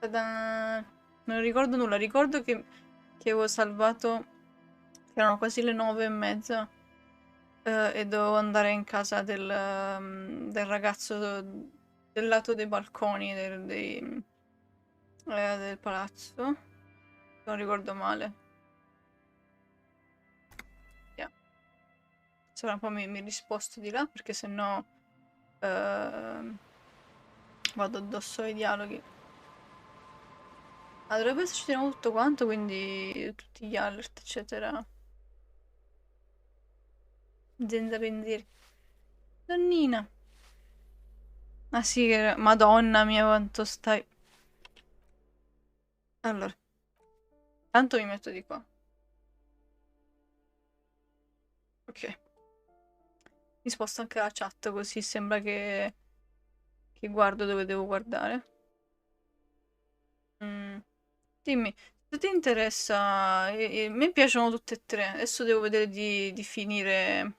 Non ricordo nulla, ricordo che avevo salvato, che erano quasi le 9:30, e dovevo andare in casa del ragazzo del lato dei balconi del palazzo, se non ricordo male. Yeah. Se ora un po' mi risposto di là, perché sennò vado addosso ai dialoghi. Ah, dovrebbe esserci di nuovo tutto quanto, quindi tutti gli alert, eccetera. Senza pensieri. Donnina. Ah sì, Madonna mia, quanto stai... Allora, tanto mi metto di qua. Ok. Mi sposto anche la chat, così sembra che guardo dove devo guardare. Dimmi, se ti interessa, a me piacciono tutte e tre. Adesso devo vedere di finire,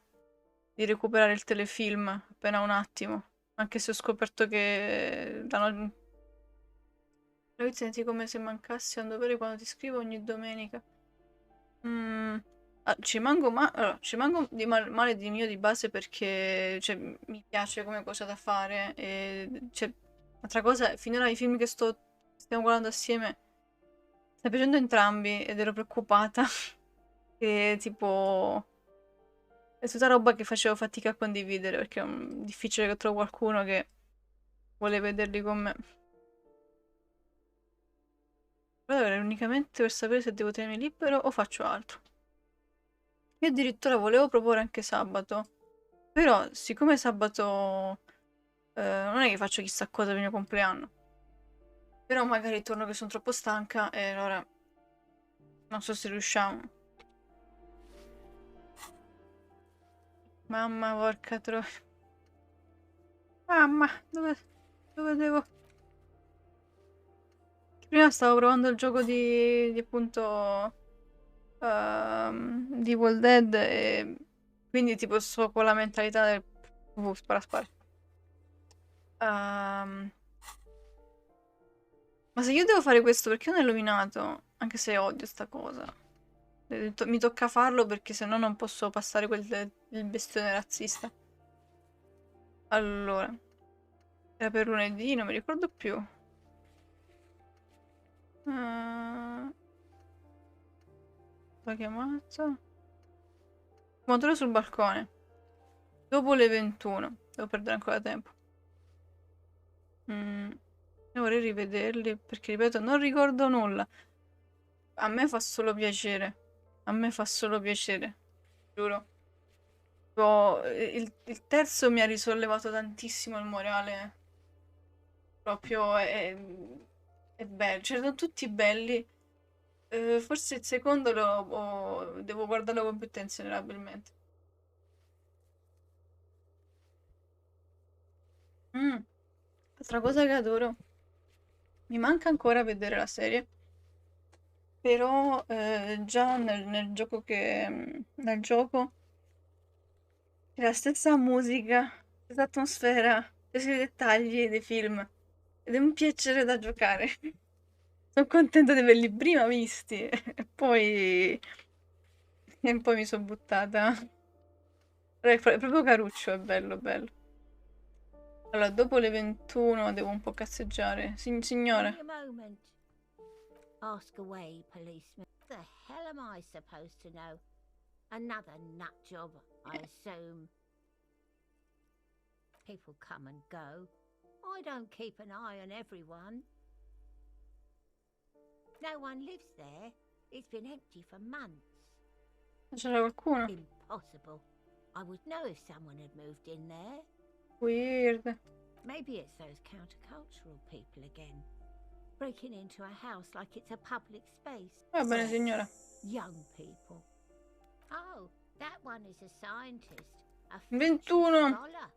di recuperare il telefilm appena un attimo. Anche se ho scoperto che Poi senti come se mancassi a un dovere quando ti scrivo ogni domenica. Mm, ci mango di male di mio di base perché cioè, mi piace come cosa da fare. E, cioè, altra cosa, finora i film che stiamo guardando assieme sta piacendo entrambi ed ero preoccupata che tipo è tutta roba che facevo fatica a condividere perché è difficile che trovo qualcuno che vuole vederli con me. Allora, era unicamente per sapere se devo tenermi libero o faccio altro. Io addirittura volevo proporre anche sabato, però siccome sabato non è che faccio chissà cosa per il mio compleanno, però magari torno che sono troppo stanca e allora non so se riusciamo. Mamma, porca troia. Mamma, dove devo... Prima stavo provando il gioco di appunto di Evil Dead e quindi tipo sto con la mentalità del spara spara. Ehm, ma se io devo fare questo perché non è illuminato? Anche se odio sta cosa. Mi tocca farlo perché se no non posso passare il bestione razzista. Allora, era per lunedì, non mi ricordo più. L'ho chiamato. Fumatore sul balcone. Dopo le 21. Devo perdere ancora tempo. Io vorrei rivederli perché, ripeto, non ricordo nulla. A me fa solo piacere. A me fa solo piacere. Giuro. Il terzo mi ha risollevato tantissimo il morale. Proprio è bello. Cioè, sono tutti belli. Forse il secondo devo guardarlo con più attenzione, probabilmente. Mm, Altra cosa che adoro. Mi manca ancora vedere la serie. Però già nel gioco nel gioco è la stessa musica, stessa atmosfera, stessi dettagli dei film. Ed è un piacere da giocare. Sono contenta di averli prima visti e poi mi sono buttata. È proprio caruccio, è bello, bello. Allora, dopo le 21 devo un po' cazzeggiare. Signore. Only a moment. Ask away, policeman. The hell am I supposed to know? Another nut job, I assume. People come and go. I don't keep an eye on everyone. No one lives there. It's been empty for months. C'era qualcuno? Impossible. I would know if someone had moved in there. Weird. Maybe it's those countercultural people again. Breaking into a house like it's a public space. Va bene, signora. Young people. Oh, that one is a scientist. A 21. scholar.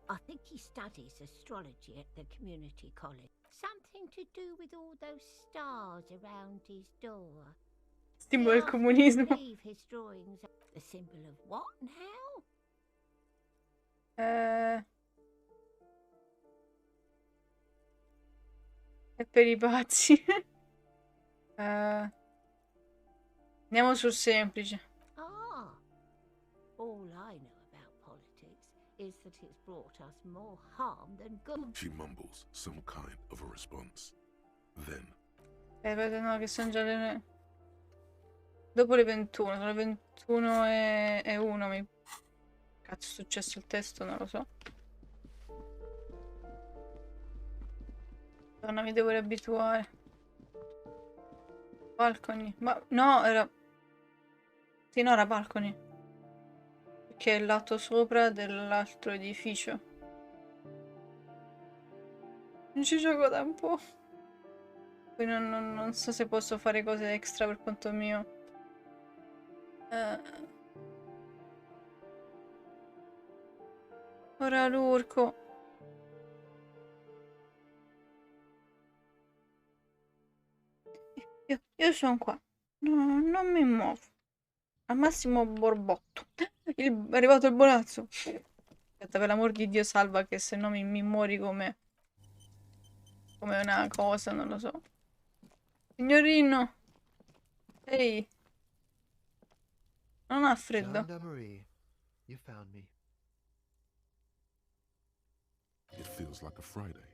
I think he studies astrology at the community college. Something to do with all those stars around his door. Simbolo del comunismo. Leave his drawings. The symbol of what now? È per i pazzi. Andiamo sul semplice. Ah, all I know about politics is that it's brought us more harm than good. She mumbles some kind of a response. Then, Aspetta, no, che sono già le... Dopo le 21, sono le 21 e 1 mi... Cazzo è successo il testo, non lo so. Donna, mi devo riabituare. Balcony. Ma no, era... Sì, no, era balcony. Perché è il lato sopra dell'altro edificio. Non ci gioco da un po'. Poi non so se posso fare cose extra per conto mio. Ora l'urco. Io sono qua. No, non mi muovo. Al massimo borbotto. È arrivato il bonazzo. Aspetta, per l'amor di Dio, salva che se no mi muori come una cosa, non lo so. Signorino. Ehi, non ha freddo. John Marie, you found me. it feels like a Friday.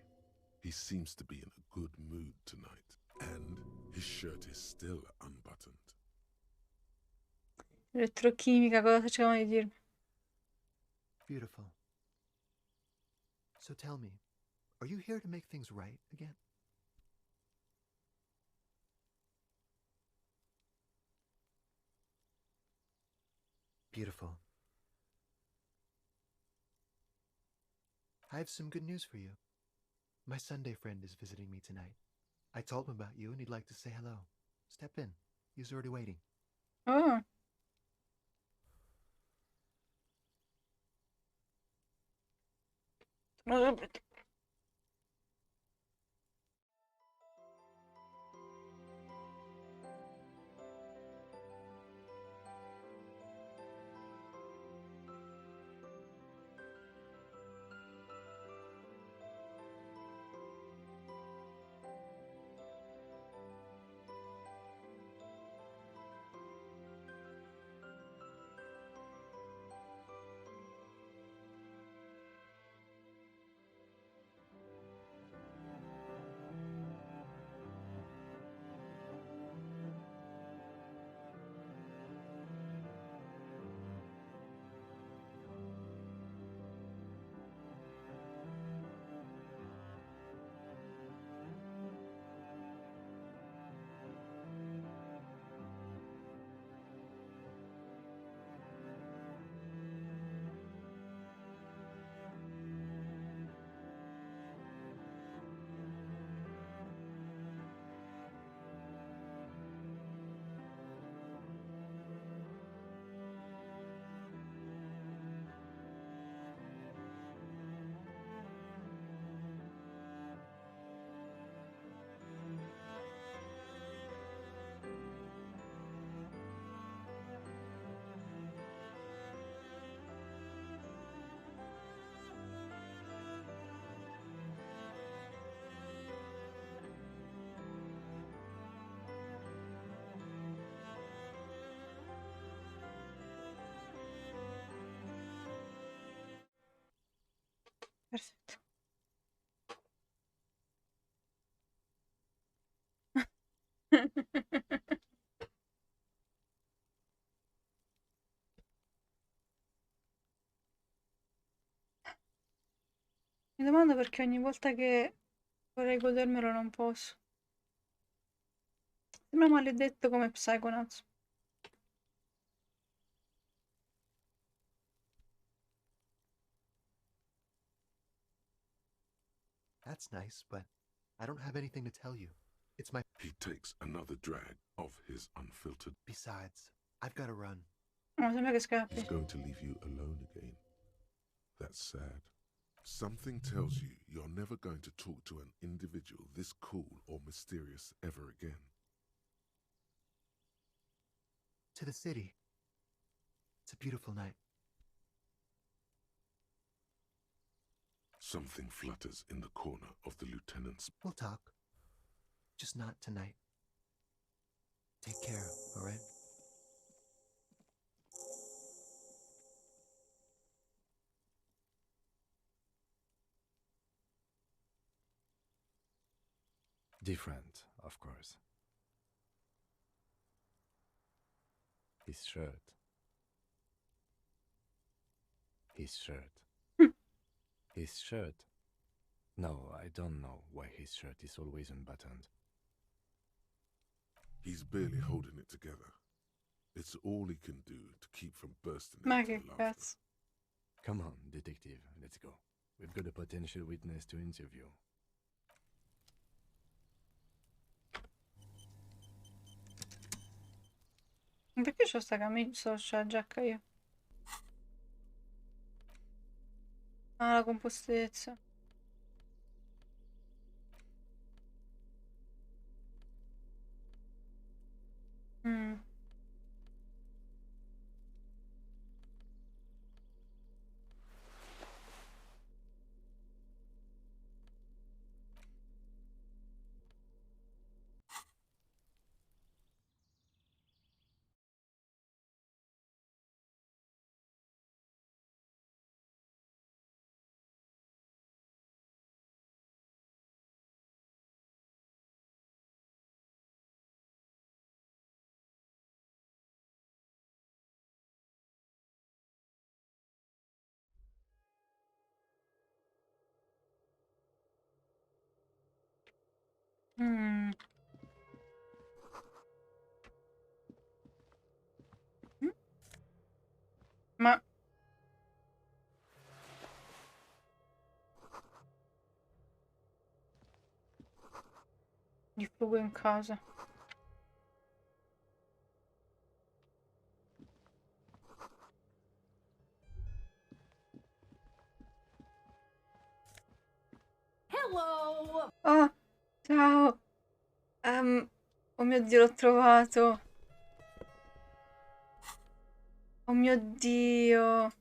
He seems to be in a good mood tonight. And his shirt is still unbuttoned. Elettrochimica, cosa cercavano di dirmi? Beautiful. So tell me, are you here to make things right again? Beautiful. I have some good news for you. My Sunday friend is visiting me tonight. I told him about you and he'd like to say hello. Step in. He's already waiting. Oh. Sono sempre... Perfetto. Mi domando perché ogni volta che vorrei godermelo non posso. Sembra maledetto come Psychonauts. That's nice, but I don't have anything to tell you. It's my... He takes another drag of his unfiltered. Besides, I've got to run. No, sembra che scappi. He's going to leave you alone again. That's sad. Something tells you you're never going to talk to an individual this cool or mysterious ever again. To the city. It's a beautiful night. Something flutters in the corner of the lieutenant's. We'll talk. Just not tonight. Take care, all right? Different, of course. His shirt. His shirt. His shirt. No, I don't know why his shirt is always unbuttoned. He's barely holding it together. It's all he can do to keep from bursting Ma into che laughter. cazzo. Come on, detective, let's go. We've got a potential witness to interview. Perché c'ho sta camicia, c'ho la giacca io? Ah, la compostezza. Mm. Mm. Mm. Ma gli fugo in casa. Hello! Oh, ciao. Oh mio Dio, l'ho trovato. Oh mio Dio.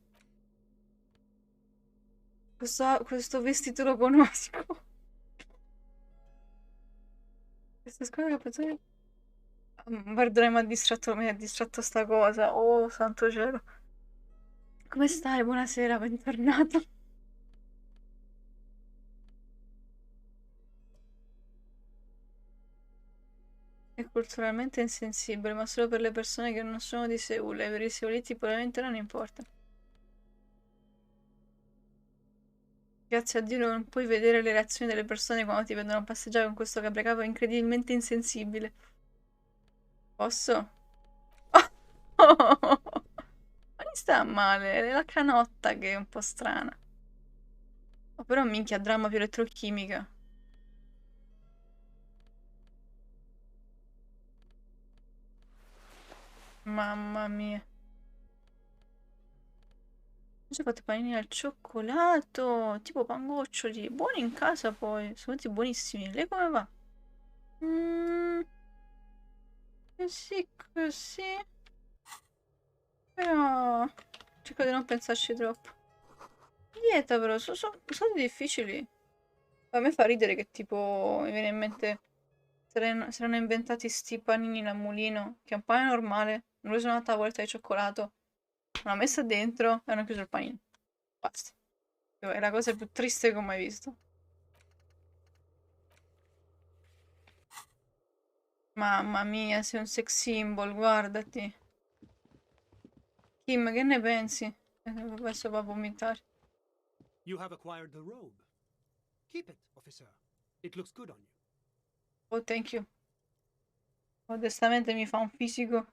Questo vestito lo conosco. Questa squadra che pensare... Perdone, mi ha distratto sta cosa. Oh, santo cielo. Come stai? Buonasera, bentornato. È culturalmente insensibile, ma solo per le persone che non sono di Seul. Ai veri seuliti probabilmente non importa. Grazie a Dio non puoi vedere le reazioni delle persone quando ti vedono passeggiare con questo capricapo incredibilmente insensibile. Posso? Oh! Ma non sta male, è la canotta che è un po' strana. Oh, però minchia, dramma più elettrochimica. Mamma mia. Ci ho fatto i panini al cioccolato, tipo pangoccioli, buoni in casa poi, sono tutti buonissimi. Lei come va? Mm, così, così. Però cerco di non pensarci troppo. Dieta però, sono difficili. A me fa ridere che tipo, mi viene in mente, si erano inventati sti panini al mulino, che è un pane normale, hanno preso una tavoletta di cioccolato, l'hanno messa dentro e hanno chiuso il panino. Basta. È la cosa più triste che ho mai visto. Mamma mia, sei un sex symbol, guardati. Kim, che ne pensi? Adesso va a vomitare. You have acquired the robe. Keep it, officer. It looks good on you. Oh, thank you. Modestamente mi fa un fisico.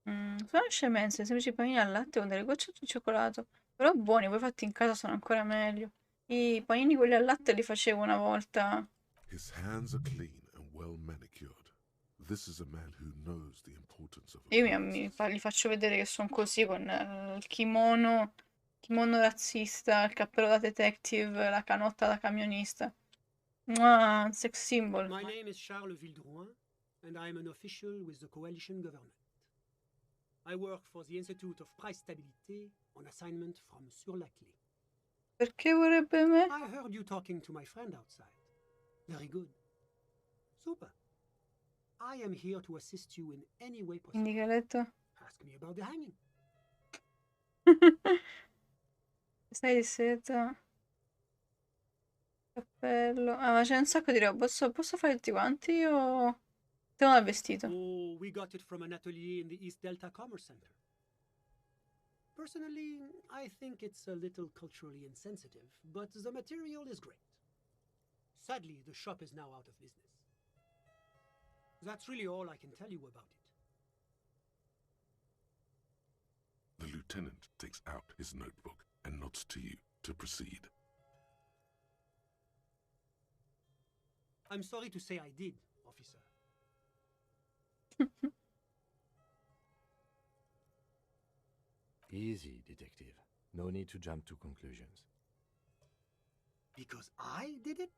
Sono scemenze, semplici panini al latte con delle gocce di cioccolato. Però buoni, poi fatti in casa sono ancora meglio. I panini quelli al latte li facevo una volta. His hands are clean and well manicured. This is a man who knows the importance of Io appearances. li faccio vedere che sono così con il kimono razzista, il cappello da detective, la canotta da camionista. Mua, sex symbol. My name is Charles Vildrouin, and I am an official with the coalition government. I work for the Institute of Price Stabilité on assignment from Sur-la-Clé. Perché vorrebbe me? I heard you talking to my friend outside. Very good. Super. I am here to assist you in any way Quindi possible. che ha letto? Ask me about the hanging. Stai di seta. Cappello. Ah, ma c'è un sacco di roba. Posso fare tutti quanti o... Te non hai vestito? Oh, we got it from an atelier in the East Delta Commerce Center. Personally, I think it's a little culturally insensitive, but the material is great. Sadly, the shop is now out of business. That's really all I can tell you about it. The lieutenant takes out his notebook and nods to you to proceed. I'm sorry to say I did, officer. Easy, detective. No need to jump to conclusions. Because I did it?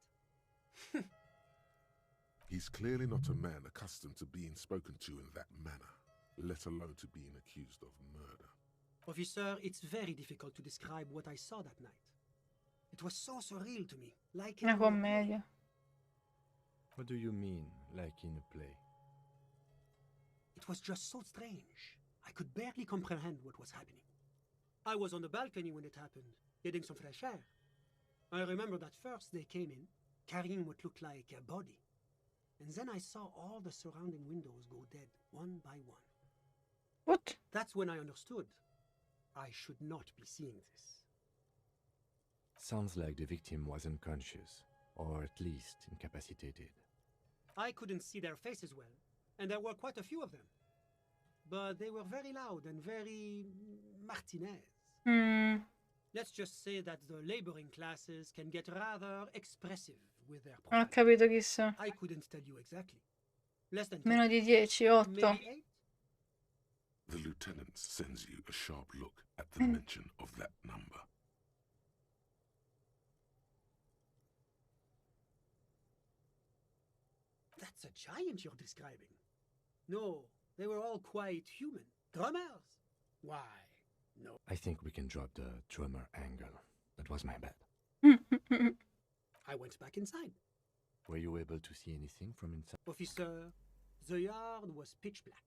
He's clearly not a man accustomed to being spoken to in that manner, let alone to being accused of murder. Officer, it's very difficult to describe what I saw that night. It was so surreal to me, like in Una a play. commedia. What do you mean, like in a play? It was just so strange. I could barely comprehend what was happening. I was on the balcony when it happened, getting some fresh air. I remember that first they came in, carrying what looked like a body. And then I saw all the surrounding windows go dead, one by one. What? That's when I understood. I should not be seeing this. Sounds like the victim was unconscious, or at least incapacitated. I couldn't see their faces well, and there were quite a few of them. But they were very loud and very Martinez. Mm. Let's just say that the laboring classes can get rather expressive with their Non ho profanity. capito chi sia. I couldn't tell you exactly. Less than Meno 10, di 10, 8. maybe 8. The lieutenant sends you a sharp look at the mention of that number. That's a giant you're describing. No, they were all quite human. Drummers? Why, no. I think we can drop the drummer angle. That was my bad. I went back inside. Were you able to see anything from inside? Officer, the yard was pitch black.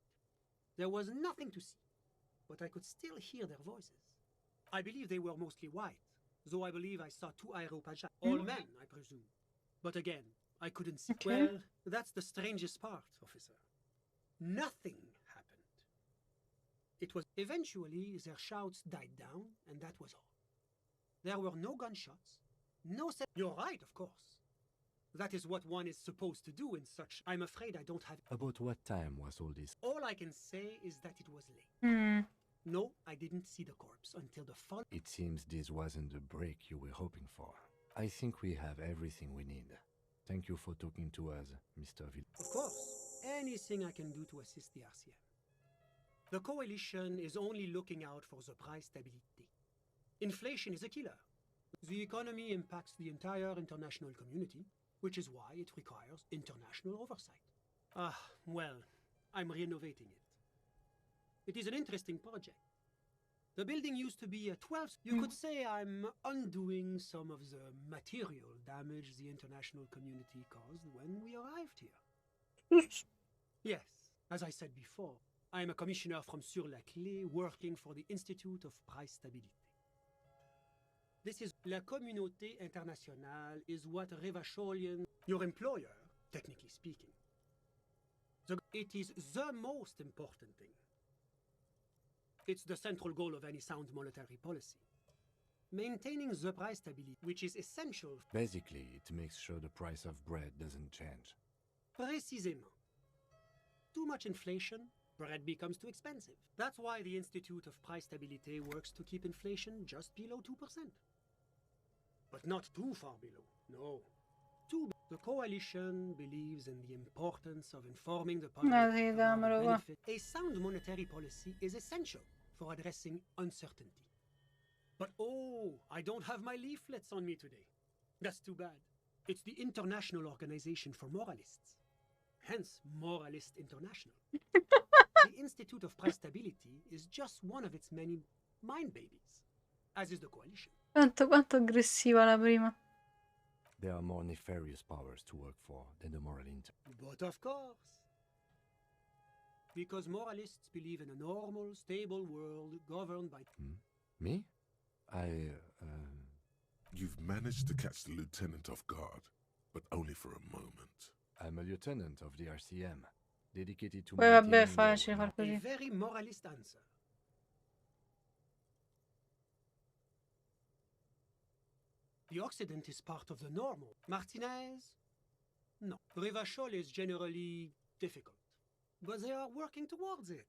There was nothing to see, but I could still hear their voices. I believe they were mostly white, though I believe I saw 2 Aeropajas. All men, I presume. But again, I couldn't see. Okay. Well, that's the strangest part, officer. Nothing happened. It was eventually their shouts died down, and that was all. There were no gunshots, no. You're right, of course. That is what one is supposed to do in such. I'm afraid I don't have. About what time was all this? All I can say is that it was late. Mm. No, I didn't see the corpse until the fall. It seems this wasn't the break you were hoping for. I think we have everything we need. Thank you for talking to us, Mr. Vill. Of course, anything I can do to assist the RCM. The coalition is only looking out for the price stability. Inflation is a killer. The economy impacts the entire international community, which is why it requires international oversight. Well, I'm renovating it. It is an interesting project. The building used to be a 12. You could say I'm undoing some of the material damage the international community caused when we arrived here. Yes, as I said before, I'm a commissioner from Sur-la-Clé working for the Institute of Price Stability. This is La Communauté Internationale is what Revacholian, your employer, technically speaking. It is the most important thing. It's the central goal of any sound monetary policy. Maintaining the price stability, which is essential. Basically, it makes sure the price of bread doesn't change. Précisément. Too much inflation, bread becomes too expensive. That's why the Institute of Price Stability works to keep inflation just below 2%. But not too far below, no. The coalition believes in the importance of informing the public No, sì, about dammelo the qua. benefit. A sound monetary policy is essential for addressing uncertainty. But oh, I don't have my leaflets on me today. That's too bad. It's the International Organization for Moralists. Hence, Moralist International. The Institute of Price Stability is just one of its many mind babies, as is the coalition. Quanto aggressiva la prima. There are more nefarious powers to work for than the moral inter. But of course. Because moralists believe in a normal, stable world governed by... Me? You've managed to catch the lieutenant off guard, but only for a moment. I'm a lieutenant of the RCM, dedicated to Poi vabbè, è maintaining law facile and far A così. very moralist answer. The Occident is part of the normal. Martinez? No. Rivachol is generally difficult. But they are working towards it.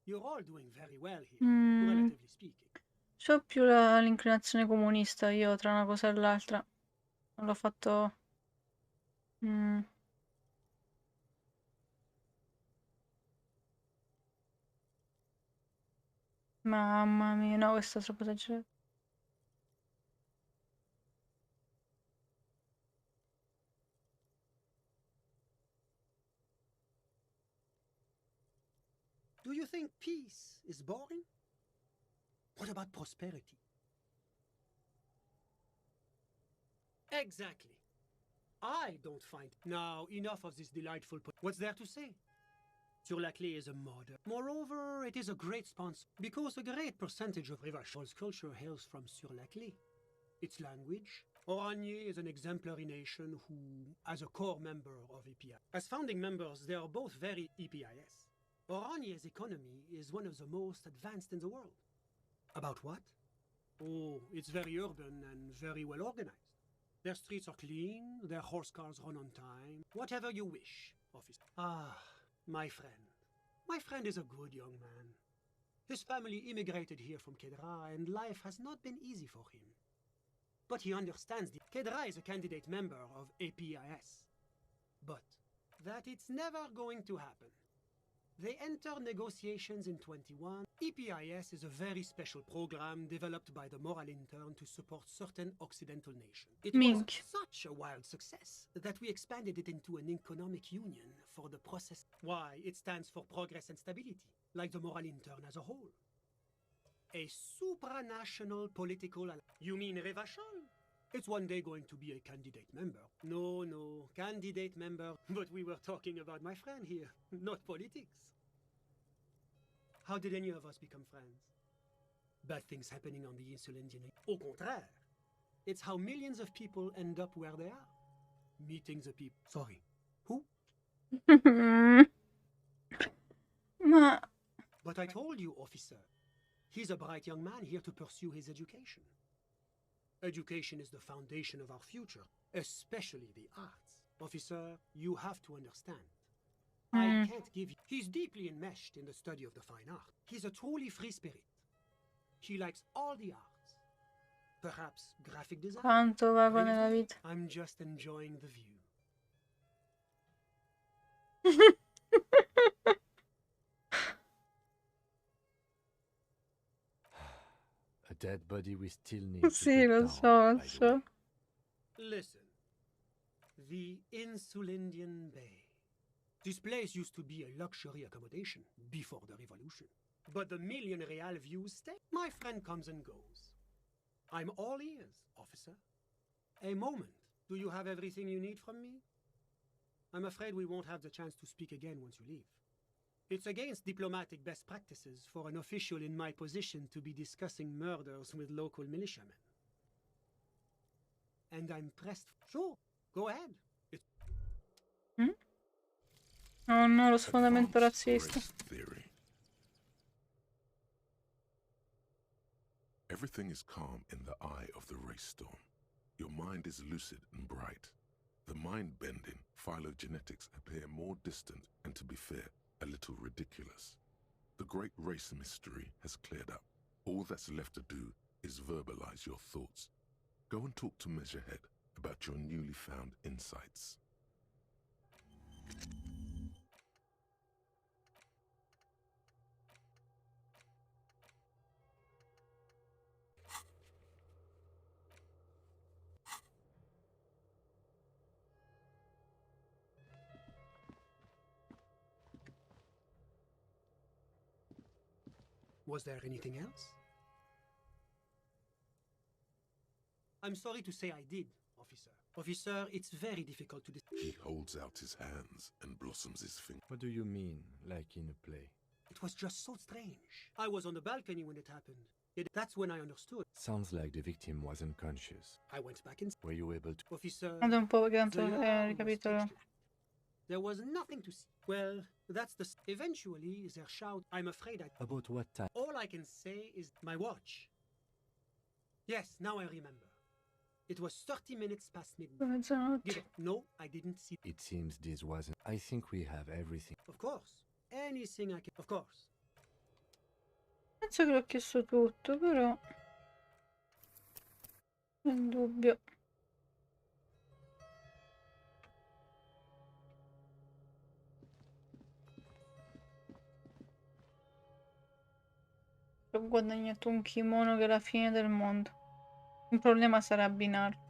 You're all doing very well here, relatively speaking. C'ho più l'inclinazione comunista io tra una cosa e l'altra. Non l'ho fatto... Mamma mia, no, questo è troppo esagerato. Do you think peace is boring? What about prosperity? Exactly. I don't find... Now, enough of this delightful... What's there to say? Sur la Clé is a modern. Moreover, it is a great sponsor, because a great percentage of Rivachol's culture hails from Sur la Clé. Its language. Oranje is an exemplary nation who, as a core member of EPI. As founding members, they are both very EPIS. Oranje's economy is one of the most advanced in the world. About what? Oh, it's very urban and very well organized. Their streets are clean, their horse cars run on time. Whatever you wish, officer. Ah, my friend. My friend is a good young man. His family immigrated here from Kedra, and life has not been easy for him. But he understands that Kedra is a candidate member of APIS. But that it's never going to happen. They enter negotiations in 21. EPIS is a very special program developed by the Moral Intern to support certain Occidental nations. It was such a wild success that we expanded it into an economic union for the process. Why, it stands for progress and stability, like the Moral Intern as a whole. A supranational political... You mean Revachol? It's one day going to be a candidate member. No, candidate member. But we were talking about my friend here, not politics. How did any of us become friends? Bad things happening on the Insulindian. Au contraire. It's how millions of people end up where they are. Meeting the people. Sorry. Who? Ma... But I told you, officer. He's a bright young man here to pursue his education. Education is the foundation of our future, especially the arts. Officer, you have to understand. I can't give you... He's deeply enmeshed in the study of the fine art. He's a truly free spirit. He likes all the arts. Perhaps graphic design? Quanto vago nella vita. I'm just enjoying the view. A dead body we still need to Sì, get lo down, so, lo by the so. way. Listen. The Insulindian Bay. This place used to be a luxury accommodation before the revolution. But the million real views stay. My friend comes and goes. I'm all ears, officer. A moment. Do you have everything you need from me? I'm afraid we won't have the chance to speak again once you leave. It's against diplomatic best practices for an official in my position to be discussing murders with local militiamen. And I'm pressed. Sure, go ahead. Oh no, lo sfondamento Advanced razzista. race theory. Everything is calm in the eye of the race storm. Your mind is lucid and bright. The mind-bending phylogenetics appear more distant and, to be fair, a little ridiculous. The great race mystery has cleared up. All that's left to do is verbalize your thoughts. Go and talk to Measurehead about your newly found insights. Was there anything else? I'm sorry to say I did, Officer, it's very difficult to He holds out his hands and blossoms his fingers. What do you mean, like in a play? It was just so strange. I was on the balcony when it happened. That's when I understood. Sounds like the victim was unconscious. I went back in. Were you able to? Officer, Guarda un po' perché the tanto alarm was ricapitolo. pitch black. There was nothing to see. Well, that's the. Eventually, their shout. I'm afraid I. About what time? All I can say is my watch. Yes, now I remember. It was 30 minutes past midnight. Mezzanotte. No, I didn't see. It seems this wasn't. I think we have everything. Of course. Anything I can. Of course. Penso che l'ho chiesto tutto, però nel dubbio. Ho guadagnato un kimono che è la fine del mondo. Un problema sarà abbinarlo.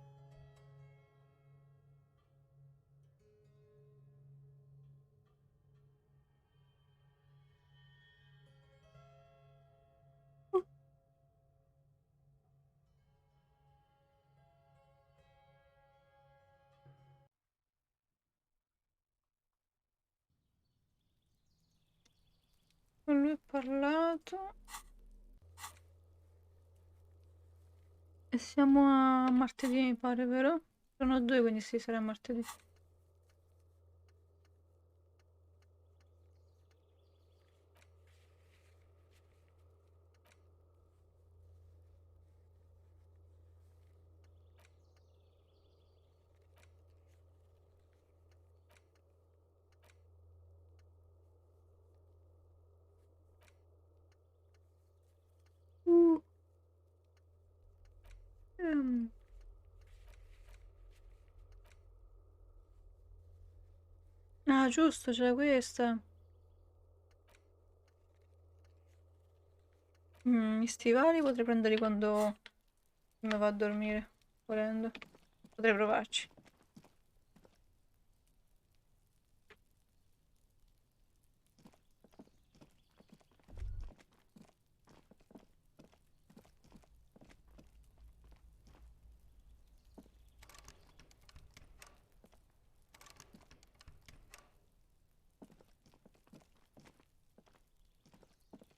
Con lui ho parlato. E siamo a martedì, mi pare, vero? Sono 2, quindi sì, sarà martedì. Uh. Ehm. Ah, giusto, c'è questa. Gli stivali potrei prenderli quando mi va a dormire, volendo. Potrei provarci.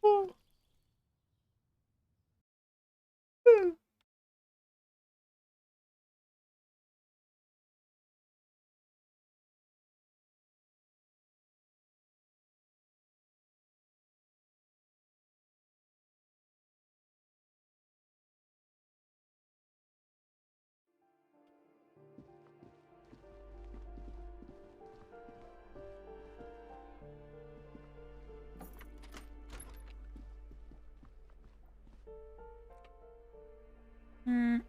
Uh. Uh. Mm.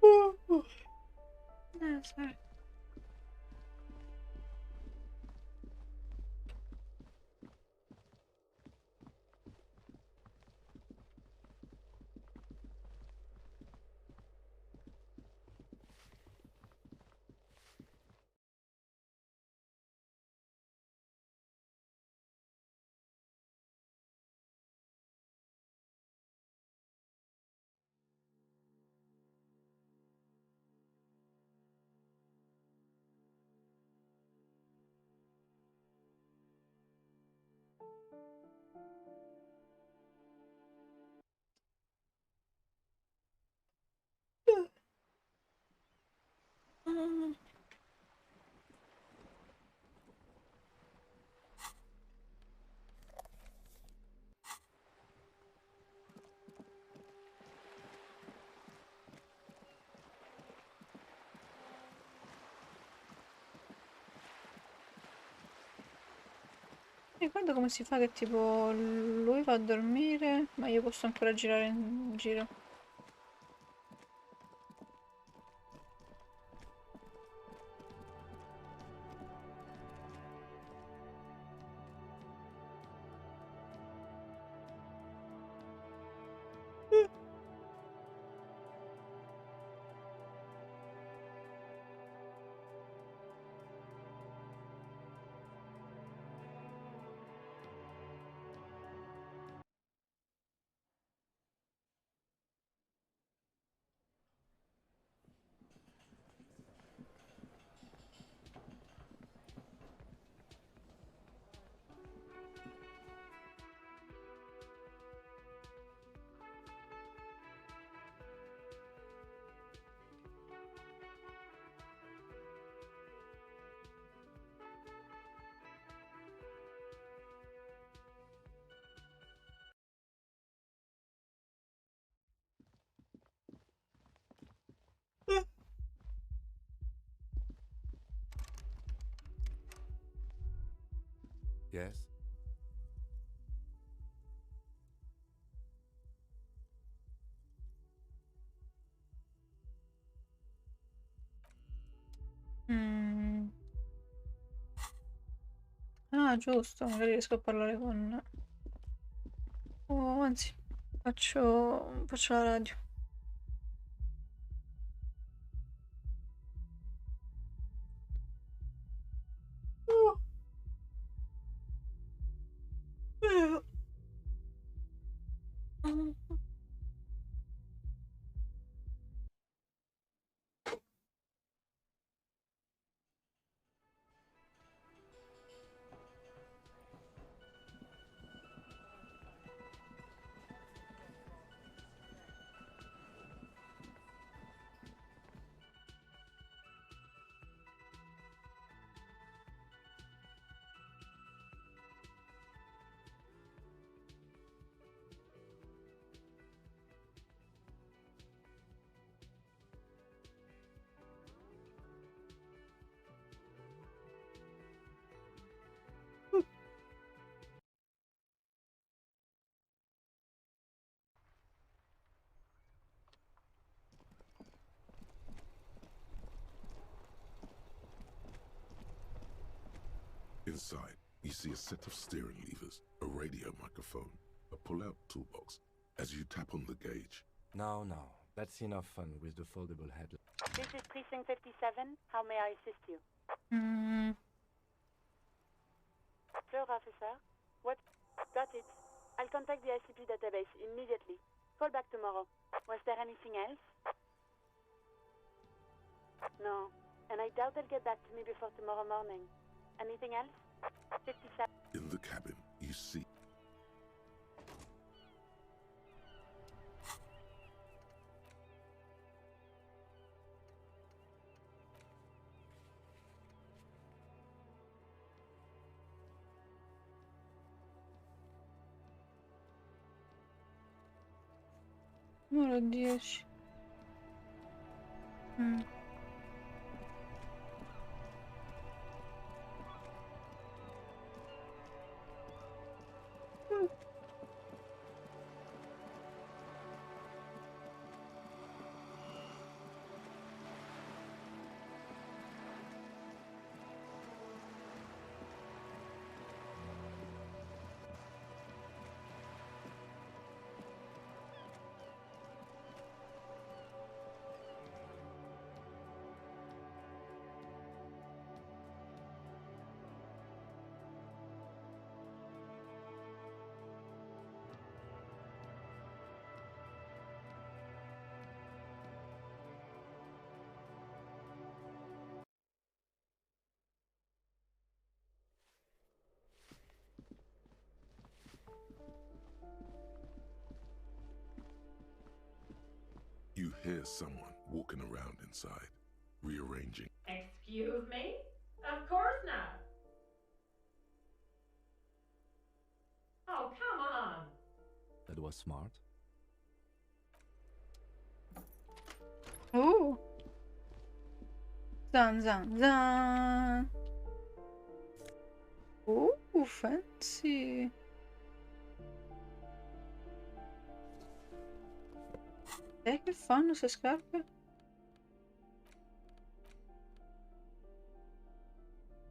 Uh. Sorry. Mm. Ricordo come si fa che tipo lui va a dormire, ma io posso ancora girare in giro. guess? Mm. Ah, giusto, magari riesco a parlare con... Oh, anzi, faccio la radio. Oh. Inside, you see a set of steering levers, a radio microphone, a pull-out toolbox. As you tap on the gauge, No, that's enough fun with the foldable headlamp. This is Precinct 57. How may I assist you? Mm. Sir, officer. What? Got it. I'll contact the ICP database immediately. Call back tomorrow. Was there anything else? No. And I doubt they'll get back to me before tomorrow morning. Anything else? 57. in the cabin, you see... Numero 10. Mm. You hear someone walking around inside, rearranging. Excuse me? Of course not. Oh, come on. That was smart. Ooh. Zan zan zan. Ooh, fancy. Che fanno queste scarpe?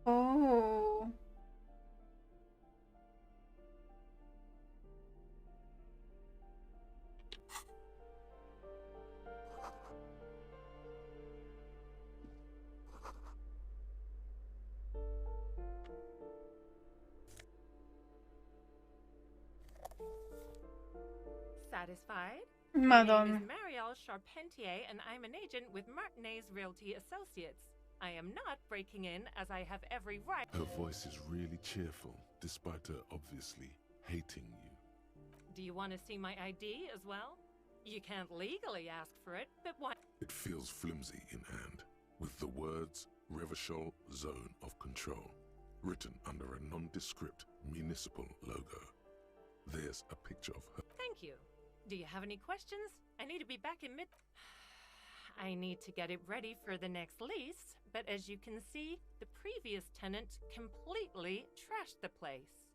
Oh. Satisfied? My name Madonna. is Marielle Charpentier, and I'm an agent with Martinez Realty Associates. I am not breaking in, as I have every right. Her voice is really cheerful, despite her obviously hating you. Do you want to see my ID as well? You can't legally ask for it, but why? It feels flimsy in hand, with the words Revachol Zone of Control written under a nondescript municipal logo. There's a picture of her. Thank you. Do you have any questions? I need to be back in mid... I need to get it ready for the next lease, but as you can see, the previous tenant completely trashed the place.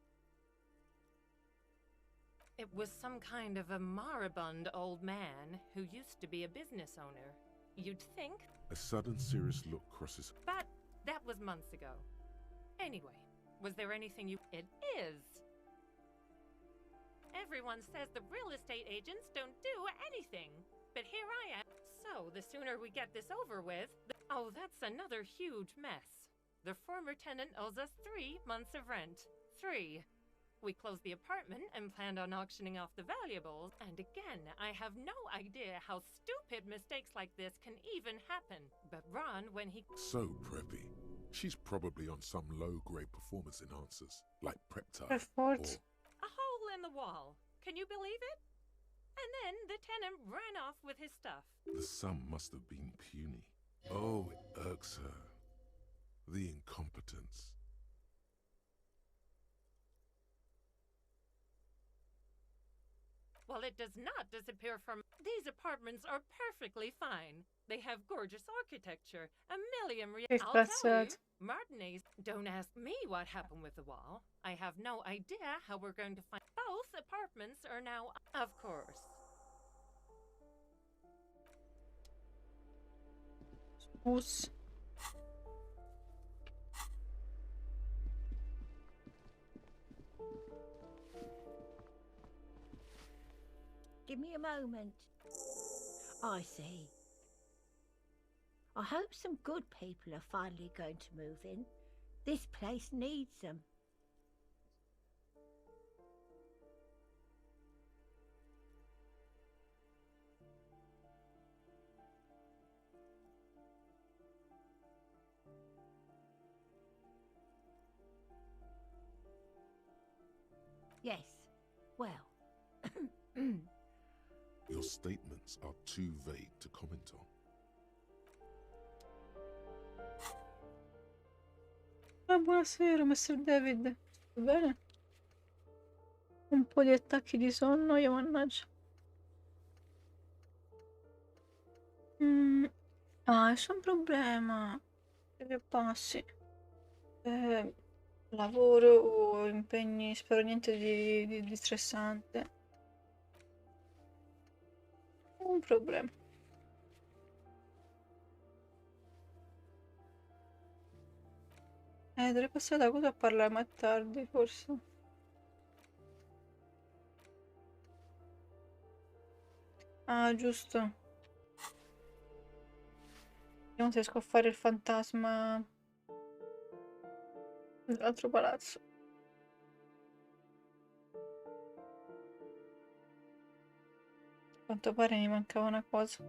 It was some kind of a moribund old man who used to be a business owner. You'd think, A sudden serious look crosses. but that was months ago. Anyway, was there anything you... It is! Everyone says the real estate agents don't do anything, but here I am. So, the sooner we get this over with... Oh, that's another huge mess. The former tenant owes us 3 months of rent. 3. We closed the apartment and planned on auctioning off the valuables, and again, I have no idea how stupid mistakes like this can even happen. But Ron, when he... So preppy. She's probably on some low-grade performance enhancers, like Preptide. Effort. A hole in the wall. Can you believe it? And then the tenant ran off with his stuff. The sum must have been puny. Oh, it irks her. The incompetence. Well, it does not disappear from... These apartments are perfectly fine. They have gorgeous architecture, a million I'll That's tell you, sad. Martinez, don't ask me what happened with the wall. I have no idea how we're going to find... Both apartments are now... Of course. Us. Give me a moment. I see. I hope some good people are finally going to move in. This place needs them. Yes. Well. Your statements are too vague to comment on. Ah, buonasera, Mr. David. Tutto bene? Un po' di attacchi di sonno, io mannaggia. Ah, c'è un problema. Che passi? Lavoro o impegni, spero niente di stressante. Un problema. Dovrei passare da cosa a parlare, ma è tardi, forse. Ah, giusto. Vediamo se riesco a fare il fantasma dell'altro palazzo. A quanto pare mi mancava una cosa.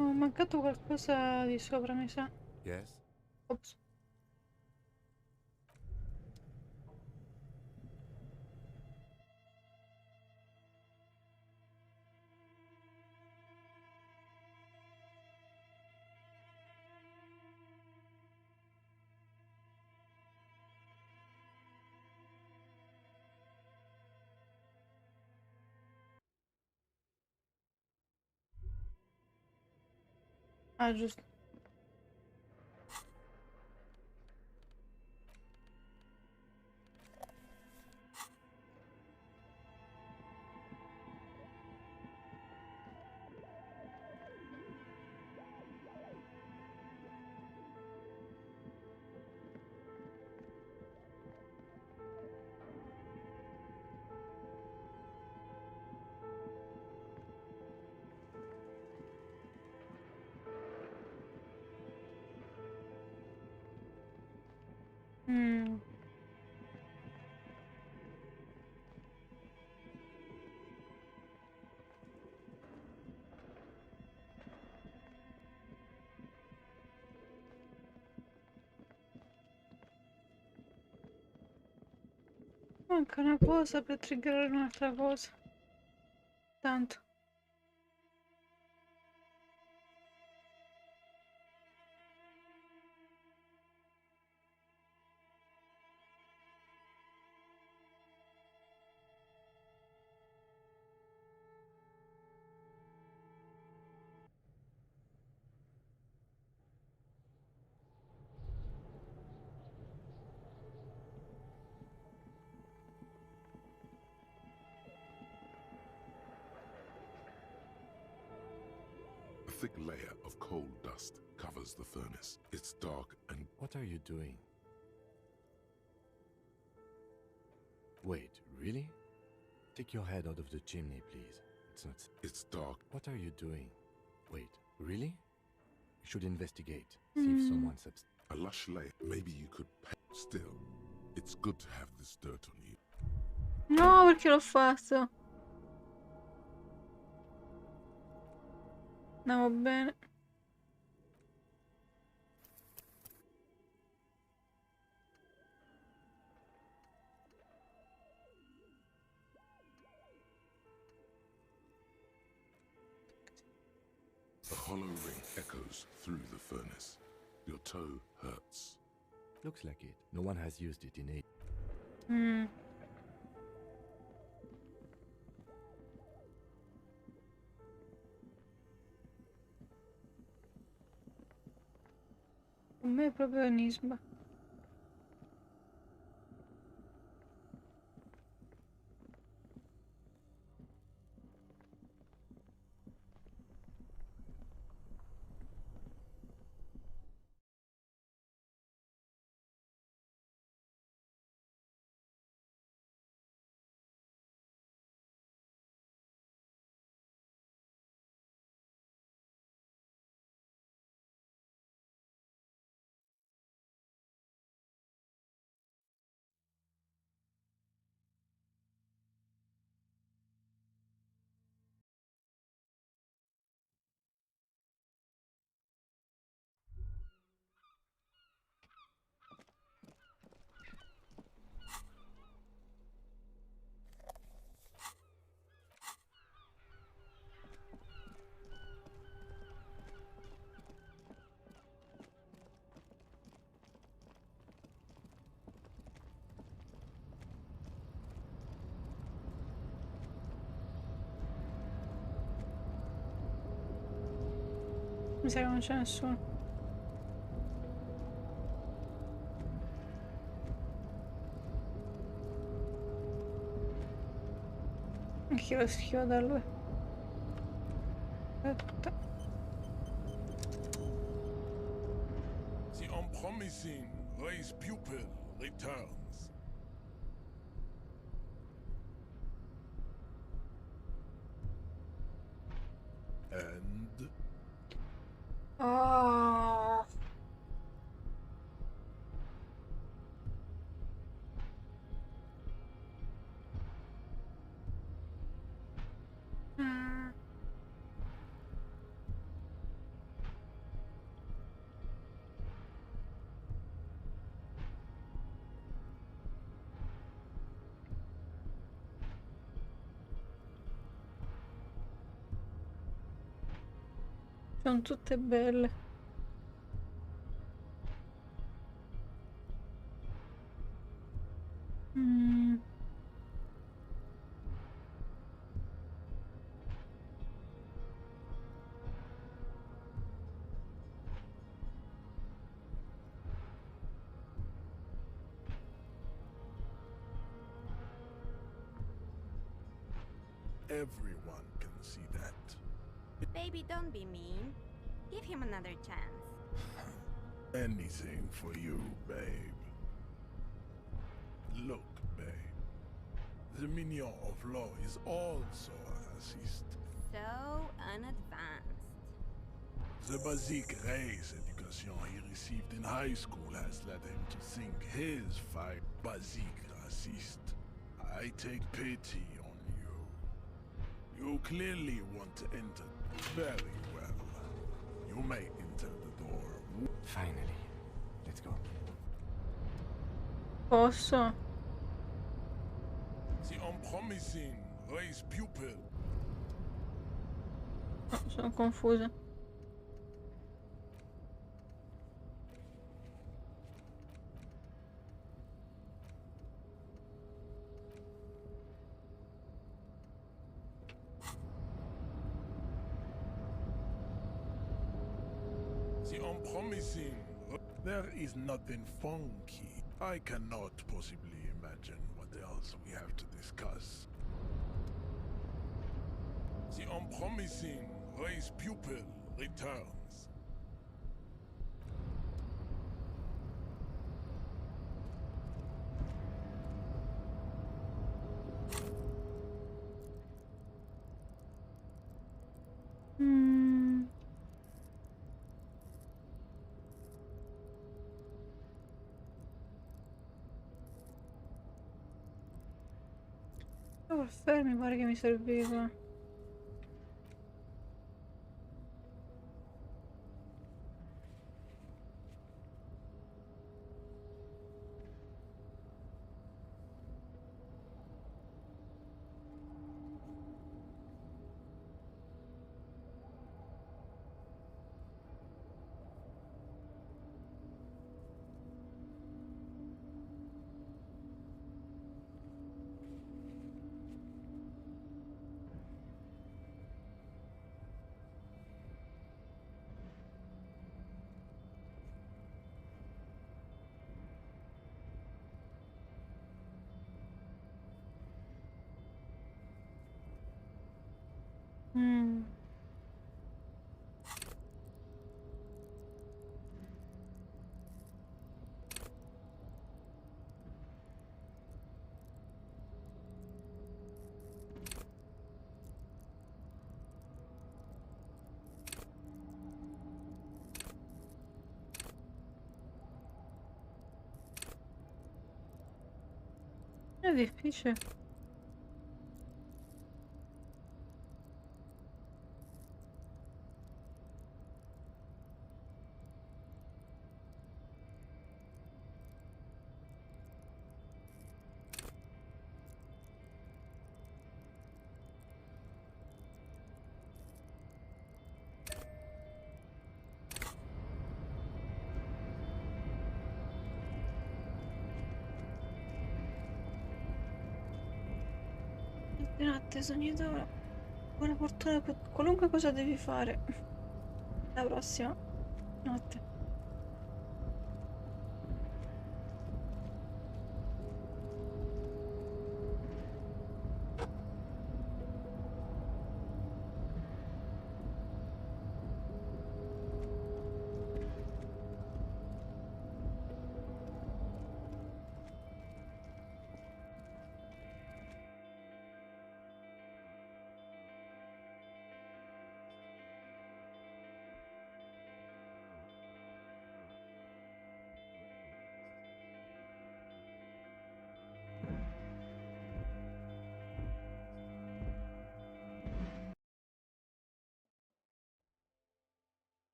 Ho mancato qualcosa di sopra, mi sa. Yes? Ops. Ah, giusto. Mm. Manca una cosa per triggerare un'altra cosa. Tanto. A thick layer of coal dust covers the furnace. It's dark and... What are you doing? Wait, really? Take your head out of the chimney, please. It's not... It's dark. What are you doing? Wait, really? You should investigate. See if someone's upstairs. A lush layer. Maybe you could... Still, it's good to have this dirt on you. No, perché l'ho fatto? Andiamo bene. The hollow ring echoes through the furnace. Your toe hurts. Looks like it. No one has used it in 8. Mm. Per me è proprio Nisba. Mi sa che non c'è nessuno. Anch'io lo schivo da lui. Aspetta. The unpromising race pupil returns. And... Oh. Mm. Sono tutte belle. Mm. Everyone can see that. Baby, don't be mean. Give him another chance. Anything for you, babe. Look, babe. The Mignon of Law is also a racist. So unadvanced. The basic race education he received in high school has led him to think his fight basic racist. I take pity on you. You clearly want to enter very well. You may enter the door. Finally. Let's go. Posso? The unpromising race pupil. No, sono confusa. The unpromising. There is nothing funky. I cannot possibly imagine what else we have to discuss. The unpromising race pupil returns. Mm. Caffè mi pare che mi serviva. Mm. È difficile. Di notte sognatore. Buona fortuna per qualunque cosa devi fare. La prossima notte.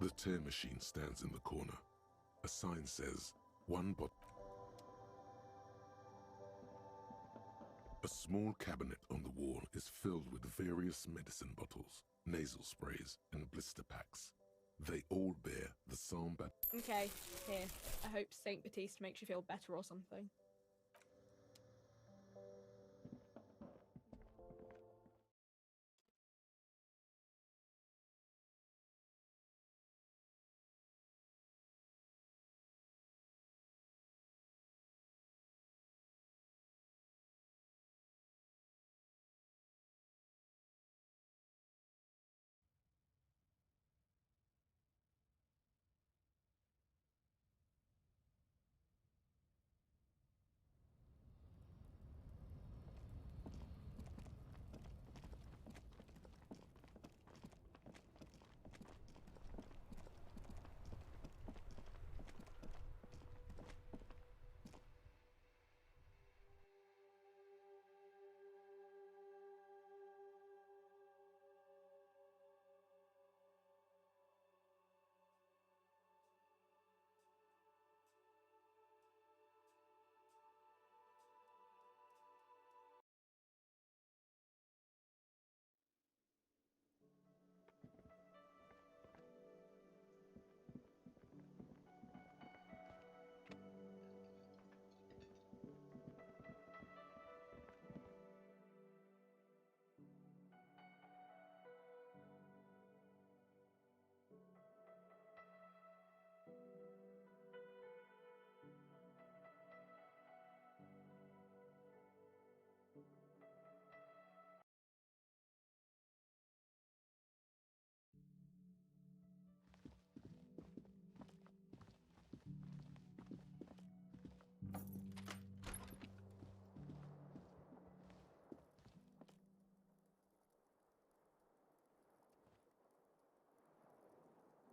The tear machine stands in the corner. A sign says, one bot. A small cabinet on the wall is filled with various medicine bottles, nasal sprays, and blister packs. They all bear the Samba. Okay, here. I hope Saint Baptiste makes you feel better or something.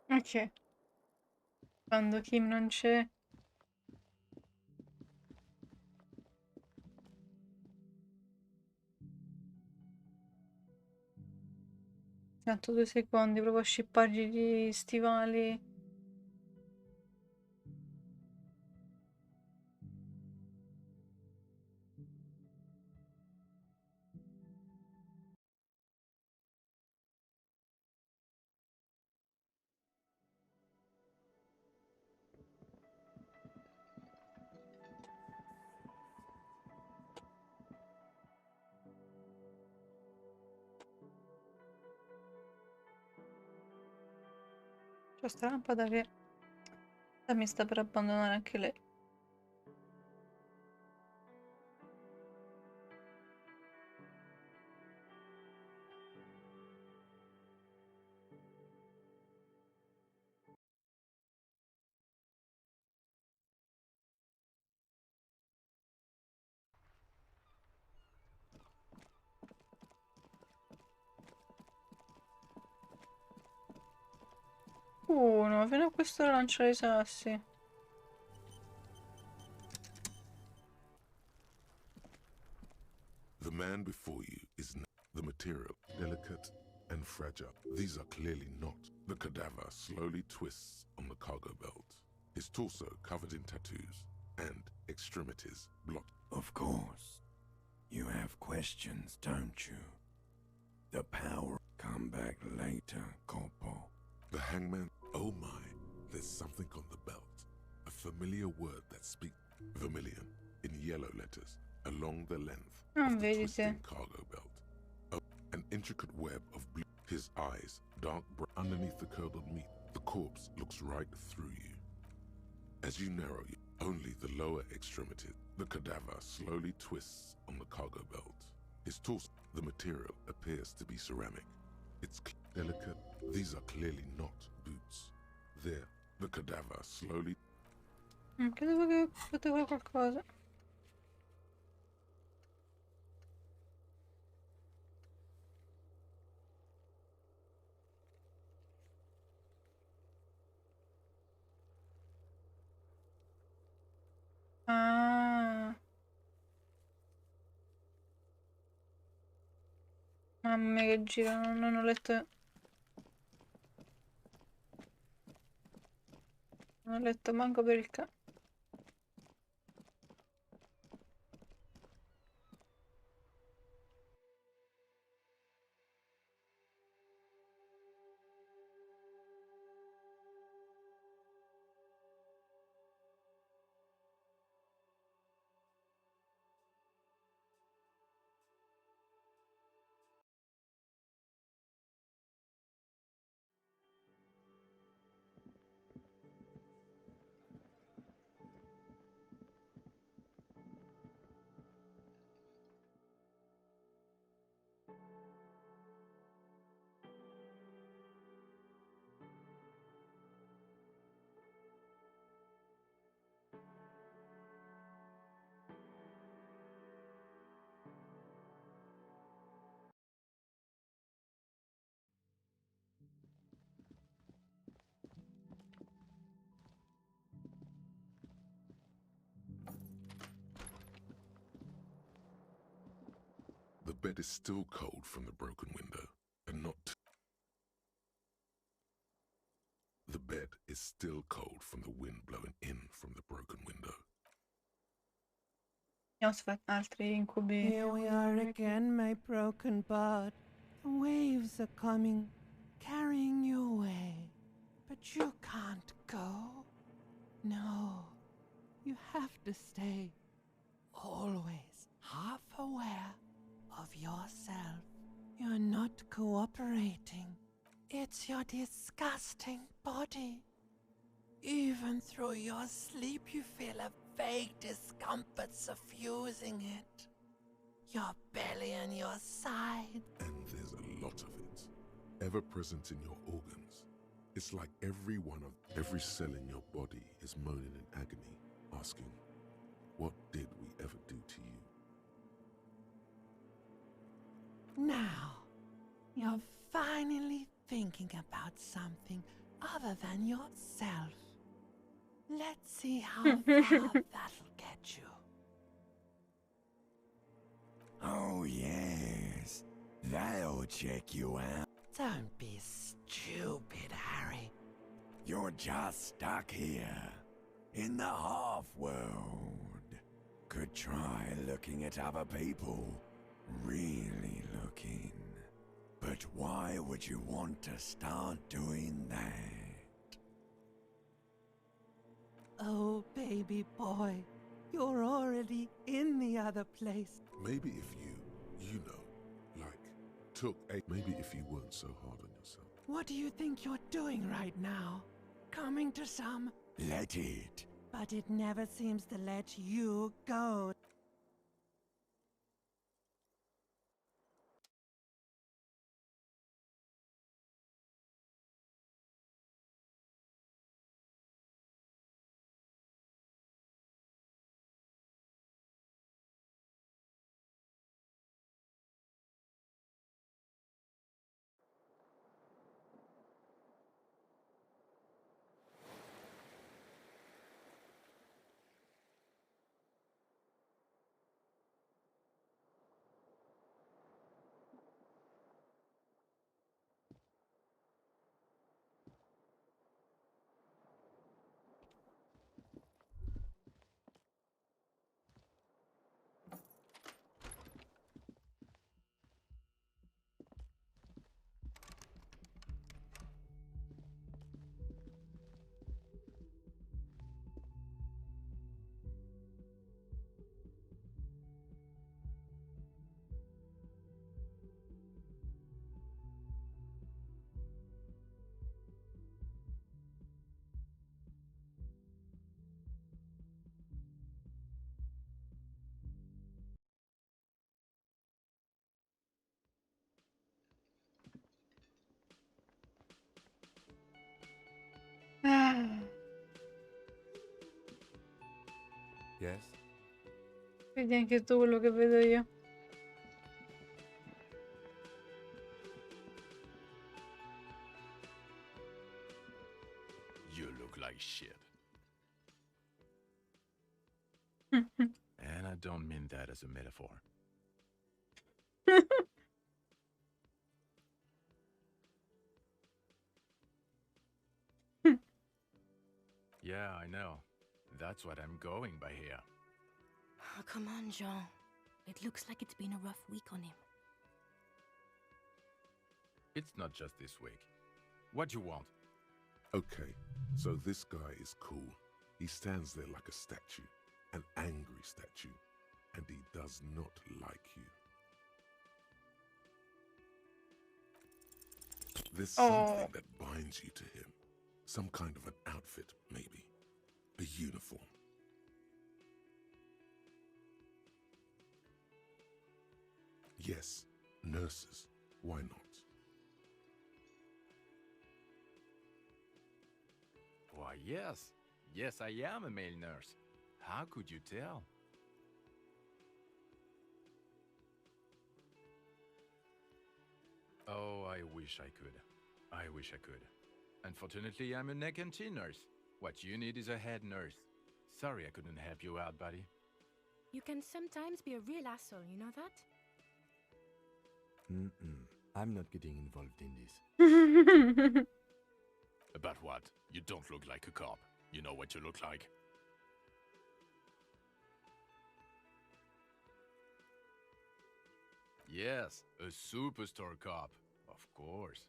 Ok. Quando Kim non c'è. Tanto 2 secondi, proprio a scippargli gli stivali. C'è sta lampada che mi sta per abbandonare anche lei. Uno, fino a quest'ora lanciare i sassi. The man before you is the material, delicate and fragile. These are clearly not. The cadaver slowly twists on the cargo belt, his torso covered in tattoos and extremities blocked. Of course. You have questions, don't you? The power come back later, Corpo. The hangman, oh my, there's something on the belt. A familiar word that speaks vermilion in yellow letters along the length of the twisting cargo belt. An intricate web of blue. His eyes, dark brown underneath the curdled meat. The corpse looks right through you. As you narrow, only the lower extremity. The cadaver slowly twists on the cargo belt. His torso, the material appears to be ceramic. It's delicate. These are clearly not boots. There, the cadaver slowly. Credevo che potevo qualcosa. Ah. Mamma mia che giro, non ho letto. Non ho letto manco per il ca. The bed is still cold from the broken window, and not. The bed is still cold from the wind blowing in from the broken window. Altri incubi. Here we are again, my broken bud. The waves are coming, carrying you away. But you can't go. No, you have to stay. Always half aware of yourself. You're not cooperating. It's your disgusting body. Even through your sleep, you feel a vague discomfort suffusing it. Your belly and your side. And there's a lot of it, ever present in your organs. It's like every cell in your body is moaning in agony, asking, what did we ever do to you? Now, you're finally thinking about something other than yourself. Let's see how far that'll get you. Oh, yes. That'll check you out. Don't be stupid, Harry. You're just stuck here, in the half-world. Could try looking at other people. Really looking. But why would you want to start doing that? Oh, baby boy, you're already in the other place. Maybe if you know, like, maybe if you weren't so hard on yourself. What do you think you're doing right now? Coming to some? Let it. But it never seems to let you go. Yes? Vedi anche tu quello che vedo io. You look like shit. And I don't mean that as a metaphor. Yeah, I know. That's what I'm going by here. Oh, come on, Jean. It looks like it's been a rough week on him. It's not just this week. What you want? Okay, so this guy is cool. He stands there like a statue, an angry statue, and he does not like you. There's something that binds you to him. Some kind of an outfit, maybe. A uniform. Yes, nurses. Why not? Why, yes. Yes, I am a male nurse. How could you tell? Oh, I wish I could. I wish I could. Unfortunately, I'm a neck and chin nurse. What you need is a head nurse. Sorry I couldn't help you out, buddy. You can sometimes be a real asshole, you know that? I'm not getting involved in this. About what? You don't look like a cop. You know what you look like? Yes, a superstar cop. Of course.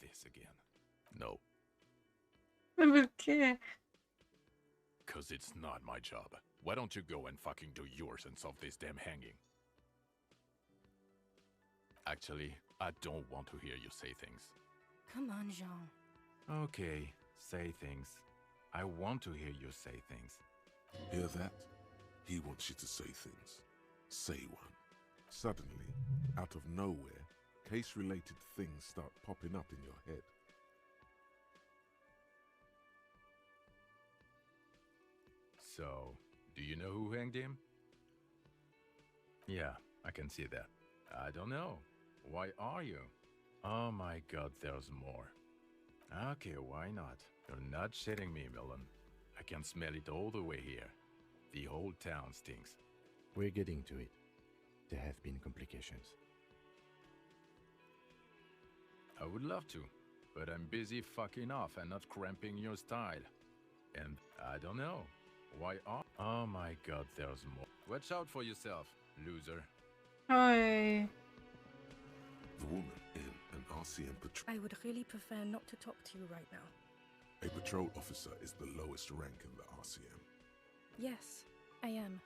This again. No. Perché? Cause it's not my job. Why don't you go and fucking do yours and solve this damn hanging? Actually, I don't want to hear you say things. Come on, Jean. Okay, say things. I want to hear you say things. Hear that? He wants you to say things. Say one. Suddenly, out of nowhere, case-related things start popping up in your head. So, do you know who hanged him? Yeah, I can see that. I don't know. Why are you? Oh my god, there's more. Okay, why not? You're not shitting me, Millen. I can smell it all the way here. The whole town stinks. We're getting to it. There have been complications. I would love to, but I'm busy fucking off and not cramping your style. And I don't know. Why are... Oh my god, there's more. Watch out for yourself, loser. Oi. The woman in an RCM patrol. I would really prefer not to talk to you right now. A patrol officer is the lowest rank in the RCM. Yes, I am.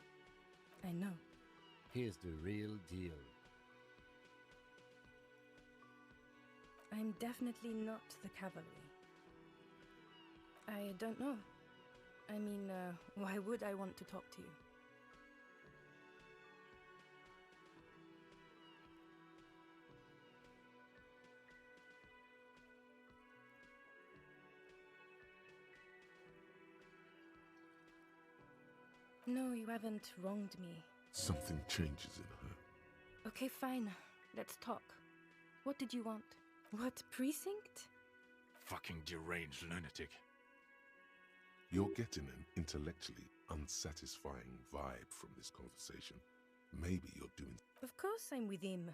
I know. Here's the real deal. I'm definitely not the cavalry. I don't know. I mean, why would I want to talk to you? No, you haven't wronged me. Something changes in her. Okay, fine. Let's talk. What did you want? What precinct? Fucking deranged lunatic. You're getting an intellectually unsatisfying vibe from this conversation. Maybe you're doing... Of course I'm with him.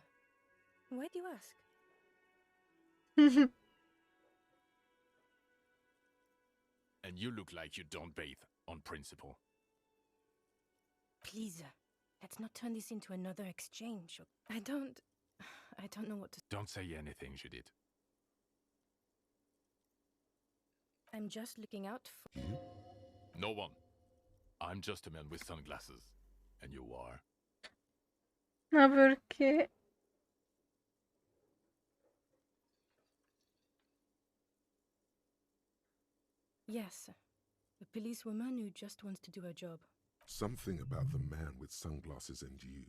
Why do you ask? And you look like you don't bathe, on principle. Please, let's not turn this into another exchange. I don't know what to... Don't say anything, Judith. I'm just looking out for... You? No one. I'm just a man with sunglasses. And you are? Ma perché? Yes, a policewoman who just wants to do her job. Something about the man with sunglasses and you.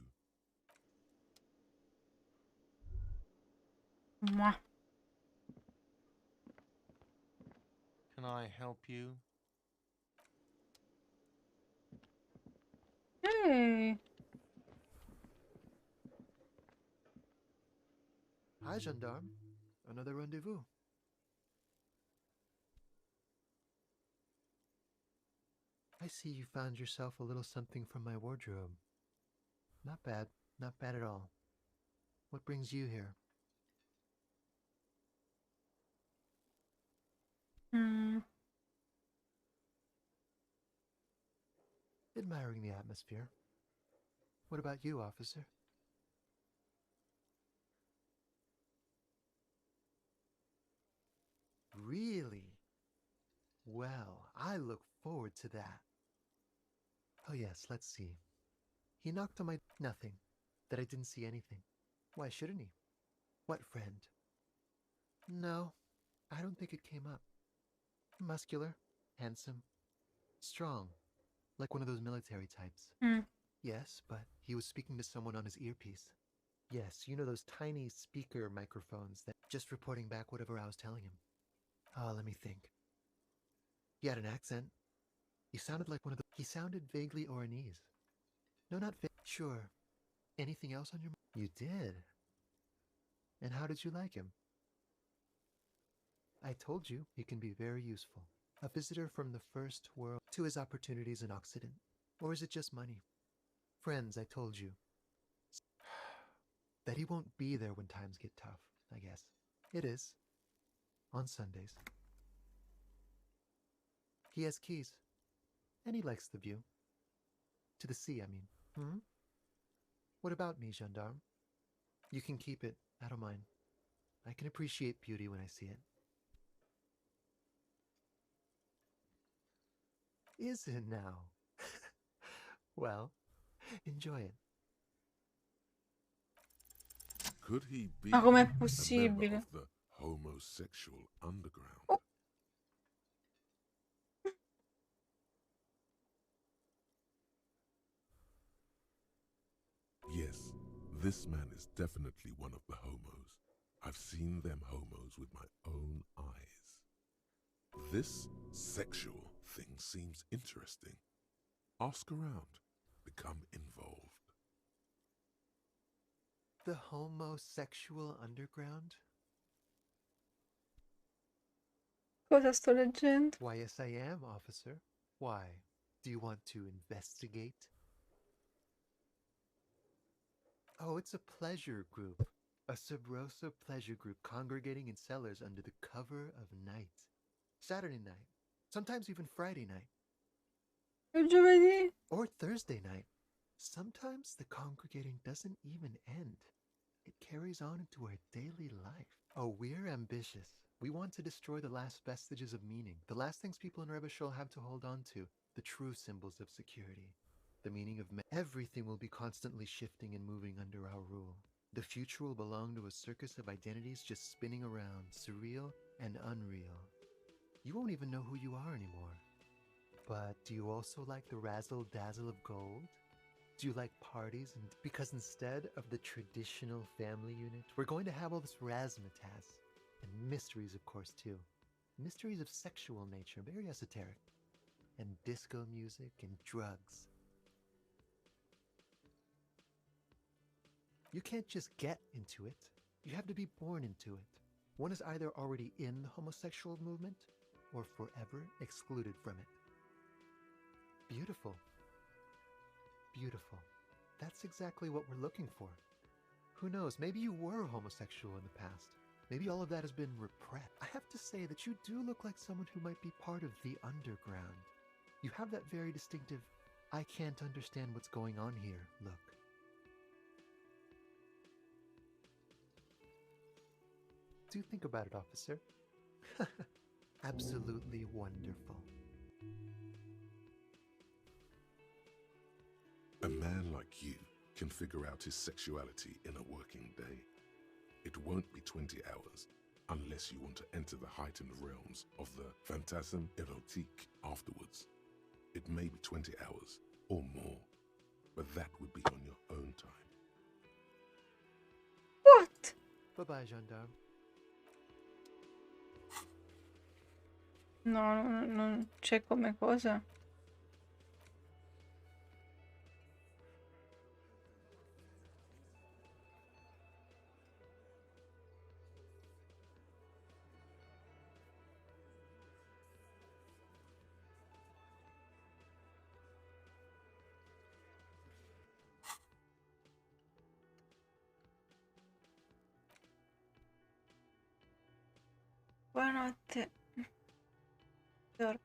Mwah. Can I help you? Hey. Hi, gendarme. Another rendezvous. I see you found yourself a little something from my wardrobe. Not bad. Not bad at all. What brings you here? Admiring the atmosphere. What about you, officer? Really? Well, I look forward to that. Oh yes, let's see. He knocked on my... Nothing. That I didn't see anything. Why shouldn't he? What friend? No, I don't think it came up. Muscular, handsome, strong, like one of those military types. Yes, but he was speaking to someone on his earpiece. Yes, you know those tiny speaker microphones that just reporting back whatever I was telling him. Oh, let me think. He had an accent. He sounded like one of the... He sounded vaguely Oranese. No, not Sure. Anything else on your mind? You did? And how did you like him? I told you he can be very useful. A visitor from the first world to his opportunities in Occident. Or is it just money? Friends, I told you. That he won't be there when times get tough, I guess. It is. On Sundays. He has keys. And he likes the view. To the sea, I mean. What about me, gendarme? You can keep it. I don't mind. I can appreciate beauty when I see it. Is it now? Well, enjoy it. Could he be Ma com'è a member possibile? of the homosexual underground? Oh. Yes, this man is definitely one of the homos. I've seen them homos with my own eyes. This sexual thing seems interesting. Ask around. Become involved. The homosexual underground? Cosa sto leggendo? Why, yes, I am, officer. Why? Do you want to investigate? Oh, it's a pleasure group. A Sub Rosa pleasure group congregating in cellars under the cover of night. Saturday night. Sometimes even Friday night. Il giovedì? Or Thursday night. Sometimes the congregating doesn't even end. It carries on into our daily life. Oh, we're ambitious. We want to destroy the last vestiges of meaning, the last things people in Rebishol have to hold on to, the true symbols of security, the meaning of everything will be constantly shifting and moving under our rule. The future will belong to a circus of identities just spinning around, surreal and unreal. You won't even know who you are anymore. But do you also like the razzle-dazzle of gold? Do you like parties? And because instead of the traditional family unit, we're going to have all this razzmatazz. And mysteries, of course, too. Mysteries of sexual nature, very esoteric. And disco music and drugs. You can't just get into it. You have to be born into it. One is either already in the homosexual movement or forever excluded from it. Beautiful. Beautiful. That's exactly what we're looking for. Who knows, maybe you were homosexual in the past. Maybe all of that has been repressed. I have to say that you do look like someone who might be part of the underground. You have that very distinctive, I can't understand what's going on here look. Do think about it, officer. Absolutely wonderful. A man like you can figure out his sexuality in a working day. It won't be 20 hours unless you want to enter the heightened realms of the phantasme erotique afterwards. It may be 20 hours or more, but that would be on your own time. What? Bye-bye, gendarme. No, non c'è come cosa. Buonanotte. Dormo.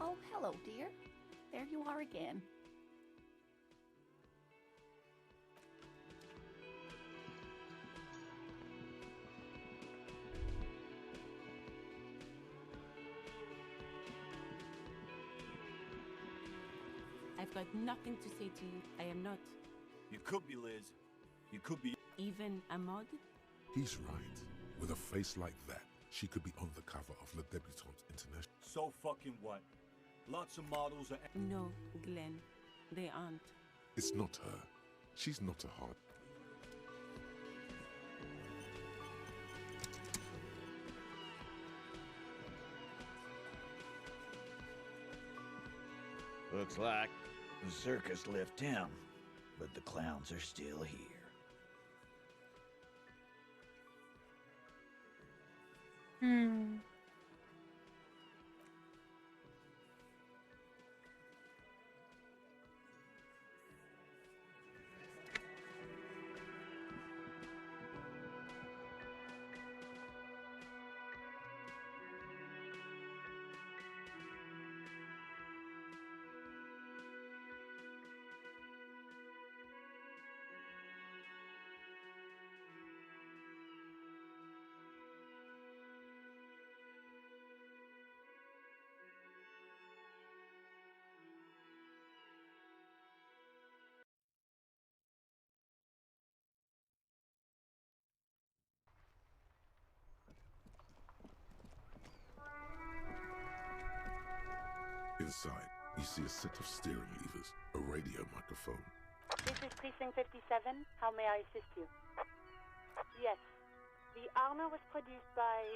Oh, hello, dear. There you are again. I've got nothing to say to you. I am not. You could be, Liz. You could be. Even a mod? He's right. With a face like that, she could be on the cover of Le Debutante International. So fucking what? Lots of models are. No, Glenn. They aren't. It's not her. She's not a hard. Looks like the circus left town, but the clowns are still here. Mm. Inside, you see a set of steering levers, a radio microphone. This is Precinct 57. How may I assist you? Yes. The armor was produced by...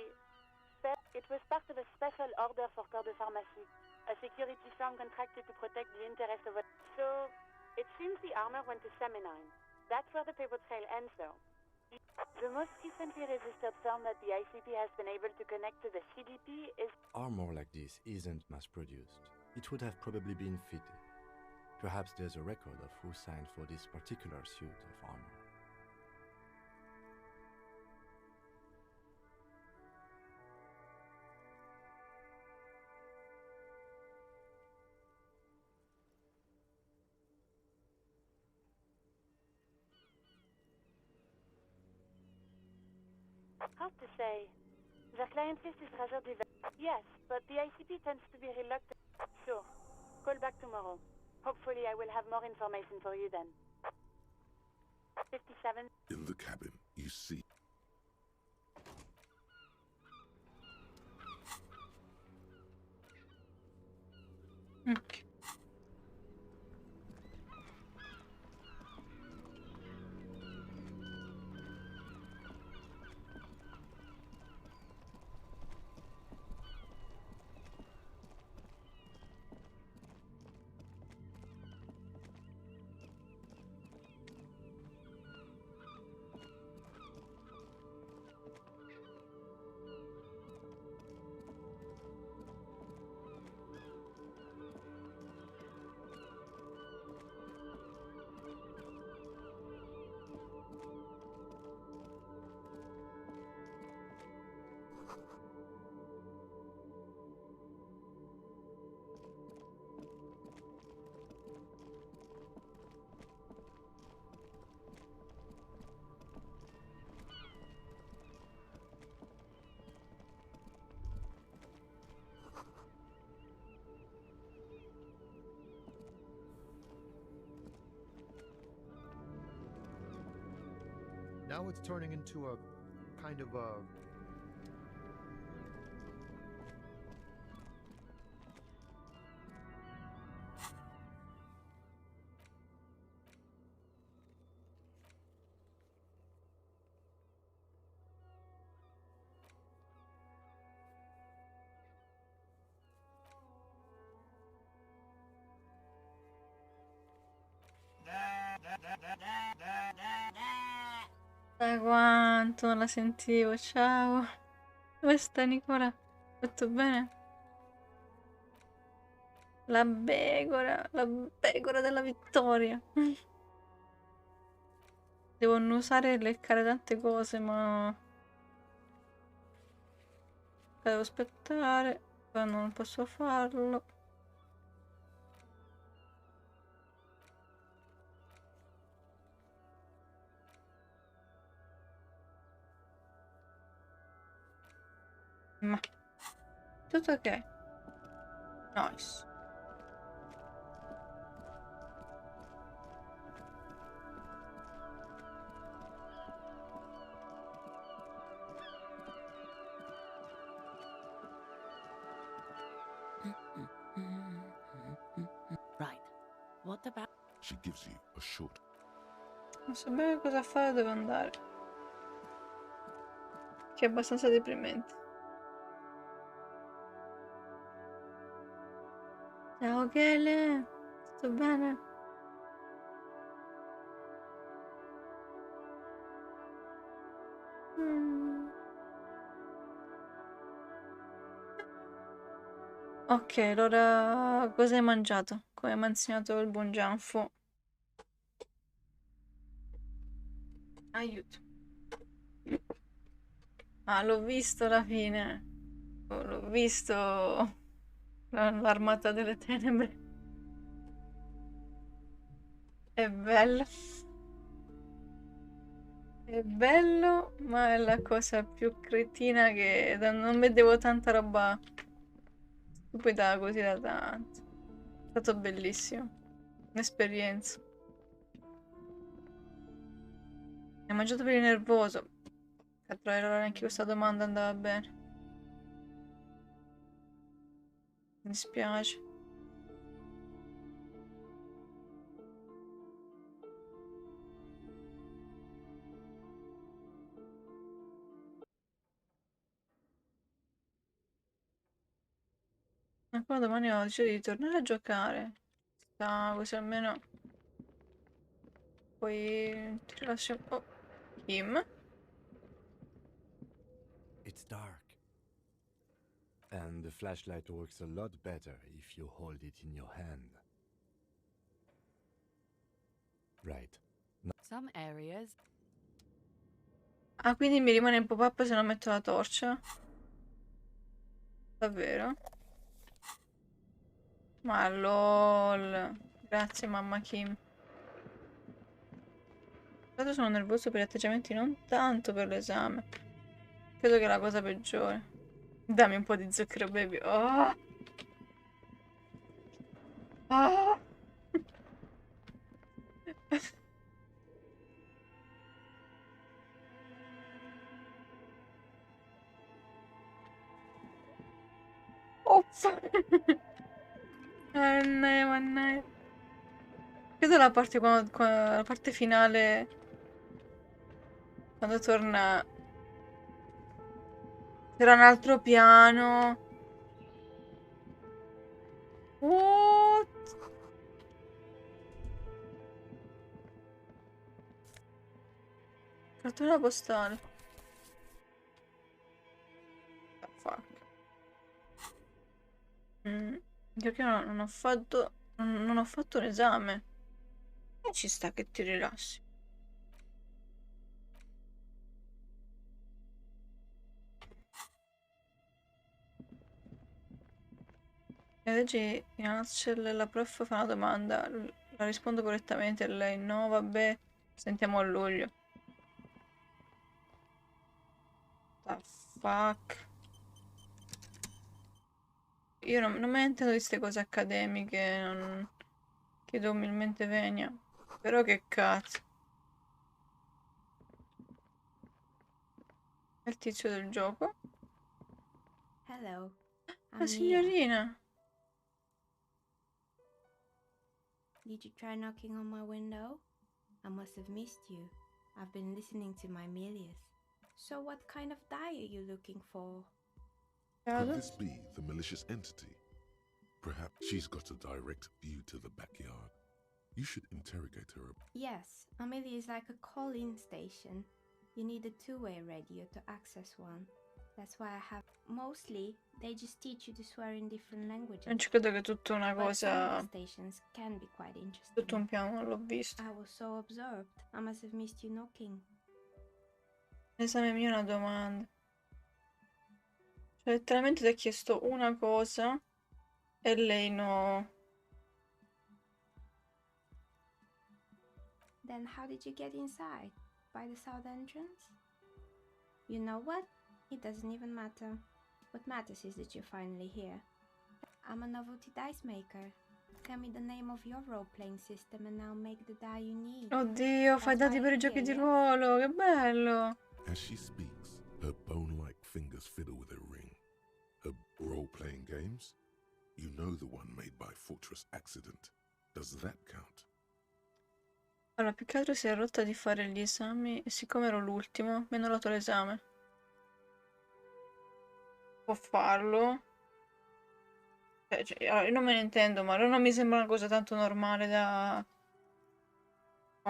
It was part of a special order for Corps de Pharmacie, a security firm contracted to protect the interest of... So, it seems the armor went to Seminine. That's where the paper trail ends, though. The most recently registered firm that the ICP has been able to connect to the CDP is... Armor like this isn't mass-produced. It would have probably been fitted. Perhaps there's a record of who signed for this particular suit of armor. Hard to say. The client list is rather diverse. Yes, but the ICP tends to be reluctant. Sure. Call back tomorrow. Hopefully I will have more information for you then. 57. In the cabin, you see... Ok. Now it's turning into a kind of a... Da quanto non la sentivo, ciao. Dove sta Nicola? Tutto bene? La pecora della vittoria. Devo annusare e leccare tante cose, ma... devo aspettare, quando non posso farlo. Ma tutto ok. Nice. Right. What about... She gives you a short... Non so bene cosa fare, dove andare. Che è abbastanza deprimente. Ciao Chele, tutto bene? Ok, allora cosa hai mangiato? Come mi ha insegnato il buon Gianfo? Aiuto. Ah, l'ho visto alla fine. L'ho visto l'armata delle tenebre. È bello. È bello, ma è la cosa più cretina che... non vedevo tanta roba stupida così da tanto. È stato bellissimo. Un'esperienza. Mi ha mangiato per il nervoso. Per trovare anche questa domanda andava bene. Mi dispiace. Ancora domani ho deciso di tornare a giocare. Così almeno poi ti rilascio. Oh, Kim? It's dark. And the flashlight works a lot better if you hold it in your hand. Right. Some areas. Ah, quindi mi rimane il pop-up se non metto la torcia? Davvero? Ma lol. Grazie mamma Kim. Adesso sono nervoso per gli atteggiamenti, non tanto per l'esame. Credo che è la cosa peggiore. Dammi un po' di zucchero, baby. Oh! Ah! Ops! Mannaggia. Credo la parte, la parte finale, quando torna... C'era un altro piano. What? Cartella postale. Oh, fuck. Io che non ho fatto... Non ho fatto l'esame. E ci sta che ti rilassi. E leggi in nutshell, la prof fa una domanda, la rispondo correttamente e lei no, vabbè, sentiamo a luglio. The fuck? Io non me ne intendo di queste cose accademiche, non... chiedo umilmente venia. Però che cazzo. È il tizio del gioco? Hello, La I'm Nia. signorina. Did you try knocking on my window? I must have missed you. I've been listening to my Milius. So what kind of die are you looking for? Could this be the malicious entity? Perhaps she's got a direct view to the backyard. You should interrogate her. Yes, Amelia is like a call-in station. You need a two-way radio to access one. That's why I have... Mostly, they just teach you to swear in different languages. Non ci credo che è tutta una But some cosa... of the stations can be quite interesting. Tutto un piano, non l'ho visto. I was so absorbed. I must have missed you knocking. L'esame mio è una domanda. Cioè, letteralmente ti ha chiesto una cosa e lei no. Then how did you get inside? By the south entrance? You know what? It doesn't even matter. What matters is that you're finally here. I'm a novelty dice maker. Tell me the name of your role-playing system and I'll make the die you need. Oddio, fai dati per i giochi di ruolo, che bello! As she speaks, her bone-like fingers fiddle with her ring. Her role-playing games? You know the one made by Fortress Accident. Does that count? Allora, più che altro si è rotta di fare gli esami e siccome ero l'ultimo, mi hanno dato l'esame. Può farlo? Allora, io non me ne intendo, ma non mi sembra una cosa tanto normale da...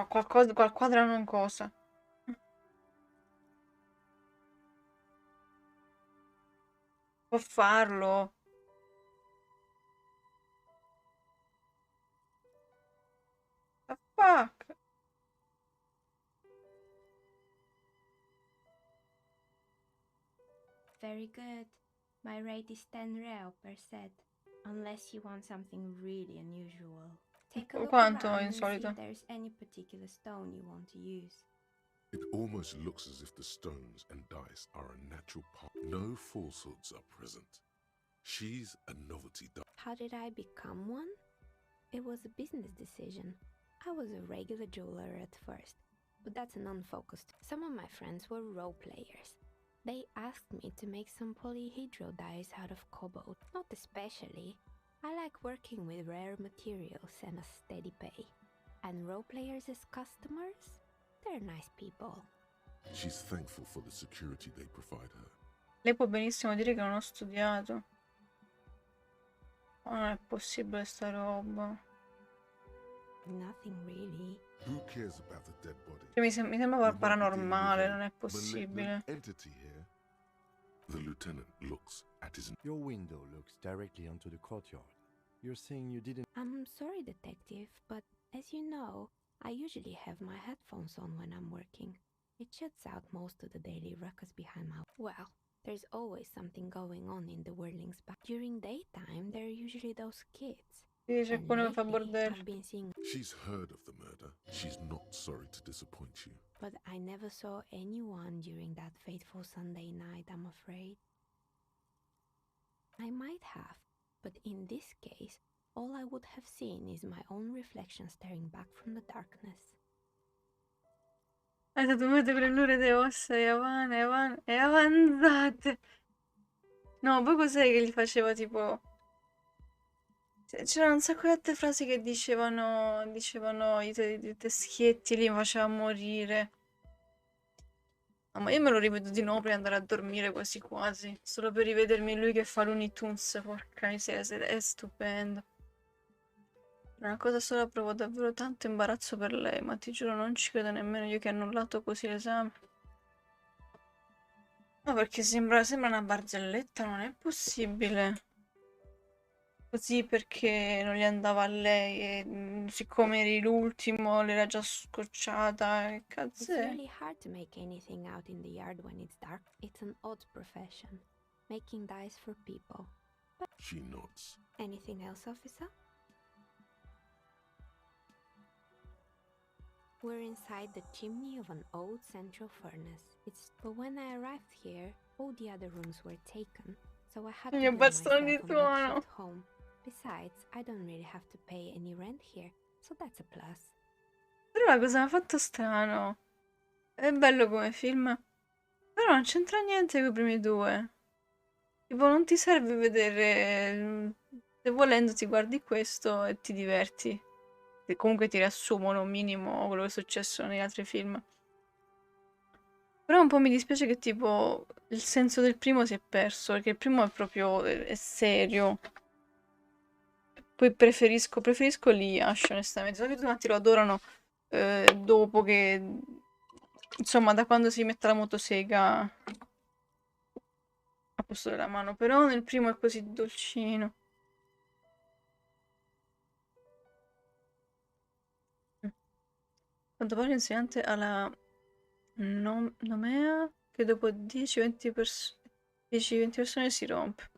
Qualcosa, quadra non cosa. Può farlo. The fuck? Very good. My rate is 10 real per set. Unless you want something really unusual. Take a look Quanto around and see insolito? if there's any particular stone you want to use. It almost looks as if the stones and dice are a natural part. No falsehoods are present. She's a novelty dice. How did I become one? It was a business decision. I was a regular jeweler at first, but that's an unfocused. Some of my friends were role players. They asked me to make some polyhedral dice out of cobalt. Not especially. I like working with rare materials and a steady pay. And role players as customers? They're nice people. She's thankful for the security they provide her. Lei può benissimo dire che non ho studiato. Non è possibile sta roba. Nothing really. Who cares about the dead body? Cioè, mi sembra We might be dealing paranormale, with non è a possibile. malignant entity here. The lieutenant looks at his... Your window looks directly onto the courtyard. You're saying you didn't... I'm sorry, detective, but as you know, I usually have my headphones on when I'm working. It shuts out most of the daily ruckus behind my... Well, there's always something going on in the whirlings back. During daytime, there are usually those kids. Sì, c'è And quello che fa lately, bordello. I've been seeing... She's heard of the murder. She's not sorry to disappoint you. But I never saw anyone during that fateful Sunday night, I'm afraid. I might have, but in this case, all I would have seen is my own reflection staring back from the darkness. Hai tatuato quelle luride ossa e avanzate. No, poi cos'è che gli faceva tipo... C'erano un sacco di altre frasi che dicevano i teschietti lì, mi faceva morire. No, ma io me lo rivedo di nuovo prima di andare a dormire quasi quasi. Solo per rivedermi lui che fa Looney Tunes, porca miseria, è stupendo. Una cosa sola, provo davvero tanto imbarazzo per lei, ma ti giuro non ci credo nemmeno io che ho annullato così l'esame. No, perché sembra una barzelletta, non è possibile. Così perché non gli andava a lei e siccome eri l'ultimo l'era già scocciata, che cazzo It's è? really hard to make anything out in the yard when it's dark. It's an odd profession, making dice for people. But She nods. anything else, officer? We're inside the chimney of an old central furnace. But when I arrived here, all the other rooms were taken, so I had to Mi build myself bastone di a tuono. makeshift home. Besides, I don't really have to pay any rent here, so that's a plus. Però la cosa mi ha fatto strano. È bello come film, però non c'entra niente con i primi due. Tipo, non ti serve vedere... Se volendo ti guardi questo e ti diverti. E comunque ti riassumono un minimo quello che è successo negli altri film. Però un po' mi dispiace che tipo il senso del primo si è perso, perché il primo è proprio è serio. Poi preferisco Liash, onestamente. So che tutti quanti lo adorano dopo che... Insomma, da quando si mette la motosega a posto della mano. Però nel primo è così dolcino. Quanto pare l'insegnante alla nomea che dopo 10-20 persone si rompe.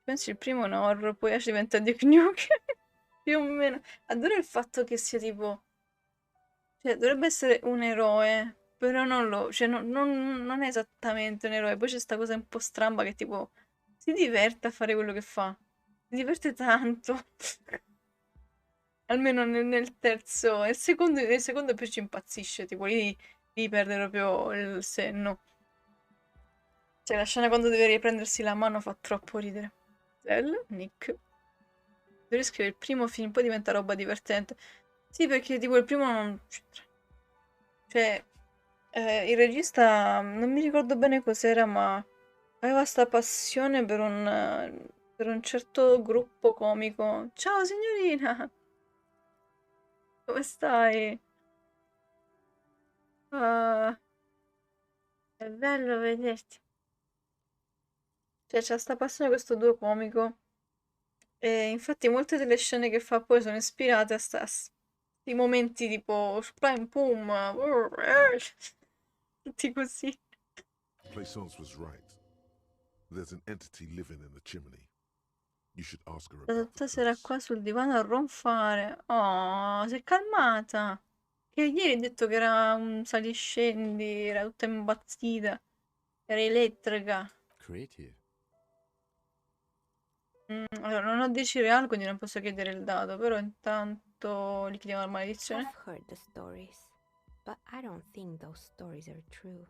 Pensi il primo è un horror, poi Ash diventa Duke Nukem. Più o meno. Adoro il fatto che sia tipo... Cioè, dovrebbe essere un eroe, però non lo... Cioè, non è esattamente un eroe. Poi c'è sta cosa un po' stramba che tipo... Si diverte a fare quello che fa. Si diverte tanto. Almeno nel terzo. Nel secondo più ci impazzisce. Tipo, lì perde proprio il senno. Cioè, la scena quando deve riprendersi la mano fa troppo ridere. Nick. Devi scrivere il primo film, poi diventa roba divertente. Sì, perché tipo il primo non... Cioè, il regista, non mi ricordo bene cos'era, ma aveva sta passione per un certo gruppo comico. Ciao signorina! Come stai? Ah, è bello vederti. Cioè, c'ha sta passione questo duo comico. E infatti molte delle scene che fa poi sono ispirate a sti momenti tipo splam pum, tutti così. Plaisance was right. There's an entity living in the chimney. You should ask her La about the stasera curse. qua sul divano a ronfare. Oh, si è calmata. Che ieri ha detto che era un saliscendi, era tutta imbazzita. Era elettrica. Creative. Allora, non ho 10 real, quindi non posso chiedere il dato, però intanto gli chiediamo la maledizione. I've heard the stories, but I don't think those stories are true.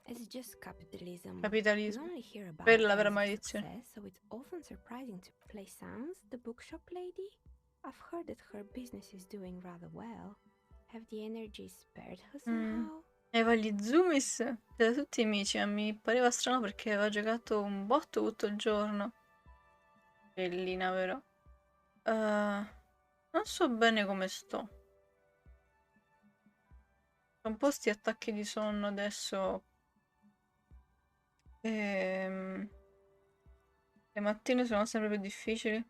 It's just capitalism. Capitalismo. You only hear about Quella la vera tales of maledizione. success, so it's often surprising to play Sans, the bookshop lady. I've heard that her business is doing rather well. Have the energy spared her somehow? Aveva gli zoomies da tutti i amici, ma mi pareva strano perché aveva giocato un botto tutto il giorno. Bellina, vero? Non so bene come sto. Ho un po' sti attacchi di sonno adesso. Le mattine sono sempre più difficili.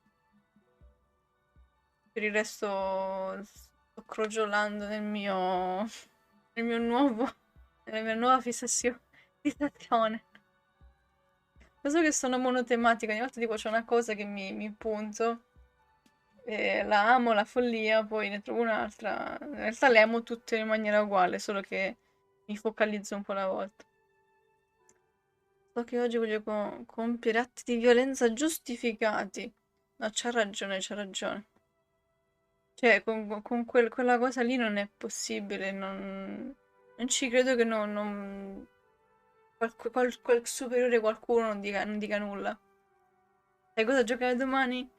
Per il resto sto crogiolando nel mio nuovo, nella mia nuova fissazione. Lo so che sono monotematica, ogni volta tipo c'è una cosa che mi punto. E la amo, la follia, poi ne trovo un'altra. In realtà le amo tutte in maniera uguale, solo che mi focalizzo un po' alla volta. So che oggi voglio compiere atti di violenza giustificati. No, c'ha ragione, c'ha ragione. Cioè, con quella cosa lì non è possibile, non ci credo che quel superiore qualcuno non dica nulla. Sai cosa giocare domani?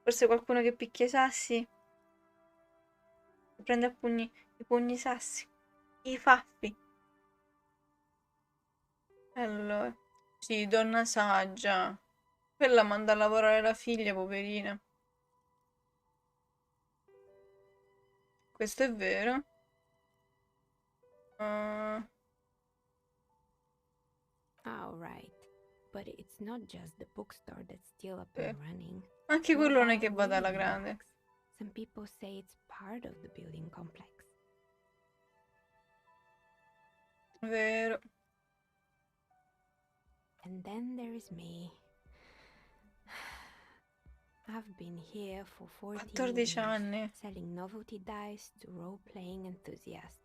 Forse qualcuno che picchia i sassi? Che prende a i pugni i sassi? I faffi? Allora, sì, donna saggia. Quella manda a lavorare la figlia, poverina. Questo è vero. Alright, but it's not just the bookstore that's still up and running. Anche What quello non è about che vada alla Waiting grande. Box? Some people say it's part of the building complex. Vero. And then there is me. I've been here for 14 14 years, anni. selling novelty dice to role-playing enthusiasts.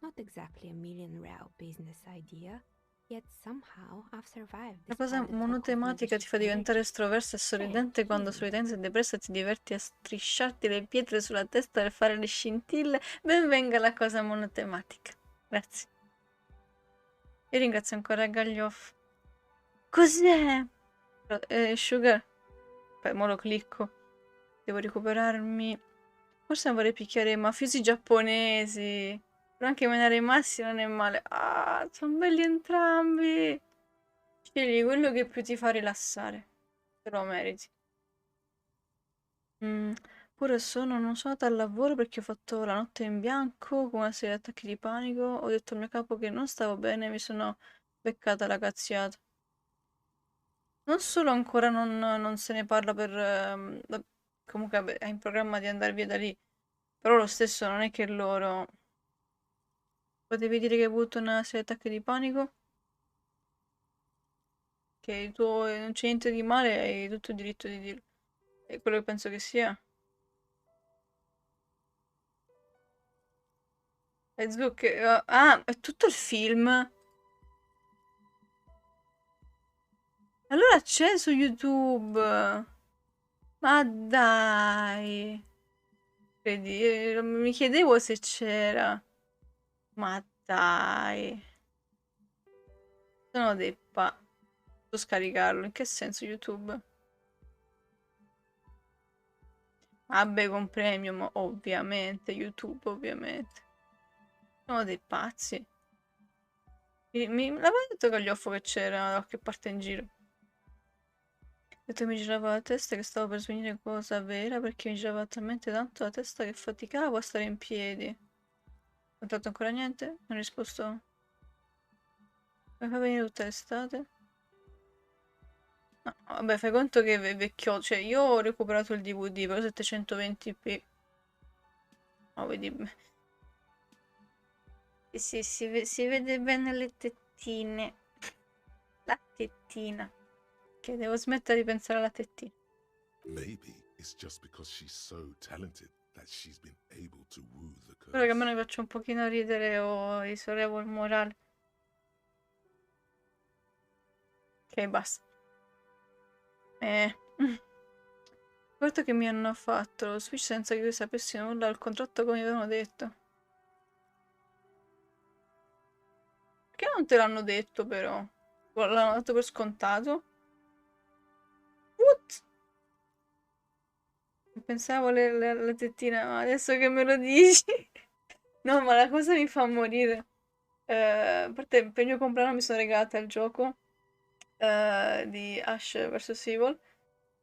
Not exactly a million real business idea, yet somehow I've survived. La cosa monotematica ti fa diventare estroversa e sorridente quando solitamente sei depressa e ti diverti a strisciarti le pietre sulla testa per fare le scintille. Ben venga la cosa monotematica. Grazie. E ringrazio ancora Gaglioff. Cos'è? Sugar. Beh, mo lo clicco. Devo recuperarmi. Forse non vorrei picchiare i mafiosi giapponesi. Però anche menare i massi non è male. Ah, sono belli entrambi. Scegli quello che più ti fa rilassare. Te lo meriti. Pure non sono andata al lavoro perché ho fatto la notte in bianco con una serie di attacchi di panico. Ho detto al mio capo che non stavo bene e mi sono beccata la cazziata. Non solo ancora non se ne parla comunque vabbè, è in programma di andare via da lì. Però lo stesso non è che loro... Potevi dire che hai avuto una serie di attacchi di panico? Che tu non c'è niente di male, hai tutto il diritto di dirlo. È quello che penso che sia. Facebook... ah, è tutto il film? Allora c'è su YouTube. Ma dai. Vedi, mi chiedevo se c'era. Ma dai. Sono dei Posso scaricarlo? In che senso YouTube? Vabbè, con premium, ovviamente. YouTube, ovviamente. Sono dei pazzi. L'avevo detto Gaglioffo che c'era da qualche parte in giro. Ho detto mi girava la testa che stavo per svenire cosa vera perché mi girava talmente tanto la testa che faticavo a stare in piedi. Non ho fatto ancora niente? Non ho risposto. Come fa venire tutta l'estate? No, vabbè, fai conto che è vecchio. Cioè, io ho recuperato il DVD, però 720p. Oh, vedi. Sì, si vede bene le tettine. La tettina. Che devo smettere di pensare alla tettina. Maybe it's just because she's so talented that she's been able to woo the curse. Quello che almeno mi faccio un pochino ridere o risollevo il morale. Ok, basta. Guarda che mi hanno fatto lo switch senza che io sapessi nulla al contratto come mi avevano detto. Perché non te l'hanno detto però? L'hanno dato per scontato? What? Pensavo la tettina, ma adesso che me lo dici... No, ma la cosa mi fa morire. A parte, per il mio compleanno mi sono regalata il gioco di Ash vs Evil.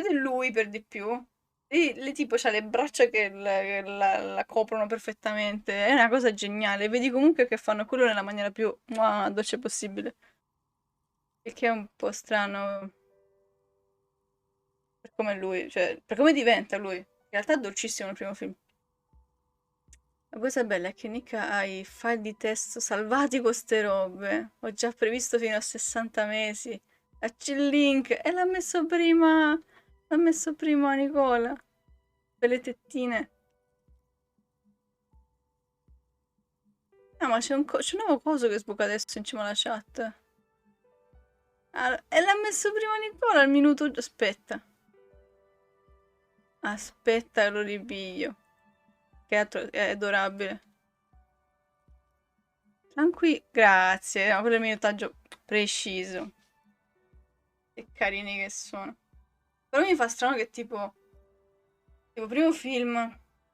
vede lui per di più. E lei tipo c'ha le braccia che la coprono perfettamente. È una cosa geniale. Vedi comunque che fanno quello nella maniera più dolce possibile. Il che è un po' strano per come lui, cioè, per come diventa lui. In realtà è dolcissimo il primo film. La cosa bella è che Nick ha i file di testo salvati con ste robe. Ho già previsto fino a 60 mesi. Facci il link. E l'ha messo prima. L'ha messo prima Nicola. Per le tettine. Ah, ma c'è c'è un nuovo coso che sbuca adesso in cima alla chat. Ah, e l'ha messo prima Nicola al minuto. Aspetta. Aspetta, lo ripiglio. Che altro è adorabile. Tranquillo. Grazie. No, quello è il minutaggio preciso. Che carini che sono. Però mi fa strano che tipo primo film,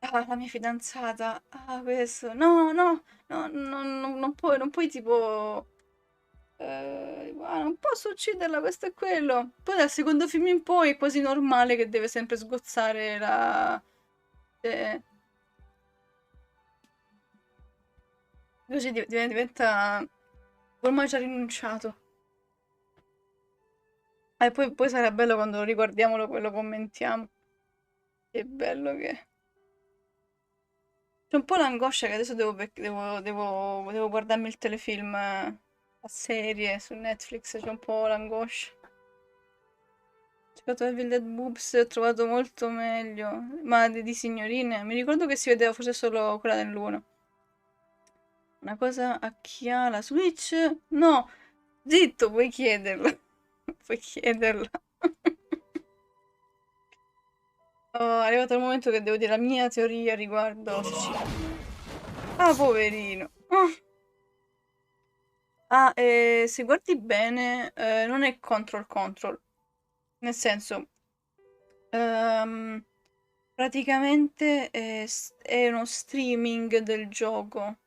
la mia fidanzata, questo, no, no, no, non puoi tipo, non posso ucciderla, questo è quello. Poi dal secondo film in poi è quasi normale che deve sempre sgozzare la... Così diventa... Ormai ci ha rinunciato. E poi sarà bello quando lo riguardiamo, lo commentiamo. Che bello che è. C'è un po' l'angoscia che adesso devo guardarmi il telefilm a serie su Netflix, c'è un po' l'angoscia. Ho giocato Evil Dead Boobs e ho trovato molto meglio, ma di signorine, mi ricordo che si vedeva forse solo quella dell'1. Una cosa a chi ha la Switch? No, zitto, puoi chiederla. Puoi chiederla. Oh, è arrivato il momento che devo dire la mia teoria riguardo Sicilia. Ah, poverino. Se guardi bene, non è Control Control. Nel senso, praticamente è uno streaming del gioco.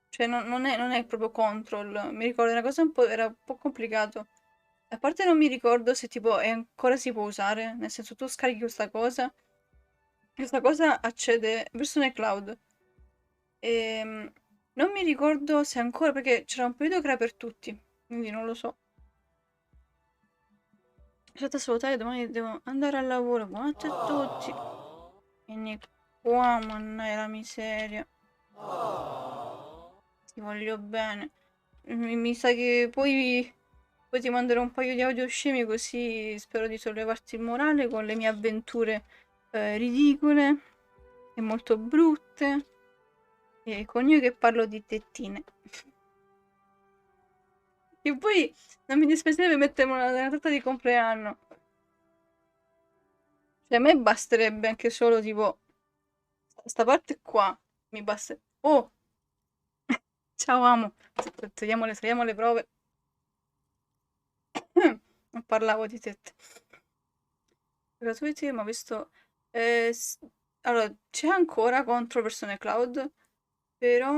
Cioè, non è proprio Control. Mi ricordo una cosa era un po' complicato. A parte non mi ricordo se tipo ancora si può usare. Nel senso, tu scarichi questa cosa. Questa cosa accede verso nel cloud. Non mi ricordo se ancora, perché c'era un periodo che era per tutti, quindi non lo so. Lasciate salutare, domani devo andare al lavoro. Buonanotte a tutti. Vieni qua, mannaggia la miseria. Ti voglio bene. Mi sa che poi ti manderò un paio di audio scemi così spero di sollevarti il morale con le mie avventure ridicole e molto brutte. E con io che parlo di tettine. E poi non mi dispiacerebbe mettermi una torta di compleanno. Cioè, a me basterebbe anche solo tipo sta parte qua. Mi basta. Oh! Ciao amo. Togliamo le prove. Non parlavo di tette. Gratuiti, ma ho visto. Allora, c'è ancora contro persone cloud. Però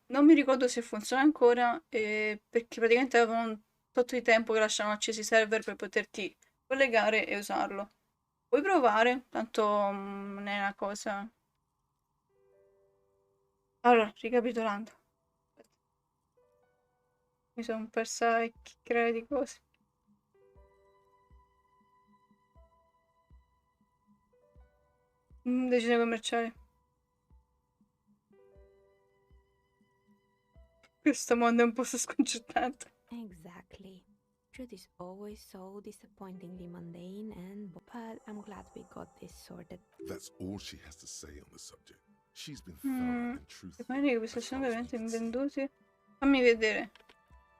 non mi ricordo se funziona ancora. Perché praticamente avevano un tot di tempo che lasciano accesi i server per poterti collegare e usarlo. Puoi provare, tanto non è una cosa. Allora, ricapitolando. Mi sono persa a chiacchierare di cose. Decisione commerciale. Questo mondo è un po' sconcertante. Exactly. Truth is always so disappointingly mundane but I'm glad we got this sorted. That's all she has to say on the subject. She's been thorough and truthful. Quindi che questi sono veramente invenduti. Fammi vedere.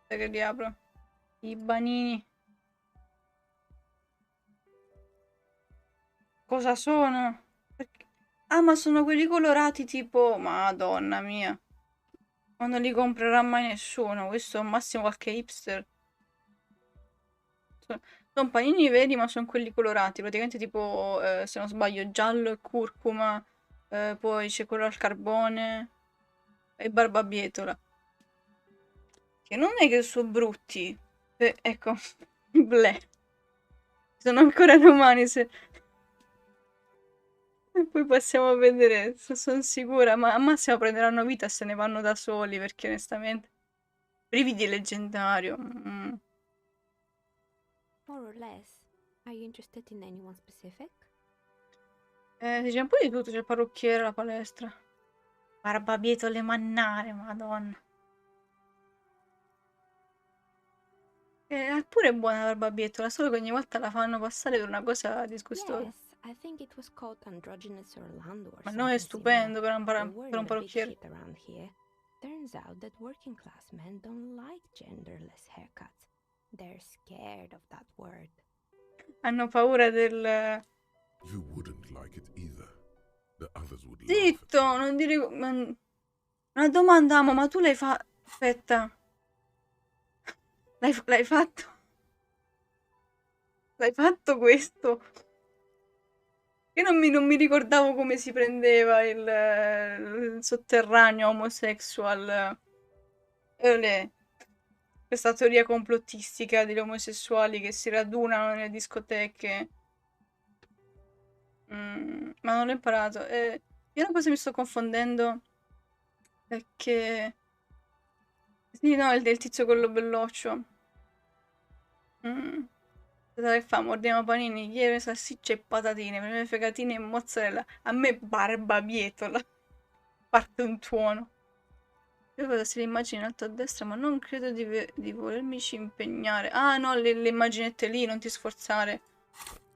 Dai che li apro. I banini. Cosa sono? Ah, ma sono quelli colorati tipo... Madonna mia. Ma non li comprerà mai nessuno. Questo è al massimo qualche hipster. Sono panini veri, ma sono quelli colorati. Praticamente tipo, se non sbaglio, giallo e curcuma. Poi c'è quello al carbone. E barbabietola. Che non è che sono brutti. Ecco. Bleh. Sono ancora romani se... E poi possiamo vedere, sono sicura, ma al massimo prenderanno vita e se ne vanno da soli, perché onestamente... Brividi leggendario. More or less. Are you interested in anyone specific? C'è un po' di tutto, c'è il parrucchiere, la palestra. Barbabietole mannare, madonna. È pure buona la barbabietola, solo che ogni volta la fanno passare per una cosa disgustosa. Yes, I think it was called Androgynous Orlando or Ma no, è something similar. stupendo per un, They per were un the big parrucchiere. shit around here. Turns out that working class men don't like genderless haircuts. They're scared of that word. Hanno paura del... You wouldn't like it either. The others would laugh. Zitto, non dire... Una domanda, amo, ma tu l'hai fatto... Aspetta. L'hai fatto? L'hai fatto questo? Io non mi ricordavo come si prendeva il sotterraneo homosexual. Questa teoria complottistica degli omosessuali che si radunano nelle discoteche. Ma non l'ho imparato. Io una cosa mi sto confondendo è che... Sì, no, il tizio con lo belloccio. Cosa che fa? Mordiamo panini, lieve, salsicce e patatine, per me fegatine e mozzarella. A me barbabietola. Parte un tuono. Io cosa se le immagini in alto a destra, ma non credo di volermici impegnare. Ah no, le immaginette lì, non ti sforzare.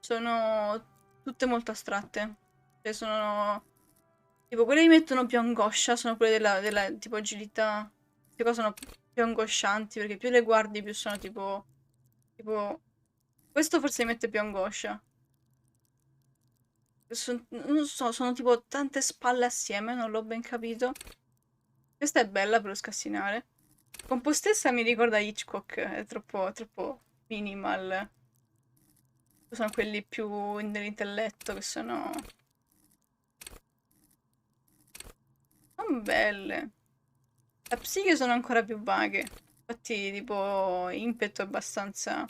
Sono tutte molto astratte. Cioè sono... Tipo, quelle che mi mettono più angoscia sono quelle della tipo agilità. Queste cose sono più angoscianti, perché più le guardi più sono tipo... Tipo... Questo forse mi mette più angoscia. Non so, sono tipo tante spalle assieme, non l'ho ben capito. Questa è bella per lo scassinare. Compostessa mi ricorda Hitchcock, è troppo minimal. Sono quelli più nell'intelletto che sono... Sono belle. La psiche sono ancora più vaghe. Infatti, tipo, impeto è abbastanza...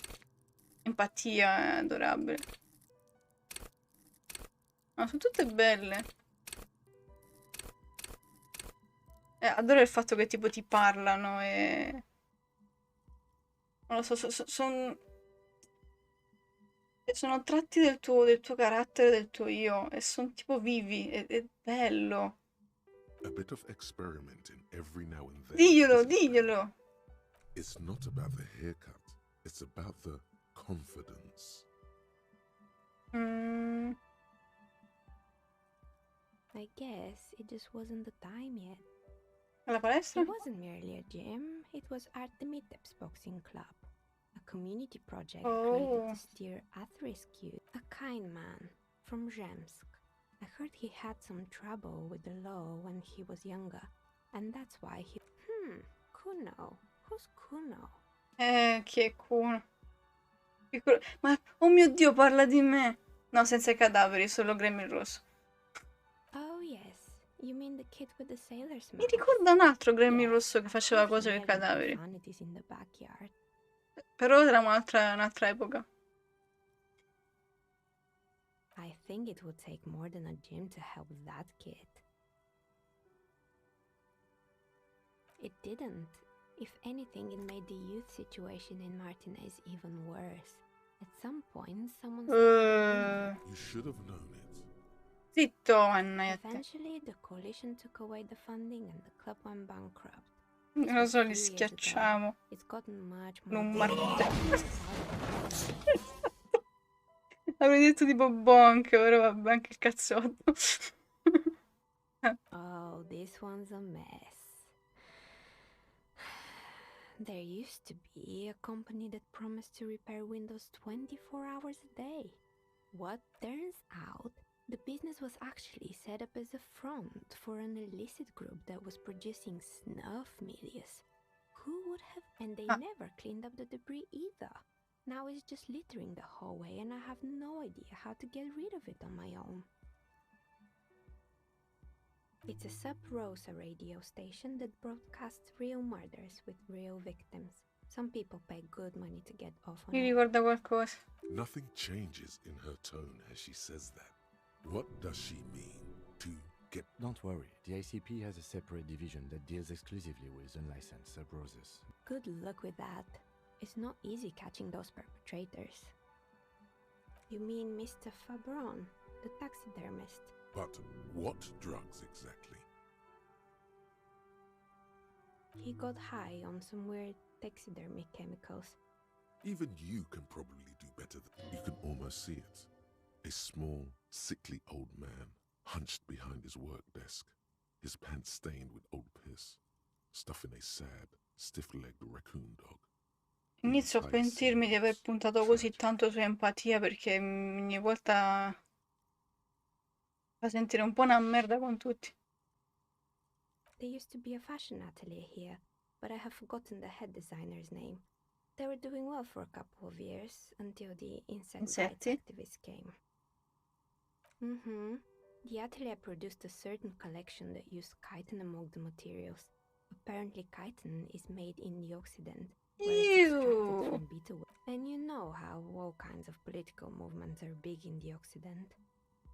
Empatia è adorabile. Ma sono tutte belle. Adoro il fatto che tipo ti parlano e... Non lo so, sono tratti del tuo carattere, del tuo io, e sono tipo vivi, è bello. A bit of experimenting every now and then. Diglielo. It's not about the haircut. It's about the confidence. I guess it just wasn't the time yet. Alla palestra? It wasn't merely a gym, it was at the Meetups Boxing Club, a community project created to steer at-risk youth. A kind man from Zemsk. I heard he had some trouble with the law when he was younger, and that's why he... Kuno. Who's Kuno? Chi è Kuno? Ma, oh mio Dio, parla di me! No, senza i cadaveri, solo Gremlin rosso. Oh yes, you mean the kid with the sailor's mouth? Mi ricorda un altro Gremlin rosso che faceva cose con i cadaveri. In the backyard. Però era un'altra epoca. I think it would take more than a gym to help that kid. It didn't. If anything, it made the youth situation in Martinez even worse. At some point, someone said... You should have known it. Zitto, Anna. Eventually, the coalition took away the funding and the club went bankrupt. Non lo so, li schiacciamo. It's gotten much Non more... Avrei detto tipo bonk, però vabbè, anche il cazzotto. Oh, this one's a mess. There used to be a company that promised to repair windows 24 hours a day. What turns out, the business was actually set up as a front for an illicit group that was producing snuff milias. Who would have? And they never cleaned up the debris either. Now it's just littering the hallway and I have no idea how to get rid of it on my own. It's a sub-Rosa radio station that broadcasts real murders with real victims. Some people pay good money to get off on Mi it. ricorda qualcosa. Nothing changes in her tone as she says that. What does she mean? To get... Don't worry, the ICP has a separate division that deals exclusively with unlicensed sub-roses. Good luck with that. It's not easy catching those perpetrators. You mean Mr. Fabron, the taxidermist? But what drugs exactly? He got high on some weird taxidermy chemicals. Even you can probably do better than... You can almost see it. A small, sickly old man, hunched behind his work desk, his pants stained with old piss, stuffing a sad, stiff-legged raccoon dog. Inizio a pentirmi di aver puntato così tanto su empatia perché ogni volta fa sentire un po' una merda con tutti. There used to be a fashion atelier here, but I have forgotten the head designer's name. They were doing well for a couple of years until the insect rights activists came. The atelier produced a certain collection that used chitin among the materials. Apparently chitin is made in the Occident, where it's extracted from betel. And you know how all kinds of political movements are big in the Occident.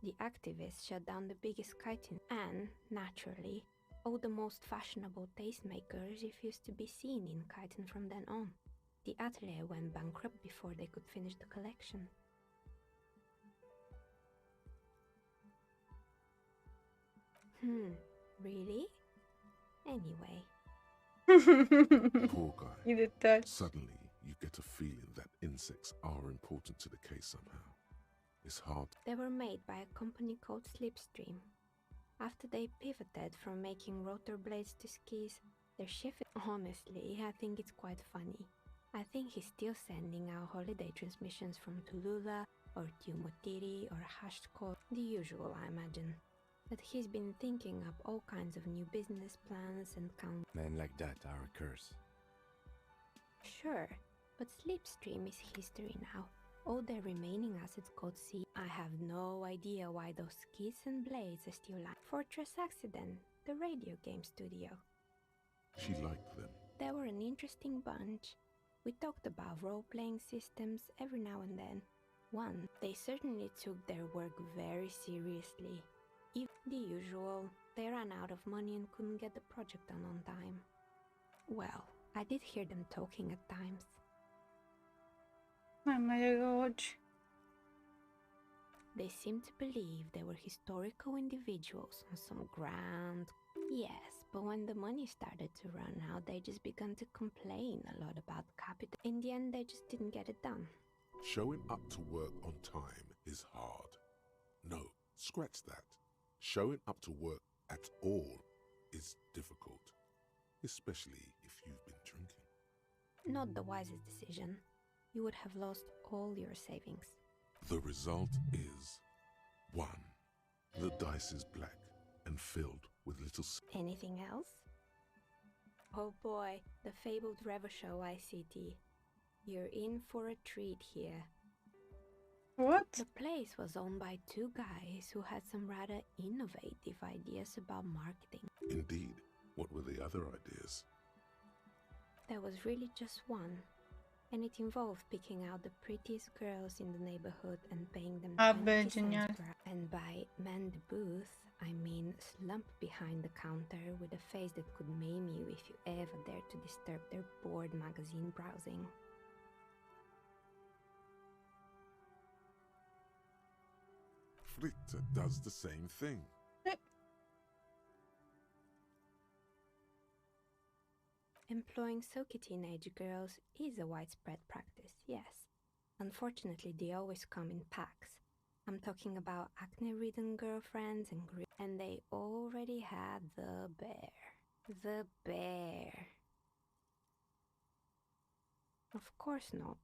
The activists shut down the biggest chitin and, naturally, all the most fashionable tastemakers refused to be seen in chitin from then on. The atelier went bankrupt before they could finish the collection. Really? Anyway. Poor guy. I dettagli. Suddenly, you get a feeling that insects are important to the case somehow. It's hard. They were made by a company called Slipstream. After they pivoted from making rotor blades to skis, their shift... Honestly, I think it's quite funny. I think he's still sending out holiday transmissions from Tulula or Tiumotiri or Hashko, the usual, I imagine. But he's been thinking up all kinds of new business plans and Men like that are a curse. Sure, but Slipstream is history now. All their remaining assets got seized. I have no idea why those skis and blades are still lying. Fortress Accident, the radio game studio. She liked them. They were an interesting bunch. We talked about role-playing systems every now and then. One, they certainly took their work very seriously. If the usual, they ran out of money and couldn't get the project done on time. Well, I did hear them talking at times. Mamma mia, oggi. They seemed to believe they were historical individuals on some grand... Yes, but when the money started to run out, they just began to complain a lot about capital. In the end, they just didn't get it done. Showing up to work on time is hard. No, scratch that. Showing up to work at all is difficult, especially if you've been drinking. Not the wisest decision. You would have lost all your savings. The result is 1. The dice is black and filled with little... Anything else? Oh boy, the fabled Revachol ICT. You're in for a treat here. What? The place was owned by 2 guys who had some rather innovative ideas about marketing. Indeed. What were the other ideas? There was really just one, and it involved picking out the prettiest girls in the neighborhood and paying them 20 cents per... And by man the booth, I mean slump behind the counter with a face that could maim you if you ever dared to disturb their bored magazine browsing. Fritta does the same thing. Employing silky teenage girls is a widespread practice, yes. Unfortunately, they always come in packs. I'm talking about acne-ridden girlfriends and they already had the bear. The bear. Of course not.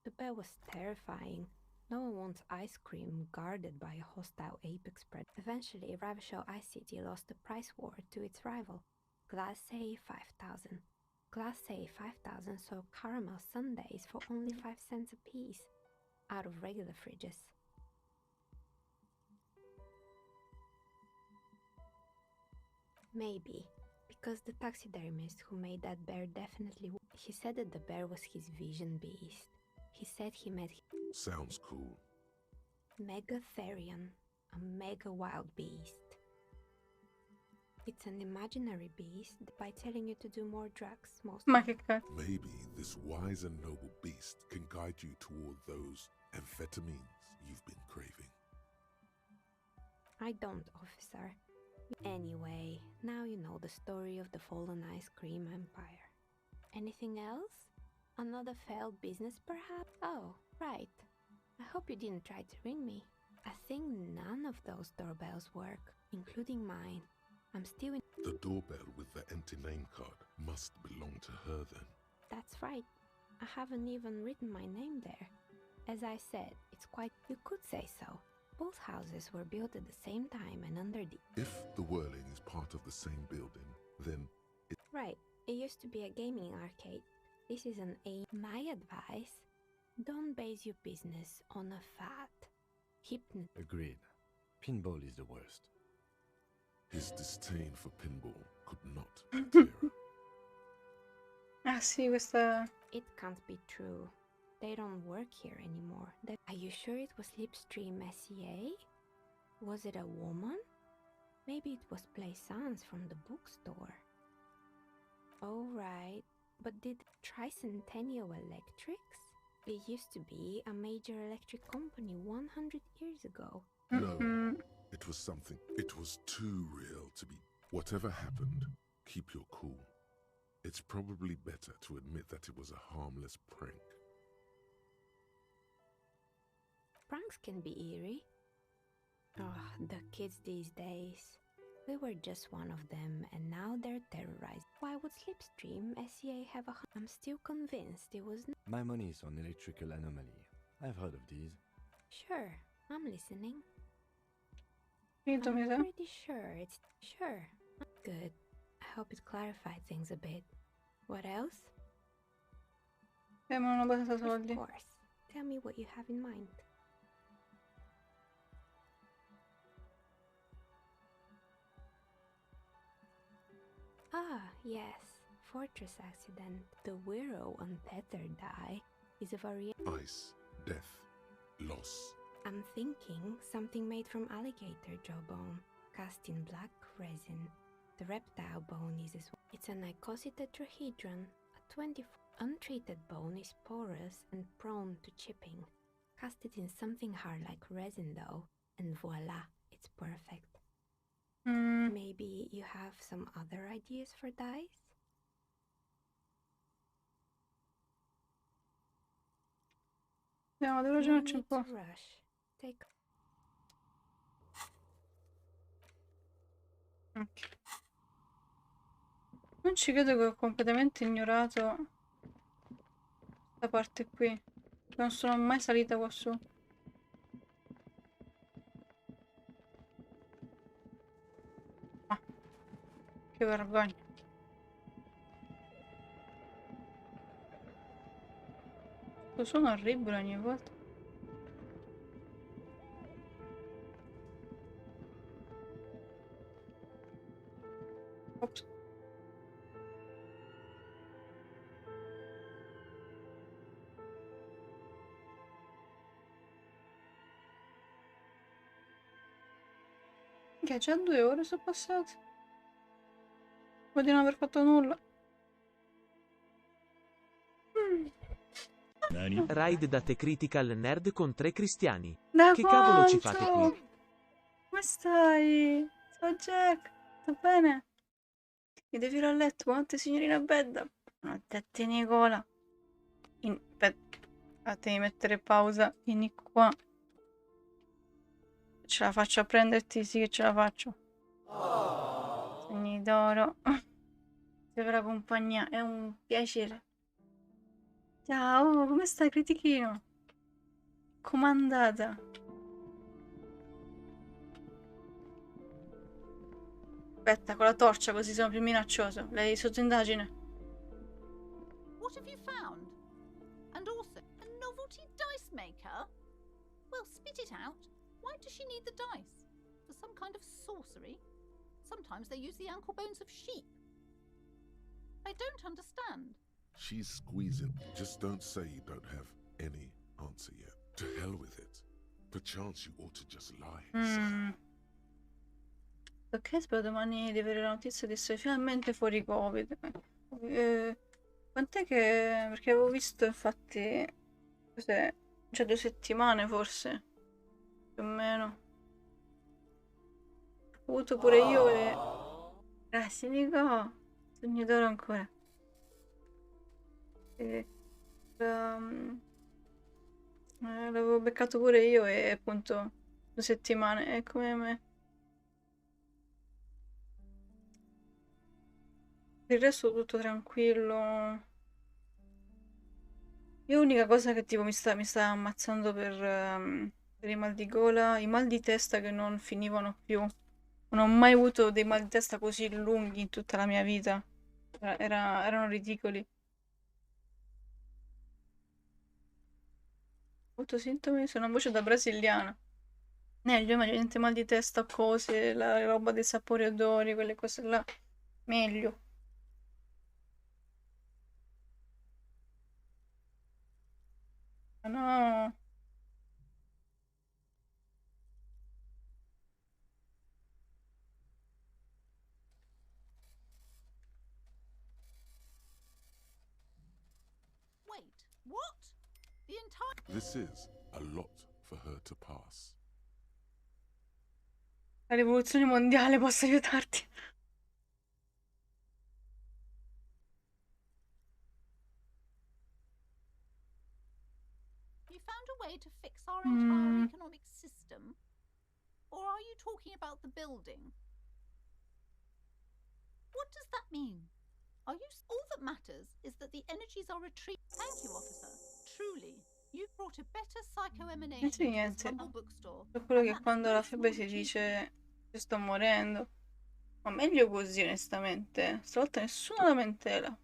The bear was terrifying. No one wants ice cream guarded by a hostile apex predator. Eventually, Ravachol ICT lost the price war to its rival, Glace 5000. Glace 5000 sold caramel sundaes for only 5 cents a piece, out of regular fridges. Maybe, Because the taxidermist who made that bear definitely... He said that the bear was his vision beast. He said he met... Sounds cool. Megatherion, a mega wild beast. It's an imaginary beast by telling you to do more drugs, Ma che cazzo. Maybe this wise and noble beast can guide you toward those amphetamines you've been craving. I don't, officer. Anyway, now you know the story of the fallen ice cream empire. Anything else? Another failed business, perhaps? Oh, right. I hope you didn't try to ring me. I think none of those doorbells work, including mine. I'm still in... The doorbell with the empty name card must belong to her then. That's right. I haven't even written my name there. As I said, it's quite... You could say so. Both houses were built at the same time and under the... If the whirling is part of the same building, then it... Right. It used to be a gaming arcade. This is an A. My advice, don't base your business on a fad. Agreed. Pinball is the worst. His disdain for pinball could not be clearer. Ah sì, questa... It can't be true. They don't work here anymore. Are you sure it was Slipstream SEA? Was it a woman? Maybe it was Plaisance from the bookstore. Oh, right. But did Tricentennial Electrics? It used to be a major electric company 100 years ago. No, it was something. It was too real to be. Whatever happened, keep your cool. It's probably better to admit that it was a harmless prank. Pranks can be eerie. Oh, the kids these days. We were just one of them, and now they're terrorized. Why would Slipstream SEA have a... I'm still convinced it was... My money is on electrical anomaly. I've heard of these. Sure, I'm listening. Finito, mi sa? I'm pretty sure it's... Sure. Good. I hope it clarified things a bit. What else? Ma non ho abbastanza soldi. Of course. Tell me what you have in mind. Ah, yes. Fortress accident. The Wirrow untethered die is a variation. Ice, death, loss. I'm thinking something made from alligator jawbone, cast in black resin. The reptile bone is as well. It's an icositetrahedron. A 24 untreated bone is porous and prone to chipping. Cast it in something hard like resin though, and voila, it's perfect. Maybe you have some other ideas for dyes? Andiamo, devo No ragionarci un need to po'. rush. Take... Ok. Non ci credo che ho completamente ignorato questa parte qui. Non sono mai salita qua su. Ah, che vergogna. Questo suono orribile ogni volta. Ops. Che già 2 ore sono passate. Vuol di non aver fatto nulla. Raid da The Critical Nerd con 3 cristiani. Da Che cavolo ci fate quanto? qui? Come stai? Ciao Jack, sta bene? Mi devi ir a letto, buonanotte signorina Bedda. Buonanotte a te Nicola. Aspetta, devi mettere pausa. Vieni qua. Ce la faccio a prenderti? Sì che ce la faccio. Segni d'oro. Sei per la compagnia, è un piacere. Ciao, come stai critichino? Com'è andata? Aspetta, con la torcia così sono più minaccioso. Lei è sotto indagine. What have you found? And also, a novelty dice maker? Well, spit it out. Why does she need the dice? For some kind of sorcery? Sometimes they use the ankle bones of sheep. I don't understand. She's squeezing. Just don't say you don't have any answer yet. To hell with it. Perchance you ought to just lie. Ok, spero domani di avere la notizia di essere finalmente fuori Covid. Quant'è che... Perché avevo visto infatti... Cos'è? Cioè 2 settimane forse. Più o meno. Ho avuto pure io e... Grazie Nico. Sogno d'oro ancora. L'avevo beccato pure io e appunto 2 settimane. È come me. Il resto tutto tranquillo. Io l'unica cosa che tipo mi sta ammazzando per i mal di gola, i mal di testa che non finivano più. Non ho mai avuto dei mal di testa così lunghi in tutta la mia vita. Erano ridicoli. Ho avuto sintomi, sono una voce da brasiliana. Meglio, meglio, niente mal di testa, cose, la roba dei sapori e odori, quelle cose là. Meglio. Ma no. Wait, what? The entire... This is a lot for her to pass. La rivoluzione mondiale posso aiutarti. You found a way to fix our entire economic system? Or are you talking about the building? What does that mean? Are you... All that matters is that the energies are retreating. Thank you, officer. Truly, you've brought a better psycho-emanation Sì, to this niente. humble bookstore. È quello and che that's quando no la febbre small si achievement. dice che sto morendo. Ma meglio così, onestamente. Stavolta nessuna lamentela.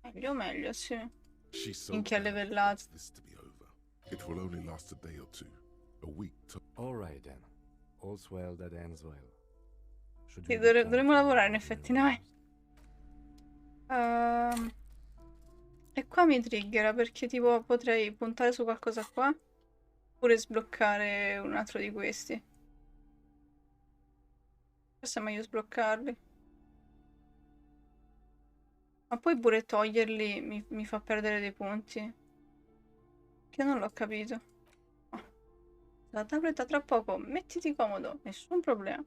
Meglio, meglio, sì. She's so Minchia bad, levellato. wants this to be over. It will only last a day or two. A week to... Alright then. All's well that ends well. Should Sì, we return dovremmo to lavorare in our effetti, ordinary noi. E qua mi triggera perché tipo potrei puntare su qualcosa qua. Oppure sbloccare un altro di questi. Forse è meglio sbloccarli. Ma poi pure toglierli mi fa perdere dei punti. Che non l'ho capito. Oh. La tabletta tra poco, mettiti comodo, nessun problema.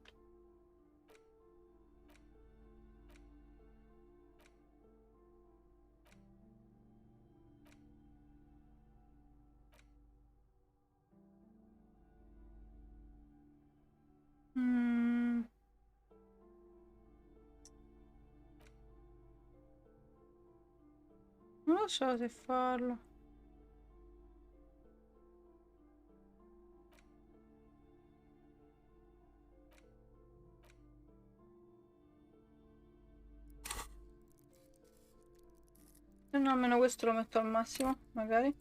Non lo so se farlo. Se no almeno questo lo metto al massimo, magari.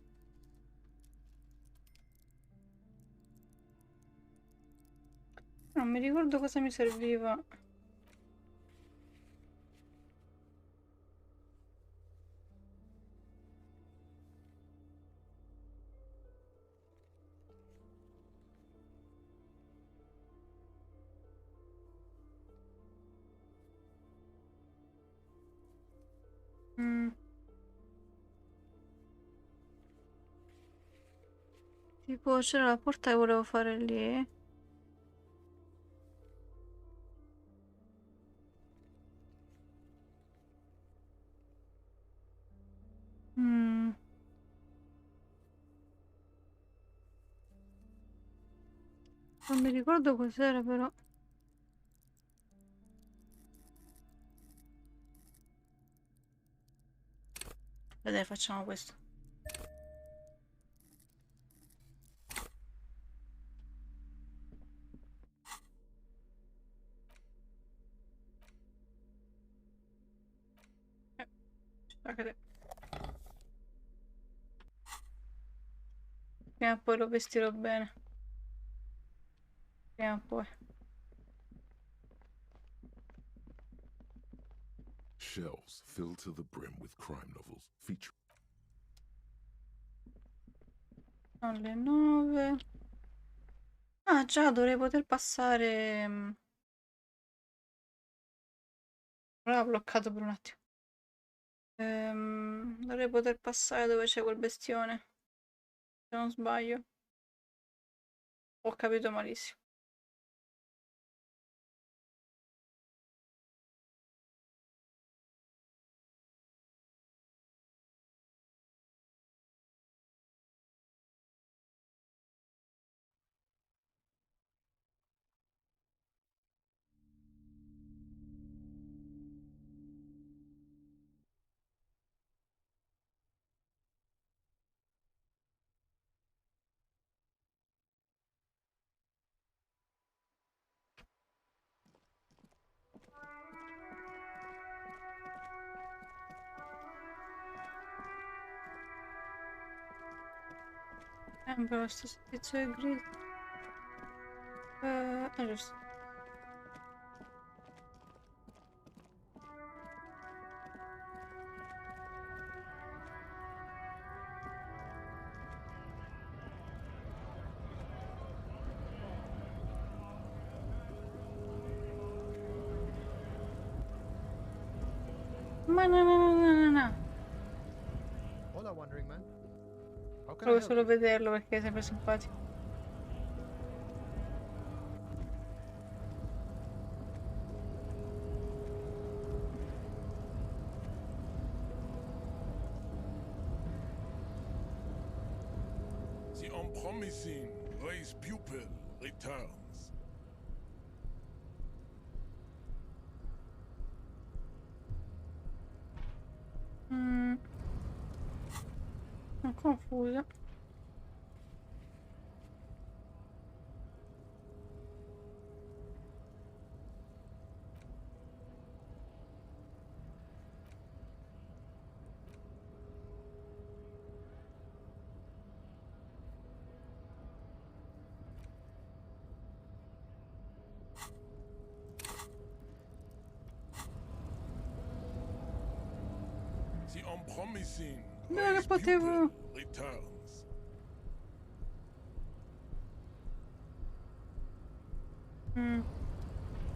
Non mi ricordo cosa mi serviva. Tipo c'era la porta che volevo fare lì. Non mi ricordo cos'era però. Vedete, facciamo questo. Staccate. Prima o poi lo vestirò bene. Prima o poi. shelves filled to the brim with crime novels featuring. Alle 9. Ah, già, dovrei poter passare. Ora ho bloccato per un attimo. Dovrei poter passare dove c'è quel bestione. Se non sbaglio. Ho capito malissimo. Però sto tizio è grigio. Giusto. Ma no. Hola, Wandering Man. How can I Provo help solo a you? vederlo perché è sempre simpatico. The unpromising race pupil returns. Sono confusa. The unpromising Dove race potevo. pupil returns.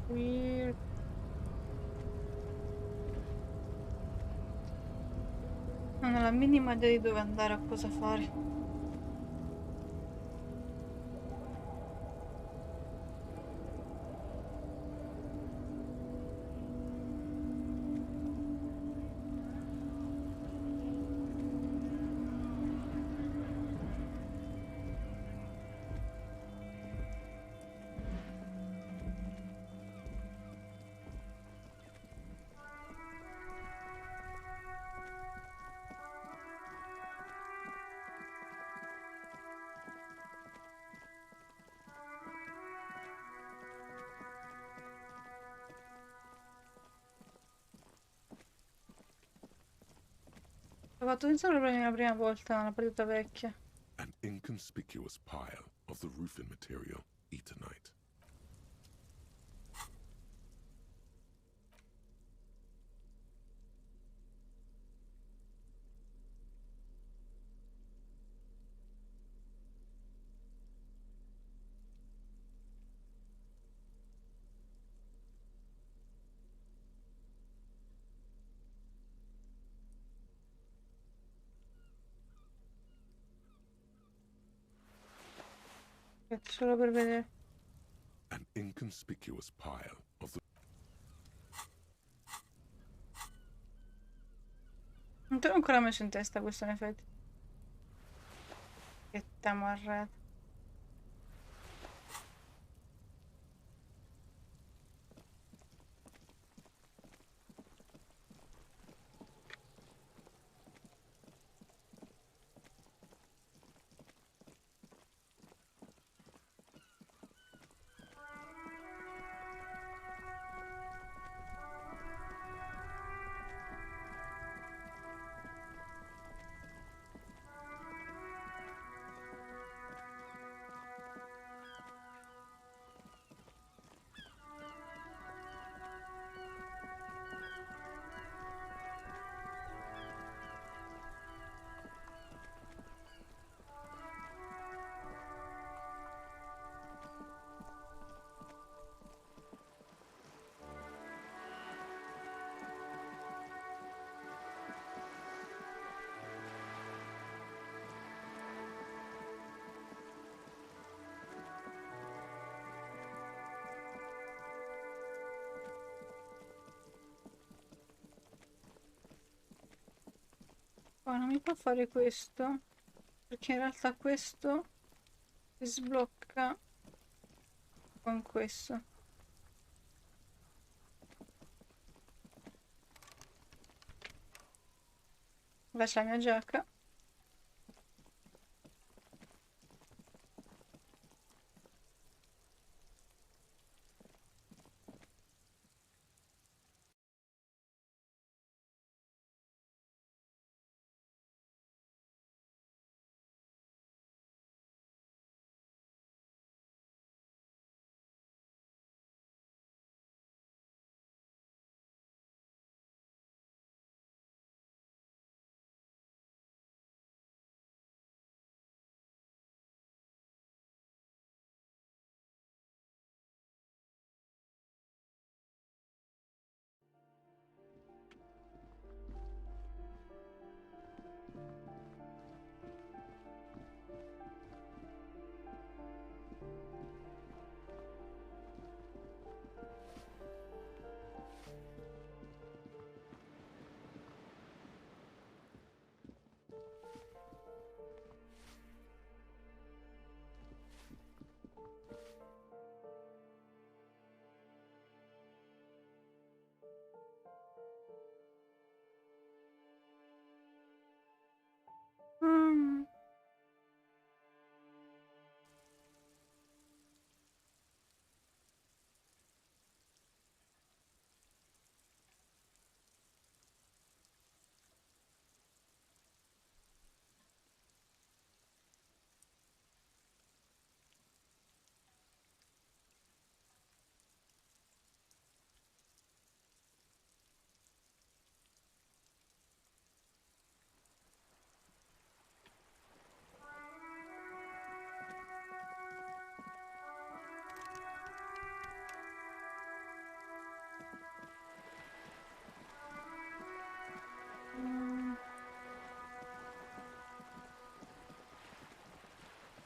Weird. Non ho la minima idea di dove andare o cosa fare. Ho fatto pensare la prima volta, una partita vecchia. An inconspicuous pile of the roofing material, Eternite. Solo per vedere. An inconspicuous pile of the. Non te l'ho ancora messo in testa questo in effetti. Che tamarrata. Qua non mi fa fare questo, perché in realtà questo si sblocca con questo. Lascia la mia giacca. Mm.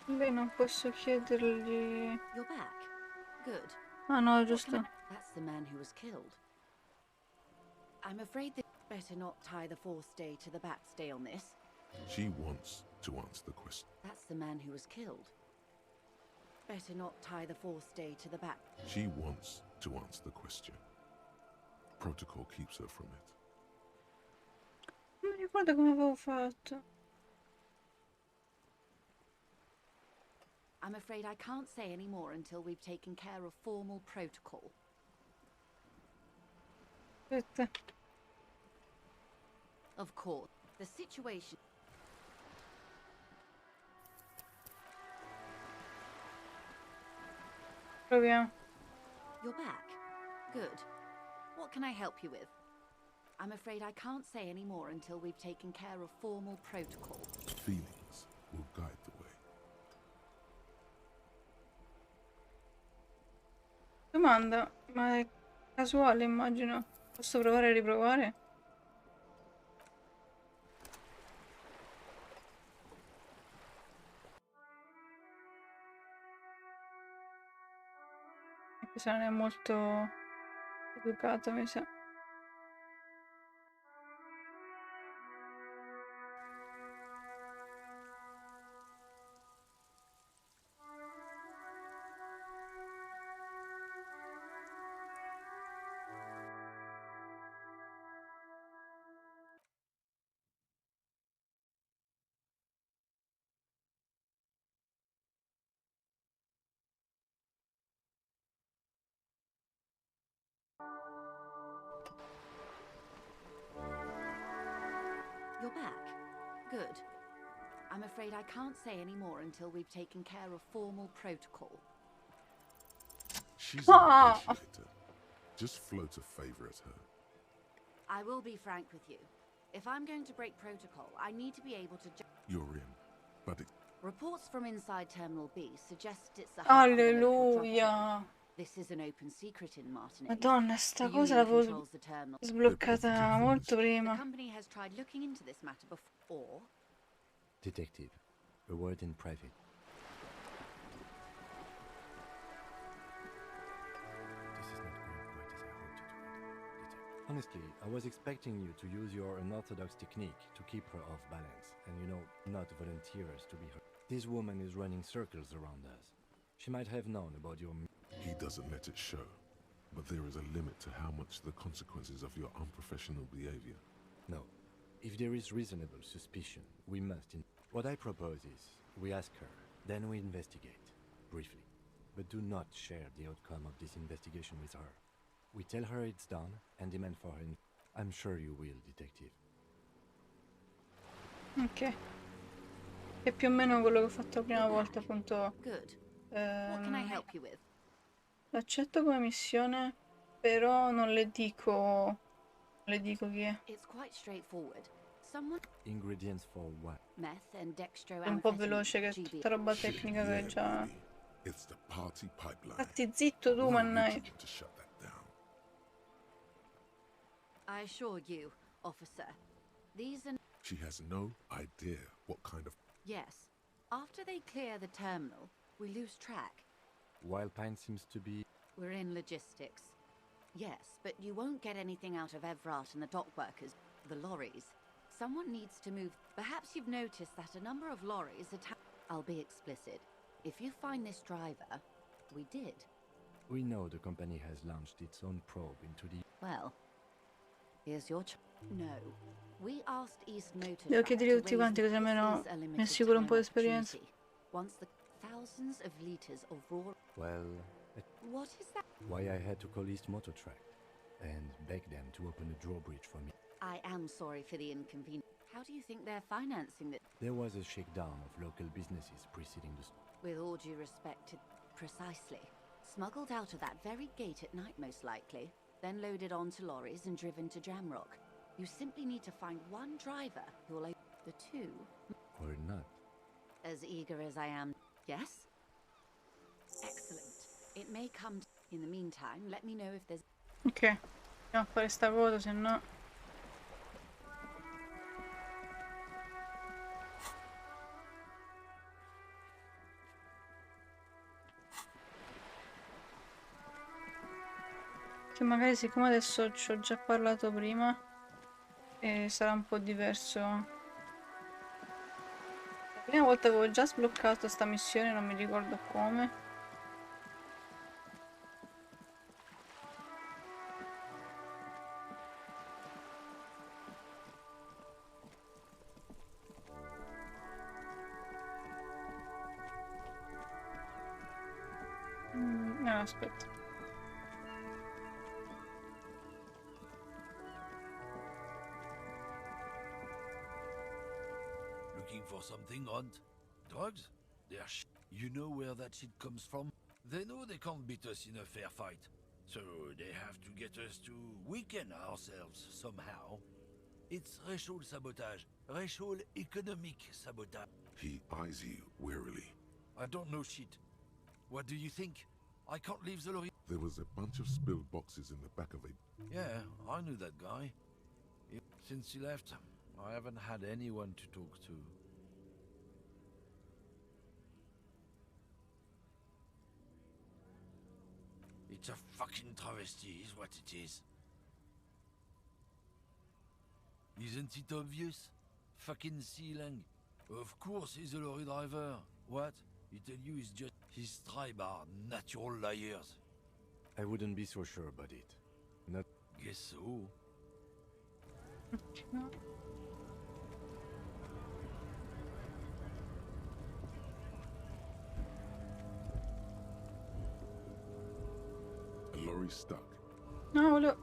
Beh, non posso chiedergli... You're back. Good. Ah no, What can giusto. That's the man who was killed. I'm afraid that better not tie the fourth stay to the bat stay on this. She wants to answer the question. That's the man who was killed. Better not tie the fourth stay to the bat. She wants to answer the question. Protocol keeps her from it. Non mi ricordo come avevo fatto. I'm afraid I can't say any more until we've taken care of formal protocol. Aspetta. Of course, the situation... Proviamo. You're back. Good. What can I help you with? I'm afraid I can't say any more until we've taken care of formal protocol. Feelings will guide the way. Domanda, ma è casuale, immagino. Posso provare e riprovare? Questa non è molto educato, mi sa. You're back. Good. I'm afraid I can't say any more until we've taken care of formal protocol. She's an negotiator. Just float a favor at her. I will be frank with you. If I'm going to break protocol, I need to be able to... You're in, but it... Reports from inside Terminal B suggest it's the hub for the local drug trade. Alleluia! This is an open secret in Martinez. Madonna, sta The cosa Union l'avevo controls the terminal. sbloccata molto The prima. company has tried looking into this matter before. Detective, a word in private. This is not going quite as I hoped it would. Detective. Honestly, I was expecting you to use your unorthodox technique to keep her off balance, and not volunteer us to be her. This woman is running circles around us. She might have known about your... He doesn't let it show, but there is a limit to how much the consequences of your unprofessional behavior. No. If there is reasonable suspicion, we must... What I propose is, we ask her, then we investigate, briefly. But do not share the outcome of this investigation with her. We tell her it's done and demand for her. I'm sure you will, detective. Ok. È più o meno quello che ho fatto la prima volta, appunto. Good. What can I help you with? L'accetto come missione, però non le dico chi è. It's quite straightforward. Someone... Ingredients for what? Meth and dextro. È un po' veloce che è tutta roba tecnica che è già... It's the party pipeline. Fatti zitto tu, mannai. To shut that down. I assure you, officer, these are... She has no idea what kind of... Yes. After they clear the terminal, we lose track. Wild Pine seems to be... We're in logistics. Yes, but you won't get anything out of Evrart and the dock workers, the lorries. Someone needs to move. Perhaps you've noticed that a number of lorries I'll be explicit. If you find this driver, we did. We know the company has launched its own probe into the... Well, here's your No. We asked East Motor Devo chiedere tutti quanti così almeno mi assicuro un po' di esperienza. Once the thousands of liters of raw... Well... What is that? Why I had to call East Motor Track and beg them to open a drawbridge for me. I am sorry for the inconvenience. How do you think they're financing it? There was a shakedown of local businesses preceding the... With all due respect to... Precisely. Smuggled out of that very gate at night, most likely. Then loaded onto lorries and driven to Jamrock. You simply need to find one driver who will... The two... Or not. As eager as I am... Yes? Excellent. It may come... In the meantime, let me know if there's... Ok. Andiamo a fare sta cosa, se no... Che magari siccome adesso ci ho già parlato prima sarà un po' diverso. La prima volta avevo già sbloccato sta missione, non mi ricordo come. No, aspetta. Looking for something, Hunt? Drugs? They're You know where that shit comes from? They know they can't beat us in a fair fight. So they have to get us to weaken ourselves somehow. It's racial sabotage. Racial economic sabotage. He eyes you warily. I don't know shit. What do you think? I can't leave the lorry. There was a bunch of spilled boxes in the back of it. Yeah, I knew that guy. Since he left, I haven't had anyone to talk to. It's a fucking travesty, is what it is. Isn't it obvious? Fucking Sealang. Of course he's a lorry driver. What? He tell you he's just... His tribe are natural liars. I wouldn't be so sure about it. Not... Guess so. A lorry stuck. No, look.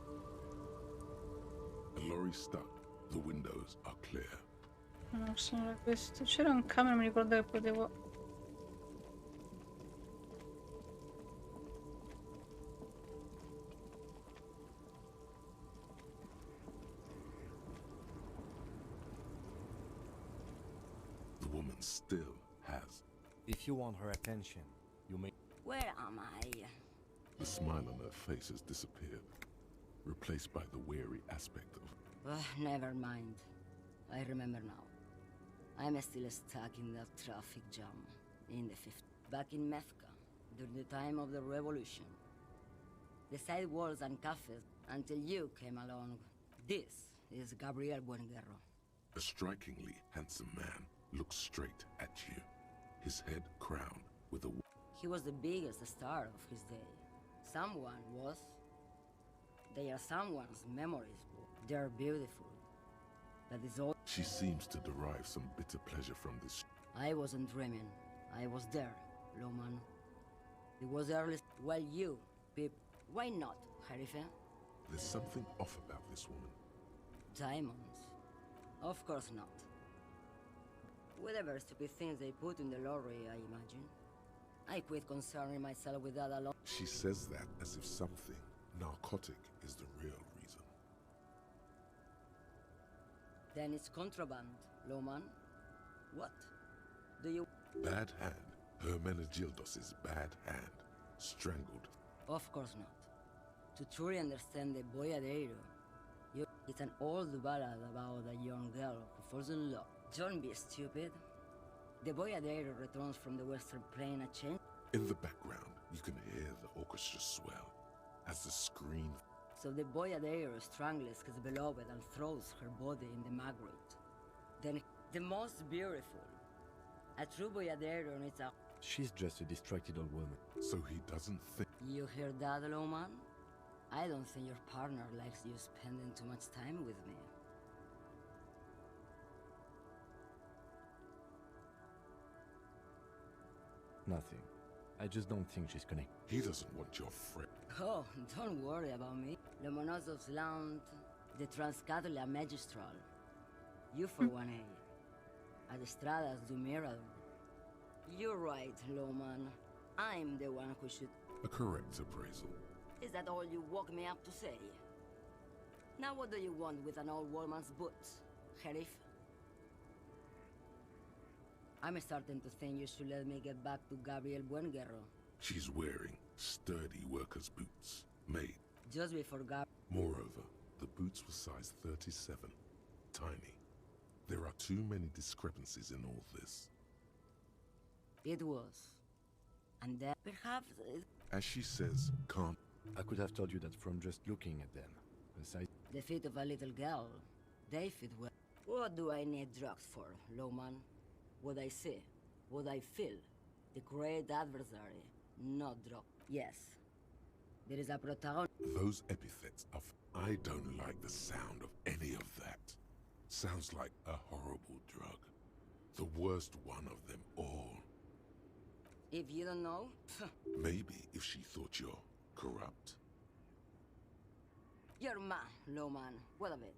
A lorry stuck. The windows are clear. No, sono questo. C'era un camion, mi ricordo che potevo... The woman still has. If you want her attention, you may... Where am I? The smile on her face has disappeared, replaced by the weary aspect of... Never mind. I remember now. I'm still stuck in that traffic jam in the 50s. Back in Mefka, during the time of the revolution. The sidewalks and cafes, Until you came along. This is Gabriel Buenguerro. A strikingly handsome man looks straight at you, his head crowned with a... He was the biggest star of his day. Someone was. They are someone's memories. They're beautiful. That is all. She seems to derive some bitter pleasure from this. I wasn't dreaming. I was there, Loman. It was early. Well, you, Pip. Why not, Harife? There's something off about this woman. Diamonds? Of course not. Whatever stupid things they put in the lorry, I imagine. I quit concerning myself with that alone. She says that as if something narcotic is the real reason. Then it's contraband, Loman. What? Do you... Bad hand. Hermenegildos' bad hand. Strangled. Of course not. To truly understand the Boyadero, it's an old ballad about a young girl who falls in love. Don't be stupid. The Boyadero returns from the western plain a change. In the background, you can hear the orchestra swell as the screen... So the Boyadero strangles his beloved and throws her body in the Magritte. Then the most beautiful. A true Boyadero needs a... She's just a distracted old woman. So he doesn't think... You hear that, Loman? I don't think your partner likes you spending too much time with me. Nothing. I just don't think she's connected. He doesn't want your friend. Oh, don't worry about me. Lomonosov's Land, the Transcatolia Magistral. You for 1A. Ad Estradas du Mirador. You're right, Loman. I'm the one who should... A correct appraisal. Is that all you woke me up to say? Now what do you want with an old woman's boots, Sheriff? I'm starting to think you should let me get back to Gabriel Buenguerro. She's wearing sturdy worker's boots, made. Just before Moreover, the boots were size 37. Tiny. There are too many discrepancies in all this. It was. And then, perhaps... As she says, can't... I could have told you that from just looking at them. Besides... The feet of a little girl. They fit well. What do I need drugs for, Loman? What I see, what I feel. The great adversary, not drug. Yes. There is a protagonist. Those epithets of... I don't like the sound of any of that. Sounds like a horrible drug. The worst one of them all. If you don't know... Maybe if she thought you're corrupt. You're mad, Loman. What of it?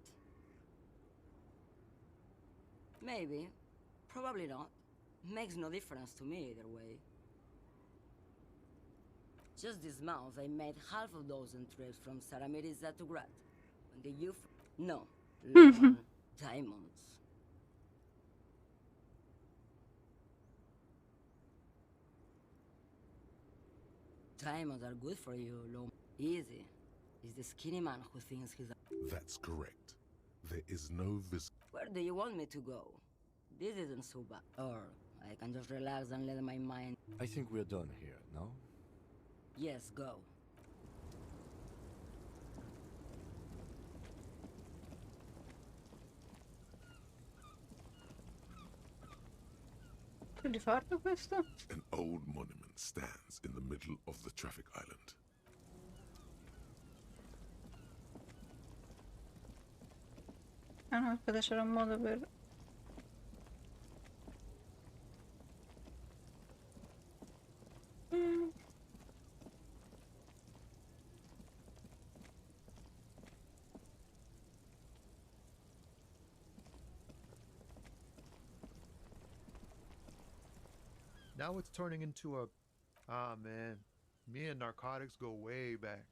Maybe. Probably not. Makes no difference to me either way. Just this month, I made half a dozen trips from Saramiriza to Grat. And the youth... No. Loman. Diamonds. Diamonds are good for you, Loman. Easy. Is the skinny man who thinks he's a... That's correct. There is no Where do you want me to go? This isn't so bad. Or I can just relax and let my mind... I think we're done here, no? Yes, go. Tu di farlo questo? An old monument stands in the middle of the traffic island. Ah no, aspetta, c'era un modo per... Now it's turning into a... Ah, man. Me and narcotics go way back.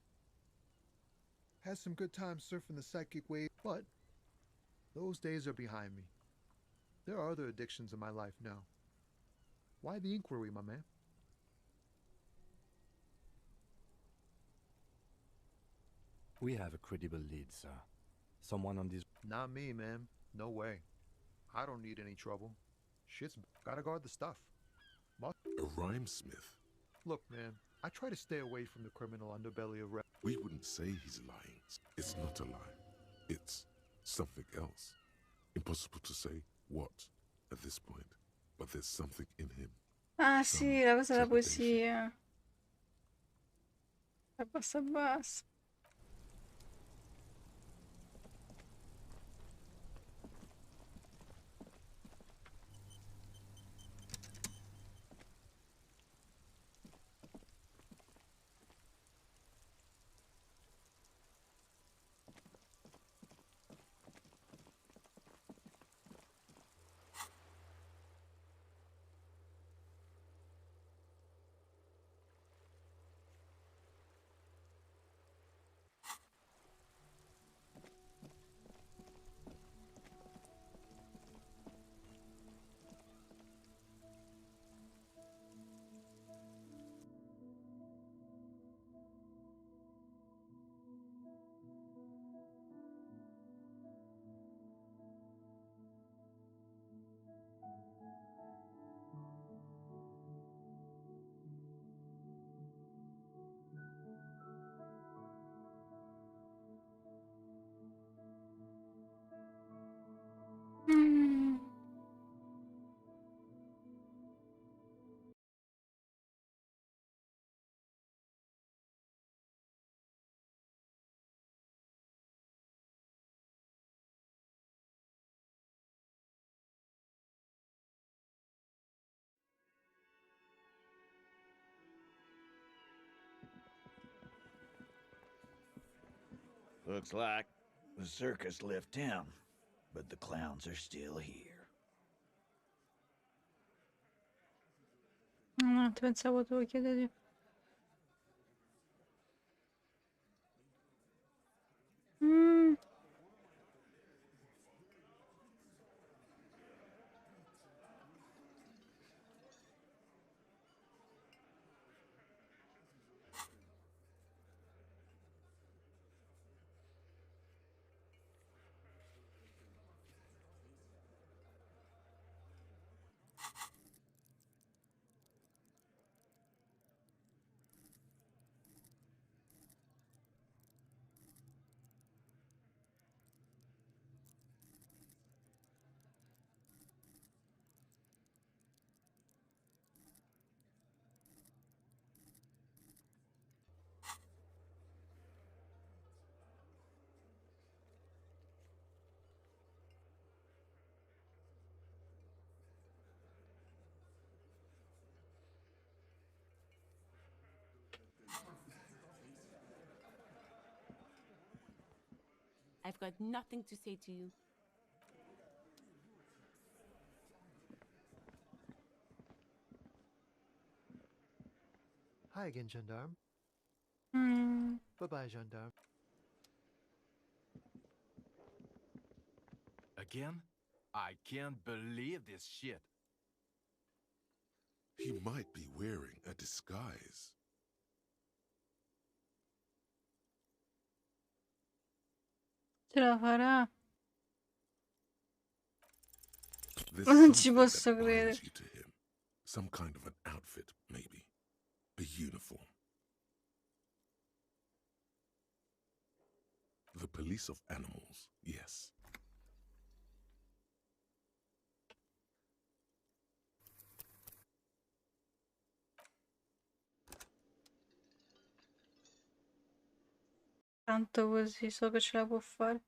Had some good times surfing the psychic wave, but those days are behind me. There are other addictions in my life now. Why the inquiry, my man? We have a credible lead, sir. Someone on this... Not me, man. No way. I don't need any trouble. Shit's gotta guard the stuff. A rhymesmith? Look, man. I try to stay away from the criminal underbelly of We wouldn't say he's lying. It's not a lie. It's something else. Impossible to say what at this point, but there's something in him. Ah sì, la cosa della poesia. Abbassa, abbassa. Looks like the circus left town, but the clowns are still here. No, pensavo tu chiedere. I've got nothing to say to you. Hi again, gendarme. Bye-bye, gendarme. Again? I can't believe this shit. He might be wearing a disguise. Ce la farà. There's Non ci something posso that credere. binds you to him. Some kind of an outfit, maybe. A uniform. The police of animals, yes. Tanto così so che ce la può fare.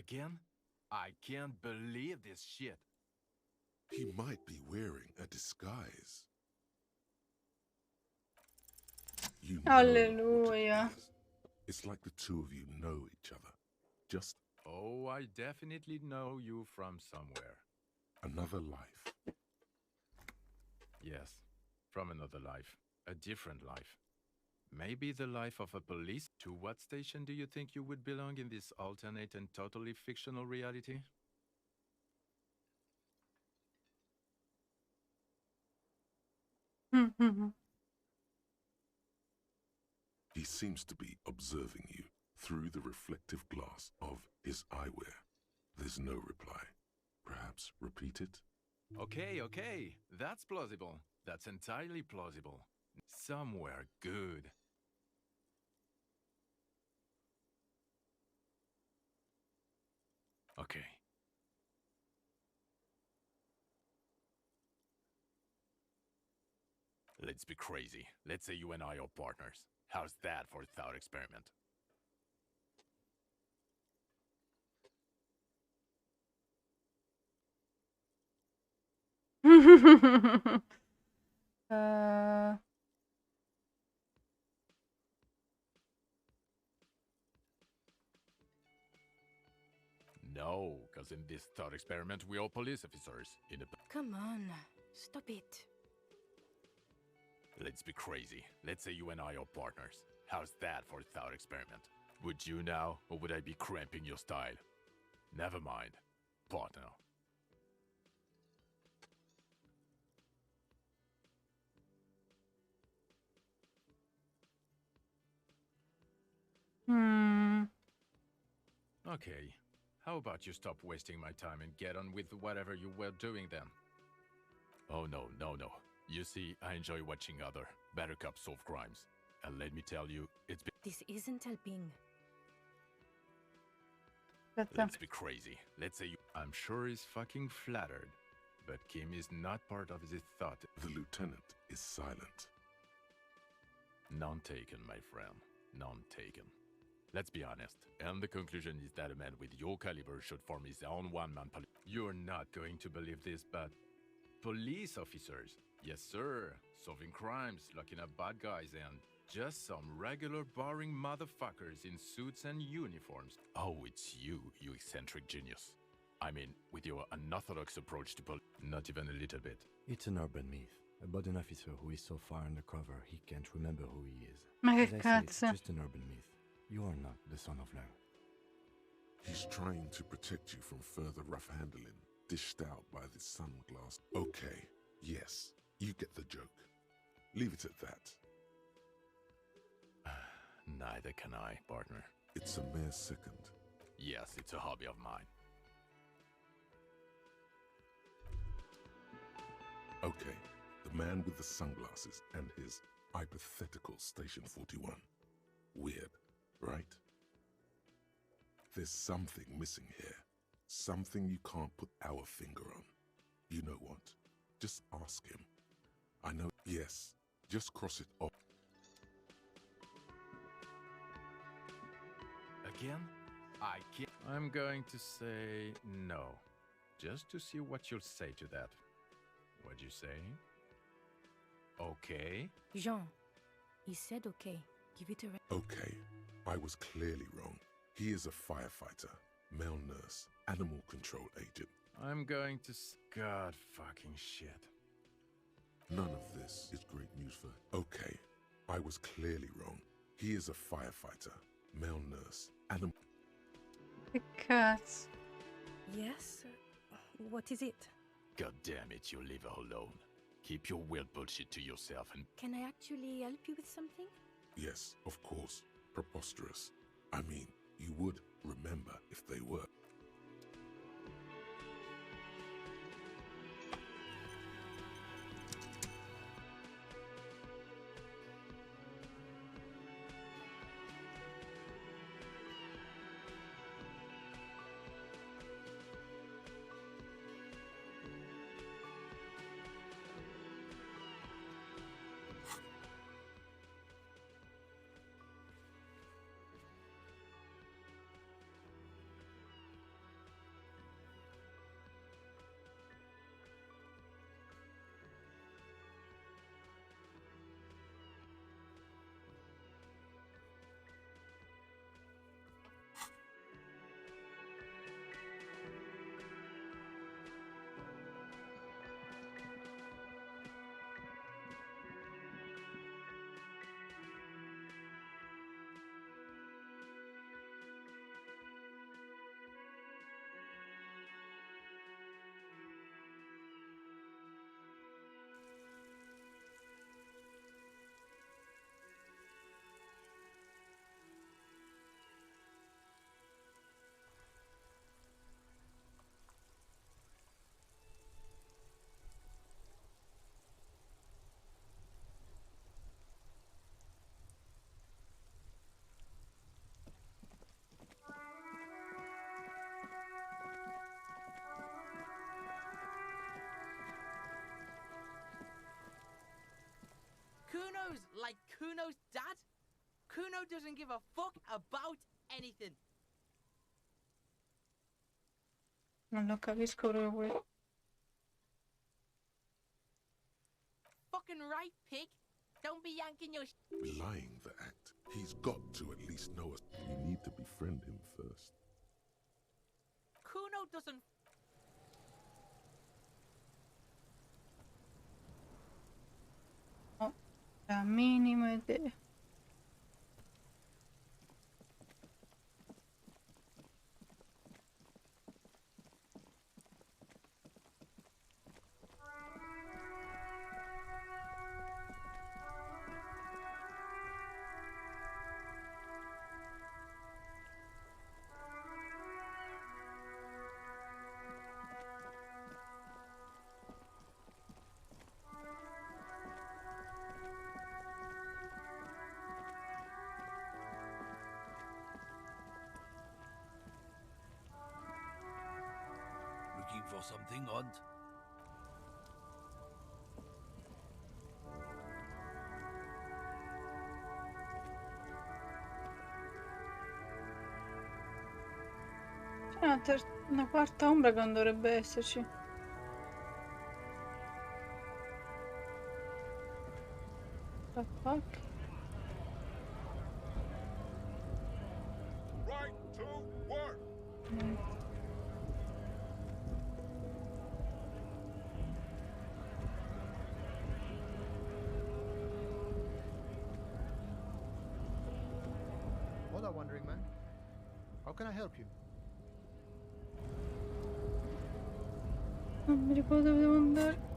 Again? I can't believe this shit. He might be wearing a disguise. You know what it Alleluia. is. It's like the two of you know each other. Just Oh, I definitely know you from somewhere. another life. Yes, from another life. A different life. Maybe the life of a police. To what station do you think you would belong in this alternate and totally fictional reality? He seems to be observing you through the reflective glass of his eyewear. There's no reply. Perhaps repeat it? Okay. That's plausible. That's entirely plausible. Somewhere good. Okay. Let's be crazy. Let's say you and I are partners. How's that for a thought experiment? uh, No, because in this thought experiment, we are police officers. Come on, stop it. Let's be crazy. Let's say you and I are partners. How's that for a thought experiment? Would you now, or would I be cramping your style? Never mind. Partner. Okay. How about you stop wasting my time and get on with whatever you were doing then? Oh no. You see, I enjoy watching other better cops solve crimes. And let me tell you, it's been... This isn't helping. Let's be crazy. Let's say you... I'm sure he's fucking flattered. But Kim is not part of his thought. The lieutenant is silent. None taken, my friend. None taken. Let's be honest. And the conclusion is that a man with your caliber should form his own one-man police. You're not going to believe this, but... police officers. Yes, sir. Solving crimes, locking up bad guys, and... just some regular boring motherfuckers in suits and uniforms. Oh, it's you eccentric genius. I mean, with your unorthodox approach to not even a little bit. It's an urban myth about an officer who is so far undercover he can't remember who he is. Ma che As I say, it's cazzo? just an urban myth. You are not the son of Lang. He's trying to protect you from further rough handling, dished out by the sunglass. Okay, yes, you get the joke. Leave it at that. Neither can I, partner. It's a mere second. Yes, it's a hobby of mine. Okay, the man with the sunglasses and his hypothetical Station 41. Weird, right? There's something missing here. Something you can't put our finger on. You know what? Just ask him. I know, yes, just cross it off. Again? I can't. I'm going to say no. Just to see what you'll say to that. What'd you say? Okay? Jean, he said okay. Give it a rest. Okay, I was clearly wrong. He is a firefighter, male nurse, animal control agent. I'm going to God fucking shit. None of this is great news for... Okay, I was clearly wrong. He is a firefighter, male nurse, animal... Che cazzo? Yes? What is it? God damn it, you leave her alone. Keep your weird bullshit to yourself and... Can I actually help you with something? Yes, of course. Preposterous. I mean, you would remember if they were. Kuno's dad? Kuno doesn't give a fuck about anything. Non lo capisco proprio quello. Fucking right, pig. Don't be yanking your Belying the act. He's got to at least know us. You need to befriend him first. Kuno doesn't. No, la minima idea. Looking for something, Hunt? C'è una quarta ombra che non dovrebbe esserci. The fuck? Right to work. Hola, Wandering Man. How can I help you? Non mi ricordo dove devo andare.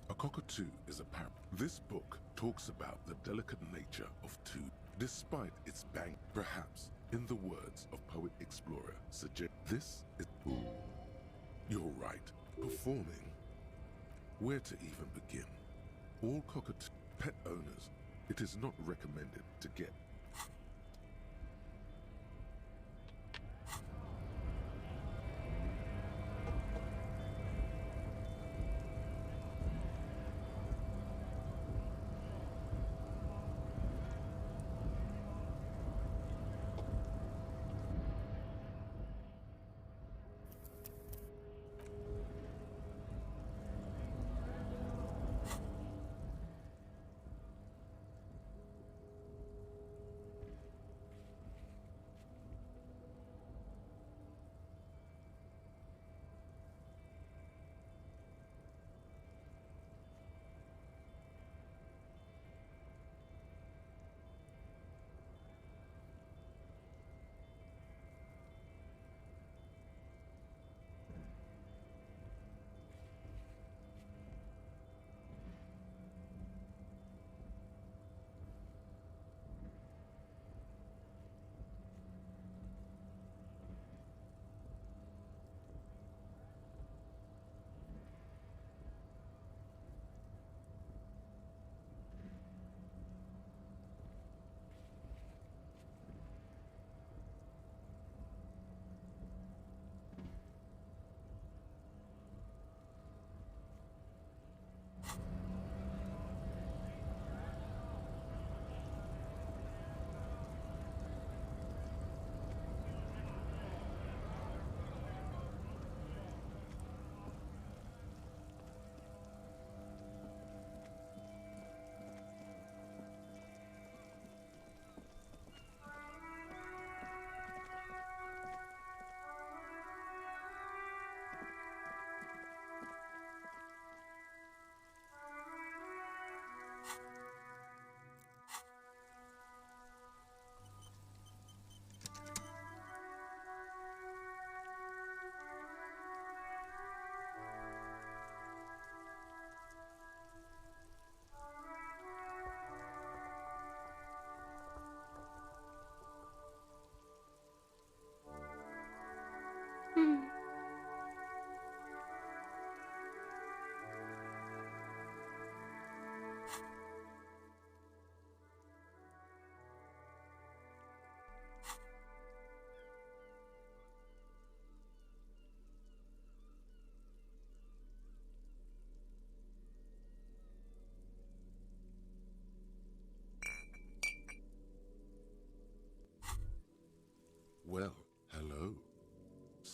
A cockatoo is a parrot. This book talks about the delicate nature of two, despite its bang. Perhaps, in the words of poet explorer, suggest this is. Ooh, you're right. Performing. Where to even begin? All cockatoo pet owners, it is not recommended to get.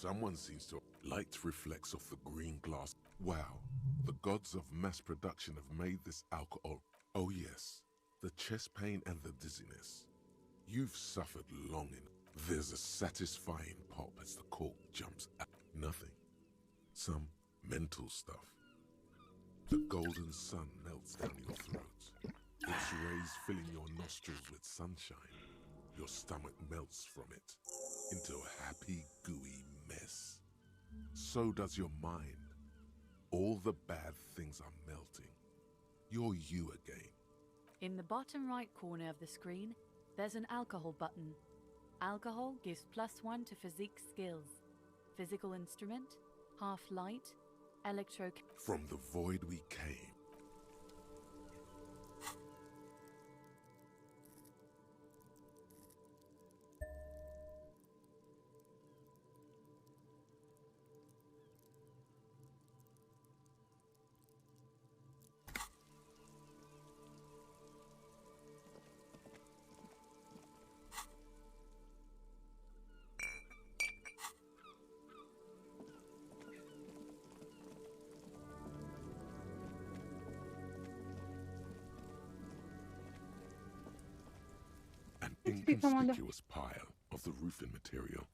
Someone seems to... Light reflects off the green glass. Wow, the gods of mass production have made this alcohol. Oh yes, the chest pain and the dizziness. You've suffered long enough. There's a satisfying pop as the cork jumps out. Nothing. Some mental stuff. The golden sun melts down your throat. Its rays filling your nostrils with sunshine. Your stomach melts from it into a happy, gooey mess. So does your mind. All the bad things are melting. You're you again. In the bottom right corner of the screen, there's an alcohol button. Alcohol gives +1 to physique skills. Physical instrument, half light, electro... From the void we came. Inconspicuous pile of the roofing material.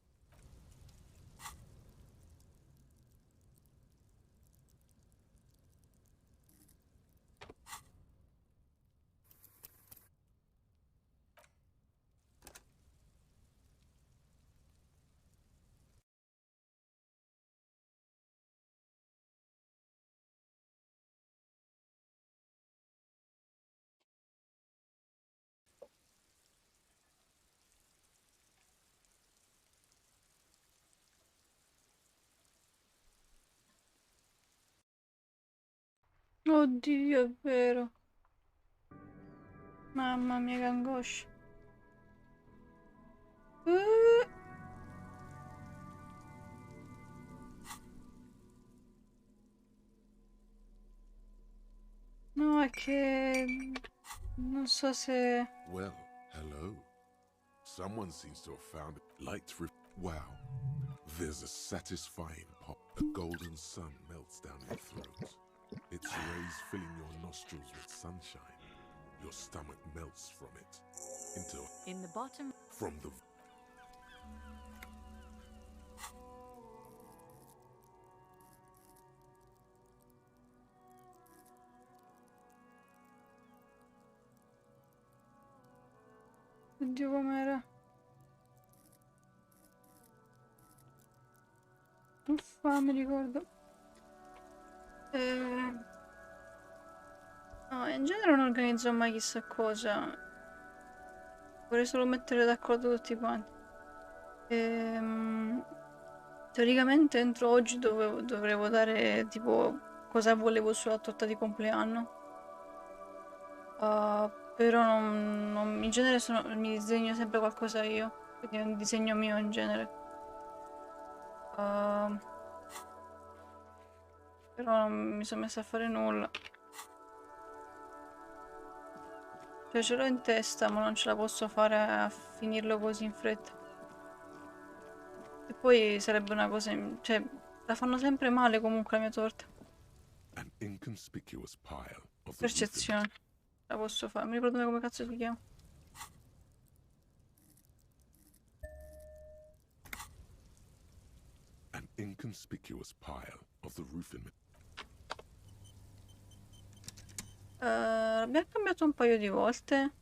Oddio, è vero. Mamma mia, che angoscia. No, è che... non so se... Well, hello. Someone seems to have found light. Wow, there's a satisfying pop. A golden sun melts down your throat. Its rays filling your nostrils with sunshine. Your stomach melts from it into... In the bottom... From the... Oddio, com'era? Uffa, mi ricordo. No, in genere non organizzo mai chissà cosa. Vorrei solo mettere d'accordo tutti quanti. Teoricamente entro oggi dovrei votare tipo cosa volevo sulla torta di compleanno. Però in genere mi disegno sempre qualcosa io. Quindi è un disegno mio in genere. Però non mi sono messa a fare nulla. Cioè ce l'ho in testa, ma non ce la posso fare a finirlo così in fretta. E poi sarebbe una cosa... cioè, la fanno sempre male comunque la mia torta. An inconspicuous pile of the Percezione. La posso fare. Mi ricordo come cazzo si chiama. An inconspicuous pile of the roofing. L'abbiamo cambiato un paio di volte.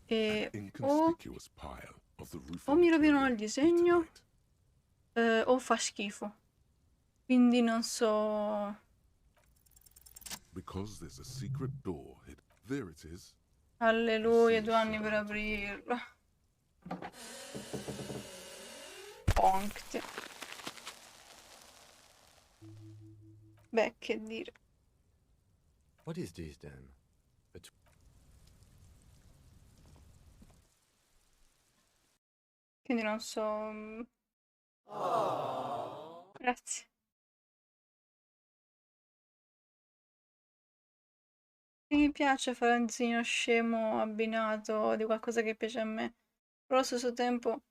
E o mi rovinano il disegno o fa schifo. Quindi non so. Because there's a secret door hid. There it is. Alleluia, 2 anni per aprirlo. Ponct. Beh, che dire. What is this then? Quindi non so. Grazie. Mi piace fare un disegno scemo abbinato di qualcosa che piace a me, però allo stesso tempo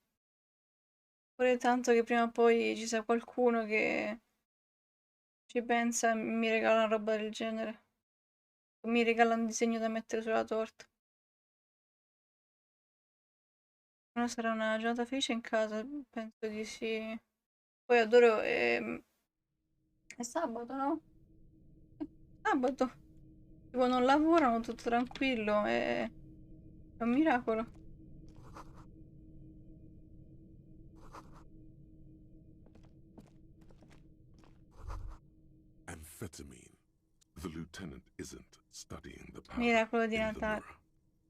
Vorrei tanto che prima o poi ci sia qualcuno che ci pensa e mi regala una roba del genere. O mi regala un disegno da mettere sulla torta. Ora sarà una giornata felice in casa, penso di sì. Poi adoro... è sabato, no? Sabato. Tipo non lavorano, tutto tranquillo, è un miracolo. Amphetamine. The lieutenant isn't studying the powder Miracolo di in the Natale. mirror.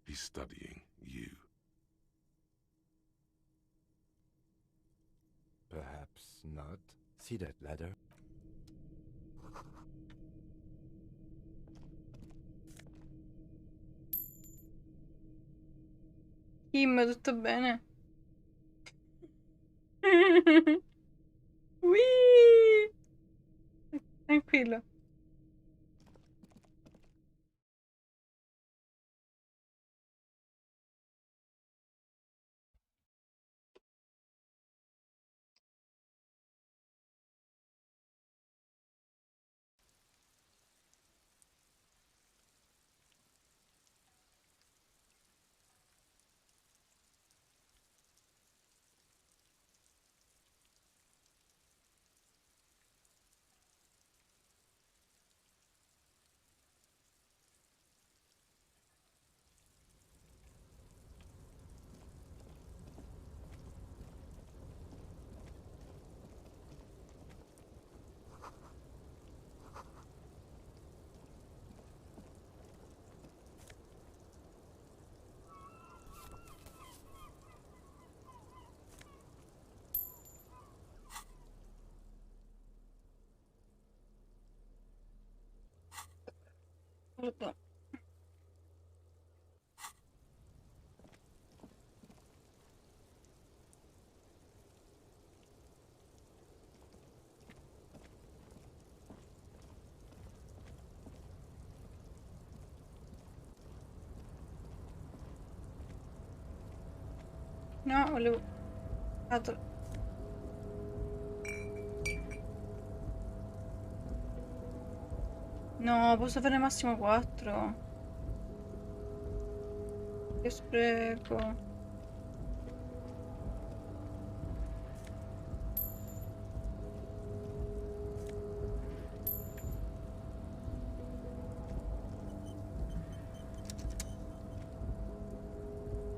He's studying you. Perhaps not. See that ladder? Kim, tutto bene? Whee! Tranquillo. Guarda. No, volevo... No, posso fare massimo 4. Che spreco.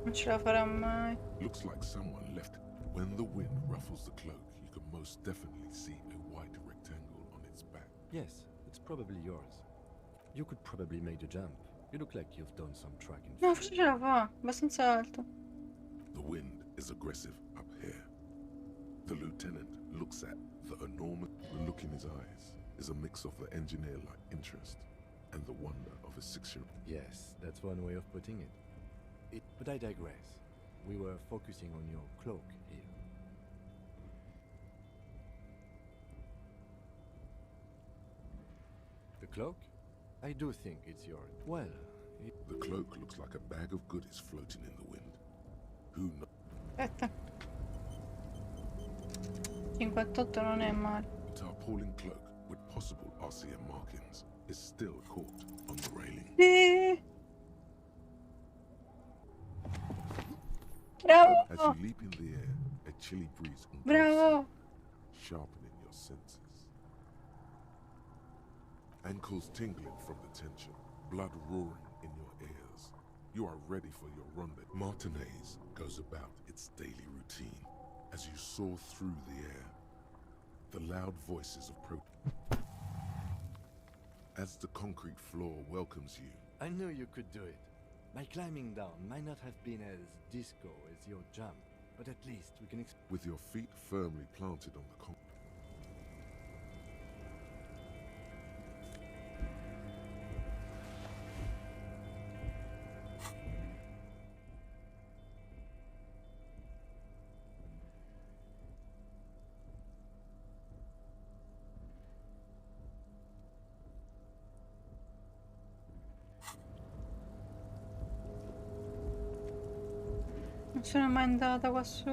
Non ce la farà mai. Looks like someone left. When the wind ruffles the cloak, you can most definitely see a white rectangle on its back. Yes, it's probably yours. You could probably make the jump. You look like you've done some tracking. No, forse ce la fa. Abbastanza alto. The wind is aggressive up here. The lieutenant looks at the enormous... The look in his eyes is a mix of the engineer-like interest and the wonder of a 6-year-old. Yes, that's one way of putting it. But I digress. We were focusing on your cloak here. The cloak? I do think it's yours. Well... The cloak looks like a bag of goodies floating in the wind. Who knows? Aspetta. 58 non è male. The tarpaulin cloak with possible RCM markings is still caught on the railing. Sì. Bravo! As you leap in the air, a chilly breeze engulfs Bravo! you, sharpening your senses. Ankles tingling from the tension, blood roaring in your ears. You are ready for your rendezvous. Martinez goes about its daily routine as you soar through the air. The loud voices of as the concrete floor welcomes you. I knew you could do it. My climbing down might not have been as disco as your jump, but at least we can with your feet firmly planted on the concrete. Non sono mai andata qua su.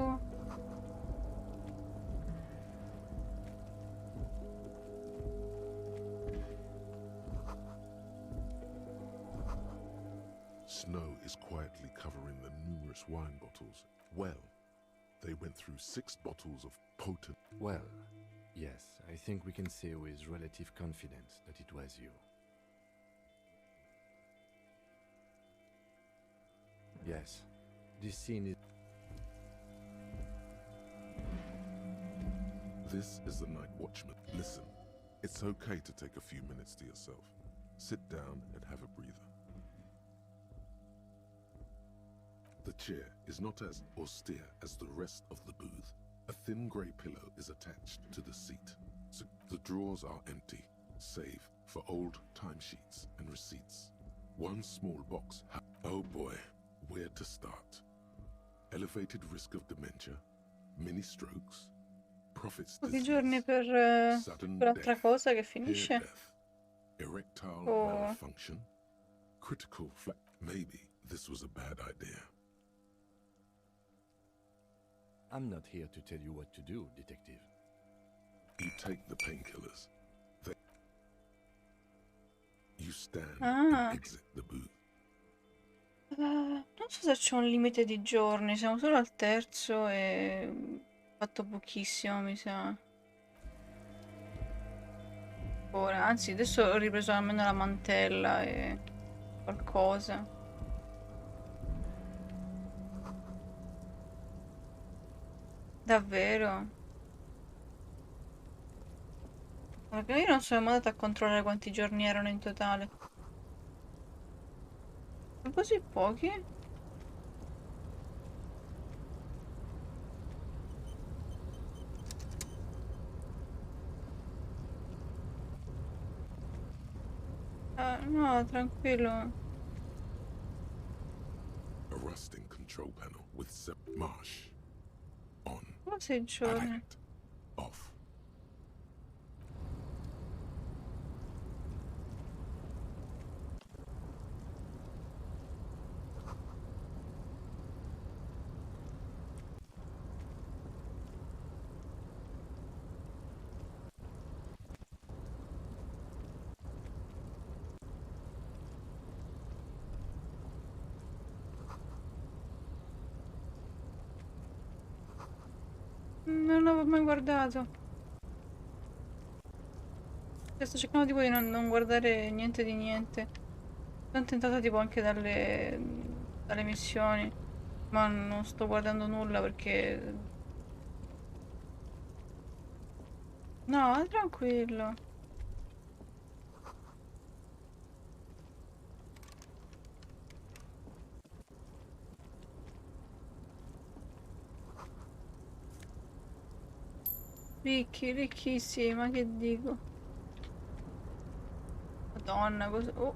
Snow is quietly covering the numerous wine bottles. Well, they went through 6 bottles of potent... Well, yes, I think we can say with relative confidence that it was you. Yes, this scene is... This is the night watchman. Listen, it's okay to take a few minutes to yourself. Sit down and have a breather. The chair is not as austere as the rest of the booth. A thin grey pillow is attached to the seat. So the drawers are empty, save for old timesheets and receipts. One small box. Oh boy, where to start? Elevated risk of dementia, mini strokes, profits Pochi disease, giorni per sudden quell'altra death, cosa che hair finisce. death, erectile Oh. malfunction, critical flat. Maybe this was a bad idea. I'm not here to tell you what to do, detective. You take the painkillers. You stand Ah. and exit the booth. Non so se c'è un limite di giorni, siamo solo al terzo e fatto pochissimo, mi sa. Ora, anzi, adesso ho ripreso almeno la mantella e qualcosa. Davvero? Perché io non sono mai andata a controllare quanti giorni erano in totale. Sono così pochi? No, tranquillo. A rusting control panel with marsh on. Come 6 giorni? Off. Non l'avevo mai guardato. Sto cercando tipo di non guardare niente di niente. Sono tentata tipo anche dalle missioni. Ma non sto guardando nulla perché... No, tranquillo. Ricchi, ricchissimi, ma che dico? Madonna, cosa... Oh.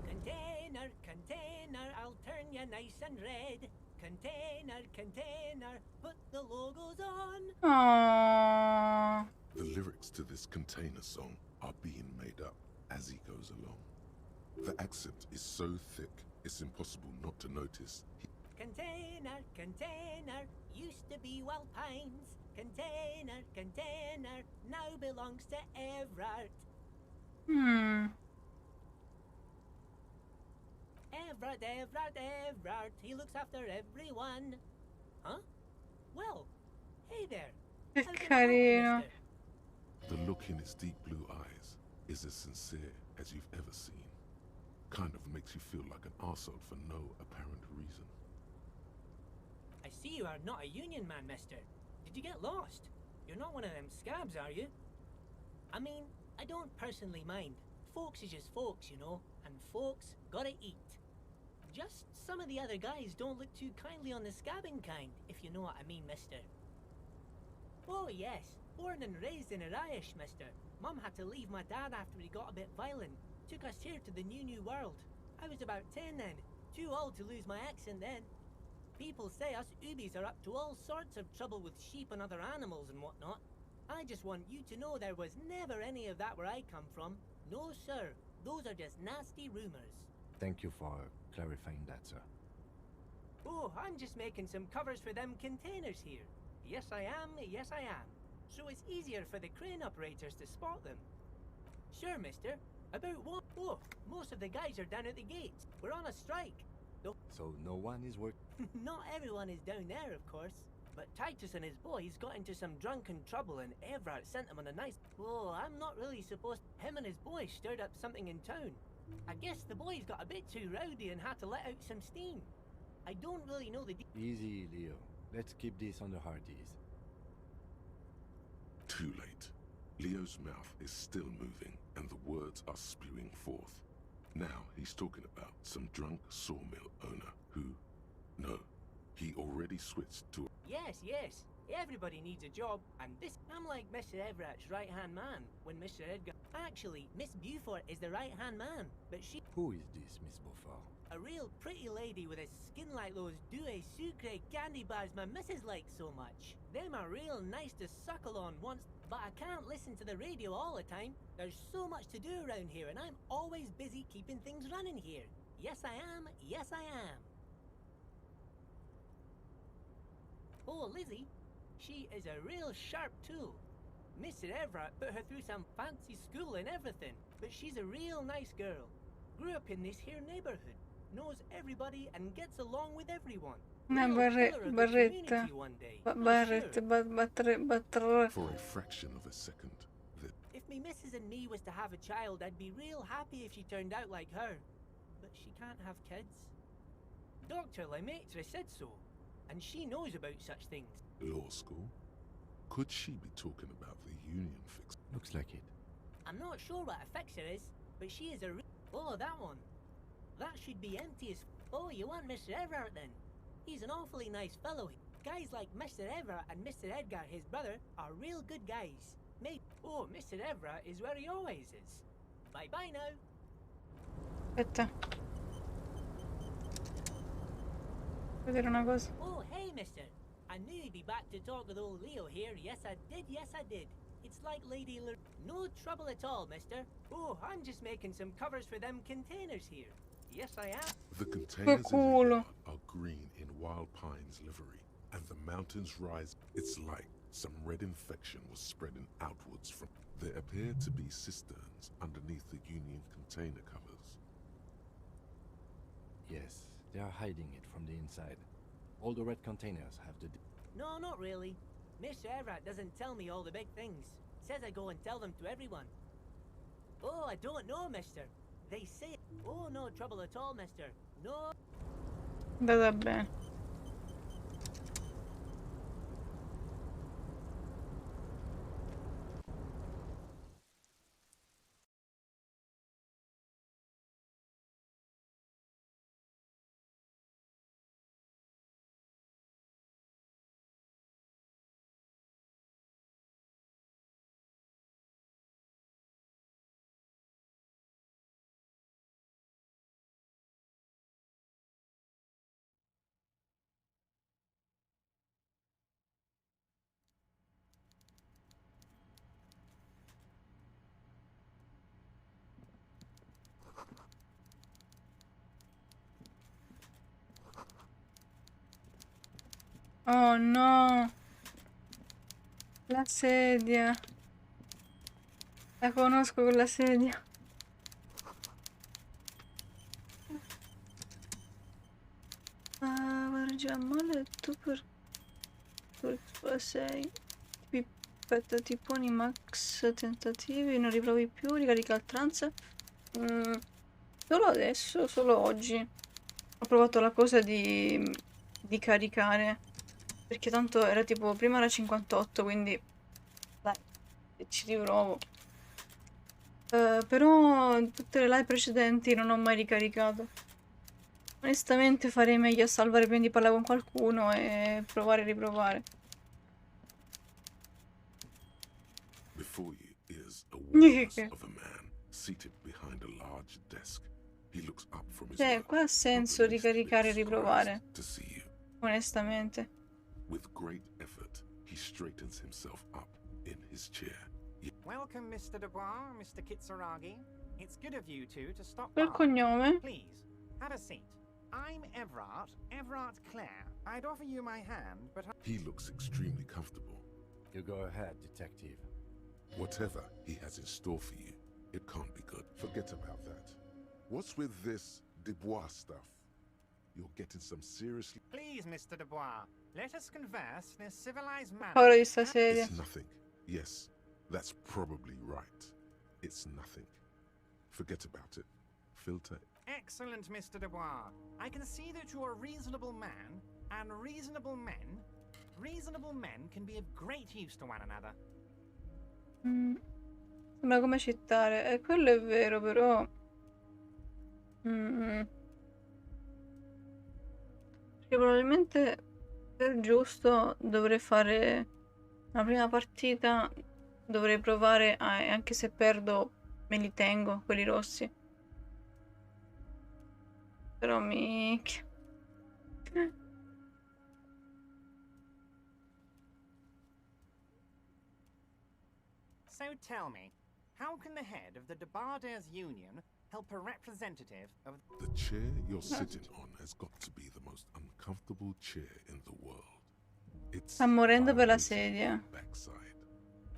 Container, container, I'll turn you nice and red. Container, container, put the logos on. Aww. The lyrics to this container song are being made up as he goes along. The accent is so thick, it's impossible not to notice. Container, container, used to be Well Pines. Container, container, now belongs to Everard. Everard, Everard, Everard, he looks after everyone. Huh? Well, hey there. Che How can I help you, carino. mister? The look in his deep blue eyes is as sincere as you've ever seen. Kind of makes you feel like an arsehole for no apparent reason. I see you are not a union man, mister. Did you get lost? You're not one of them scabs, are you? I mean, I don't personally mind. Folks is just folks, you know, and folks gotta eat. Just some of the other guys don't look too kindly on the scabbing kind, if you know what I mean, mister. Oh yes, born and raised in Irish, mister. Mum had to leave my dad after he got a bit violent. Took us here to the new world. I was about 10 then, too old to lose my accent then. People say us Ubies are up to all sorts of trouble with sheep and other animals and whatnot. I just want you to know there was never any of that where I come from. No, sir. Those are just nasty rumors. Thank you for clarifying that, sir. Oh, I'm just making some covers for them containers here. Yes, I am. Yes, I am. So it's easier for the crane operators to spot them. Sure, mister. About what? Oh, most of the guys are down at the gates. We're on a strike. So no one is working? Not everyone is down there, of course. But Titus and his boys got into some drunken trouble and Everett sent them on a nice... Oh, I'm not really supposed... Him and his boys stirred up something in town. I guess the boys got a bit too rowdy and had to let out some steam. I don't really know the... Easy, Leo. Let's keep this on the hearties. Too late. Leo's mouth is still moving, and the words are spewing forth. Now he's talking about some drunk sawmill owner who... No, he already switched to... Yes, yes. Everybody needs a job, and this... I'm like Mr. Everett's right-hand man when Mr. Edgar... Actually, Miss Beaufort is the right-hand man, but she... Who is this, Miss Beaufort? A real pretty lady with a skin like those douce sucre candy bars my missus likes so much. Them are real nice to suckle on once, but I can't listen to the radio all the time. There's so much to do around here, and I'm always busy keeping things running here. Yes, I am. Yes, I am. Oh, Lizzie, she is a real sharp tool. Mr. Everett put her through some fancy school and everything, but she's a real nice girl. Grew up in this here neighborhood, knows everybody and gets along with everyone. Barretta. For a fraction of a second, If me missus and me was to have a child, I'd be real happy if she turned out like her. But she can't have kids. Dr. Lemaitre said so, and she knows about such things. law school? Could she be talking about the union fix? Looks like it. I'm not sure what a fixer is, but she is a Oh, that one. That should be empty as... Oh, you want Mr. Everett then? He's an awfully nice fellow. Guys like Mr. Everett and Mr. Edgar, his brother, are real good guys. Maybe... Oh, Mr. Everett is where he always is. Bye-bye now. Aspetta. Vedere una cosa. Oh, hey, mister. I knew you'd be back to talk with old Leo here. Yes, I did. Yes, I did. It's like Lady L... No trouble at all, mister. Oh, I'm just making some covers for them containers here. Yes, I am. The containers in the yard are green in wild pine's livery, and the mountains rise. It's like some red infection was spreading outwards from... There appear to be cisterns underneath the Union container covers. Yes, they are hiding it from the inside. All the red containers have the... No, not really. Mr. Everett doesn't tell me all the big things. Says I go and tell them to everyone. Oh, I don't know, mister. They say... Oh, no trouble at all, mister. No... Andata bene. Oh no, la sedia. La conosco quella sedia. Ah, già male tu per 6. Aspetta, ti poni max tentativi, non riprovi più, ricarica il trance. Solo adesso, solo oggi. Ho provato la cosa di caricare. Perché tanto era tipo, prima era 58, quindi dai, ci riprovo. Però tutte le live precedenti non ho mai ricaricato. Onestamente farei meglio a salvare prima di parlare con qualcuno e provare e riprovare. Before you is a walrus of a man seated behind a large desk. He looks up from his Cioè, qua ha senso ricaricare e riprovare. to see you. Onestamente. With great effort, he straightens himself up in his chair. Welcome, Mr. Dubois, Mr. Kitsuragi. It's good of you two to stop Quel by. cognome? Please, have a seat. I'm Everard Clare. I'd offer you my hand, but He looks extremely comfortable. You go ahead, detective. Whatever he has in store for you, It can't be good. Forget about that. What's with this Dubois stuff? You're getting some seriously... Please, Mr. Dubois, let us converse in a civilized manner. Paura di sta sedia. It's nothing. Yes, that's probably right. It's nothing. Forget about it. Filter. Excellent, Mr. Dubois. I can see that you are a reasonable man, and reasonable men can be of great use to one another. Sembra come citare. Quello è vero, però... Perché probabilmente per giusto dovrei fare la prima partita, dovrei provare anche se perdo me li tengo quelli rossi. Però mi... So tell me, how can the head of the Debarders Union help a representative of... The chair you're sitting on has got to be the most uncomfortable chair in the world. It's Sta morendo per la sedia. backside.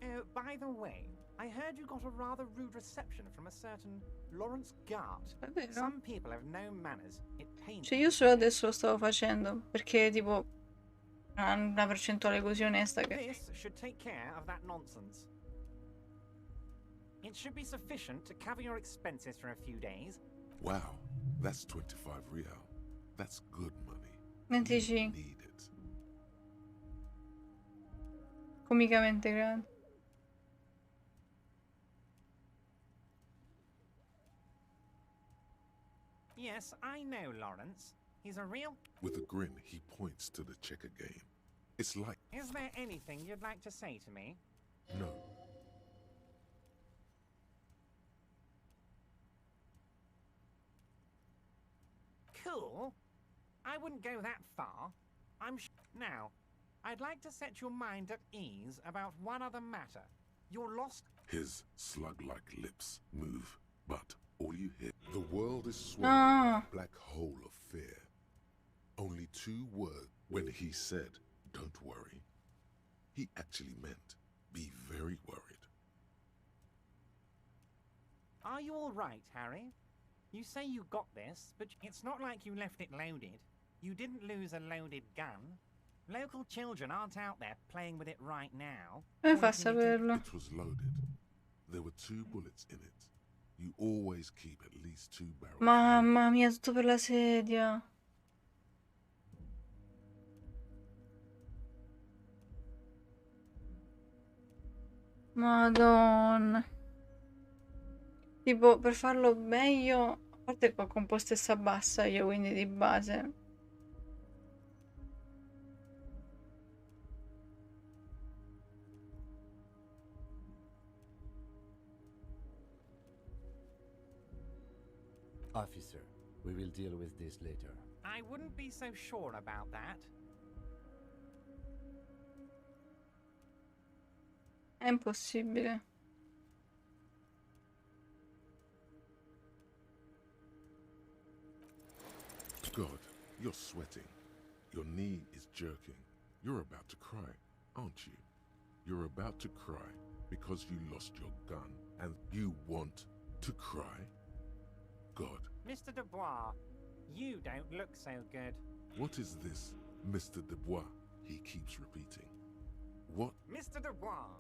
Oh, by the way, I heard you got a rather rude reception from a certain Lawrence Gart. Some people have no manners. It pains Cioè io solo adesso lo stavo facendo, perché tipo ha una percentuale così onesta che... This should take care of that nonsense. It should be sufficient to cover your expenses for a few days. Wow, that's 25 real. That's good money. 25. Need it. Comicamente grande. Yes, I know Lawrence. He's a real... With a grin, he points to the checker game. It's like... Is there anything you'd like to say to me? No. Cool. I wouldn't go that far. Now, I'd like to set your mind at ease about one other matter. Your lost... His slug-like lips move, but all you hear... The world is swallowing a black hole of fear. Only 2 words. When he said, don't worry, he actually meant, be very worried. Are you all right, Harry? You say you got this, but it's not like you left it loaded. You didn't lose a loaded gun. Local children aren't out there playing with it right now. Come fa a saperlo? It was loaded. There were 2 bullets in it. You always keep at least 2 barrels. Mamma mia, tutto per la sedia. Madonna. Tipo, per farlo meglio, a parte che ho compostessa bassa io, quindi di base. Officer, we will deal with this later. I wouldn't be so sure about that. È impossibile. God, you're sweating. Your knee is jerking. You're about to cry, aren't you? You're about to cry because you lost your gun and you want to cry? God. Mr. Dubois, you don't look so good. What is this, Mr. Dubois? He keeps repeating. What? Mr. Dubois!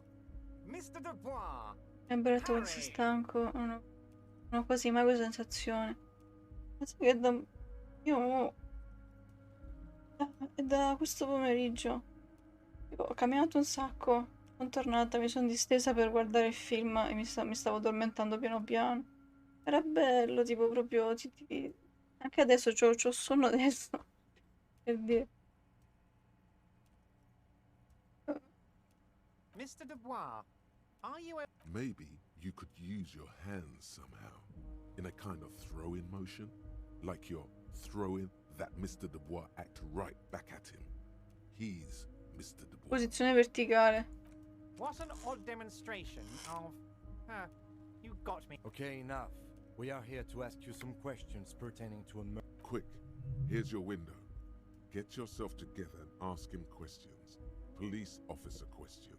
Mr. Dubois! Sempre detto che sei stanco. Non ho quasi mai questa sensazione. Penso che da... Io... È da questo pomeriggio. Ho camminato un sacco. Sono tornata, mi sono distesa per guardare il film e mi stavo addormentando piano piano. Era bello, tipo proprio... Anche adesso c'ho sonno adesso. Per dire. Mr. Dubois, are you... Maybe you could use your hands somehow. In a kind of throw-in motion. Like you're throwing that Mr. Dubois act right back at him. He's Mr. Dubois. Posizione verticale. What an odd demonstration of... you got me. Okay, enough. We are here to ask you some questions pertaining to a murder. Quick, here's your window. Get yourself together and ask him questions. Police officer questions.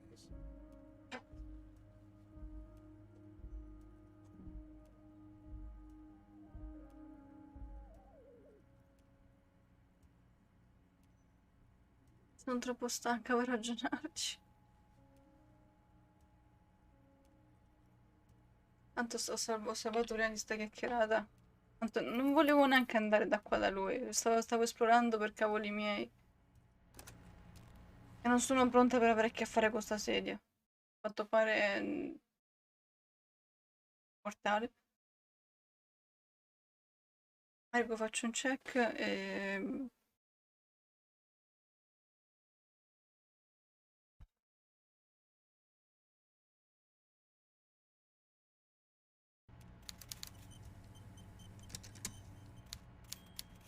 Sono troppo stanca per ragionarci. Tanto ho salvato prima di sta chiacchierata. Tanto non volevo neanche andare da qua da lui. Stavo esplorando per cavoli miei. E non sono pronta per avere a che fare con sta sedia. A quanto pare mortale. Ecco, faccio un check e...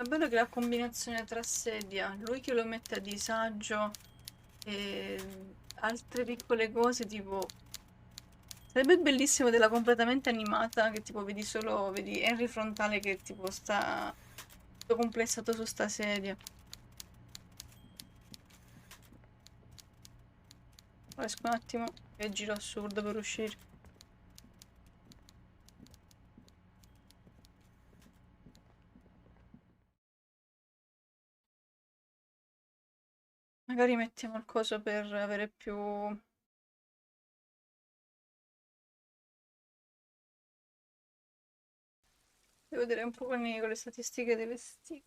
È bello che la combinazione tra sedia, lui che lo mette a disagio e altre piccole cose tipo... Sarebbe bellissimo della completamente animata che tipo vedi solo, vedi Henry frontale che tipo sta tutto complessato su sta sedia. Esco un attimo e giro assurdo per uscire. Magari mettiamo il coso per avere più... Devo vedere un po' con le statistiche delle stime.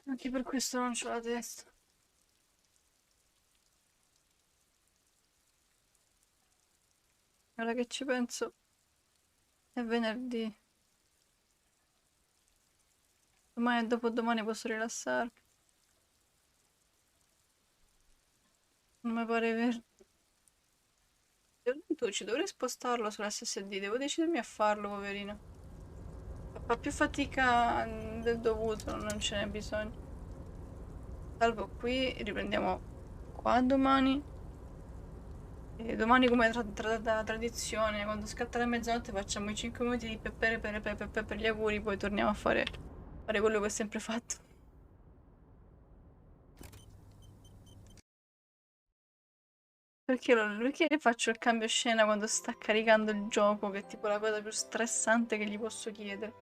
Anche per questo non c'ho la testa. Ora che ci penso, è venerdì. Domani e dopodomani posso rilassarmi. Non mi pare vero. Ci dovrei spostarlo sull'SSD, devo decidermi a farlo, poverino. Fa più fatica del dovuto, non ce n'è bisogno. Salvo qui, riprendiamo qua domani. E domani come da tradizione, quando scatta la mezzanotte facciamo i 5 minuti di peppere per gli auguri, poi torniamo a fare quello che ho sempre fatto. Perché faccio il cambio scena quando sta caricando il gioco, che è tipo la cosa più stressante che gli posso chiedere.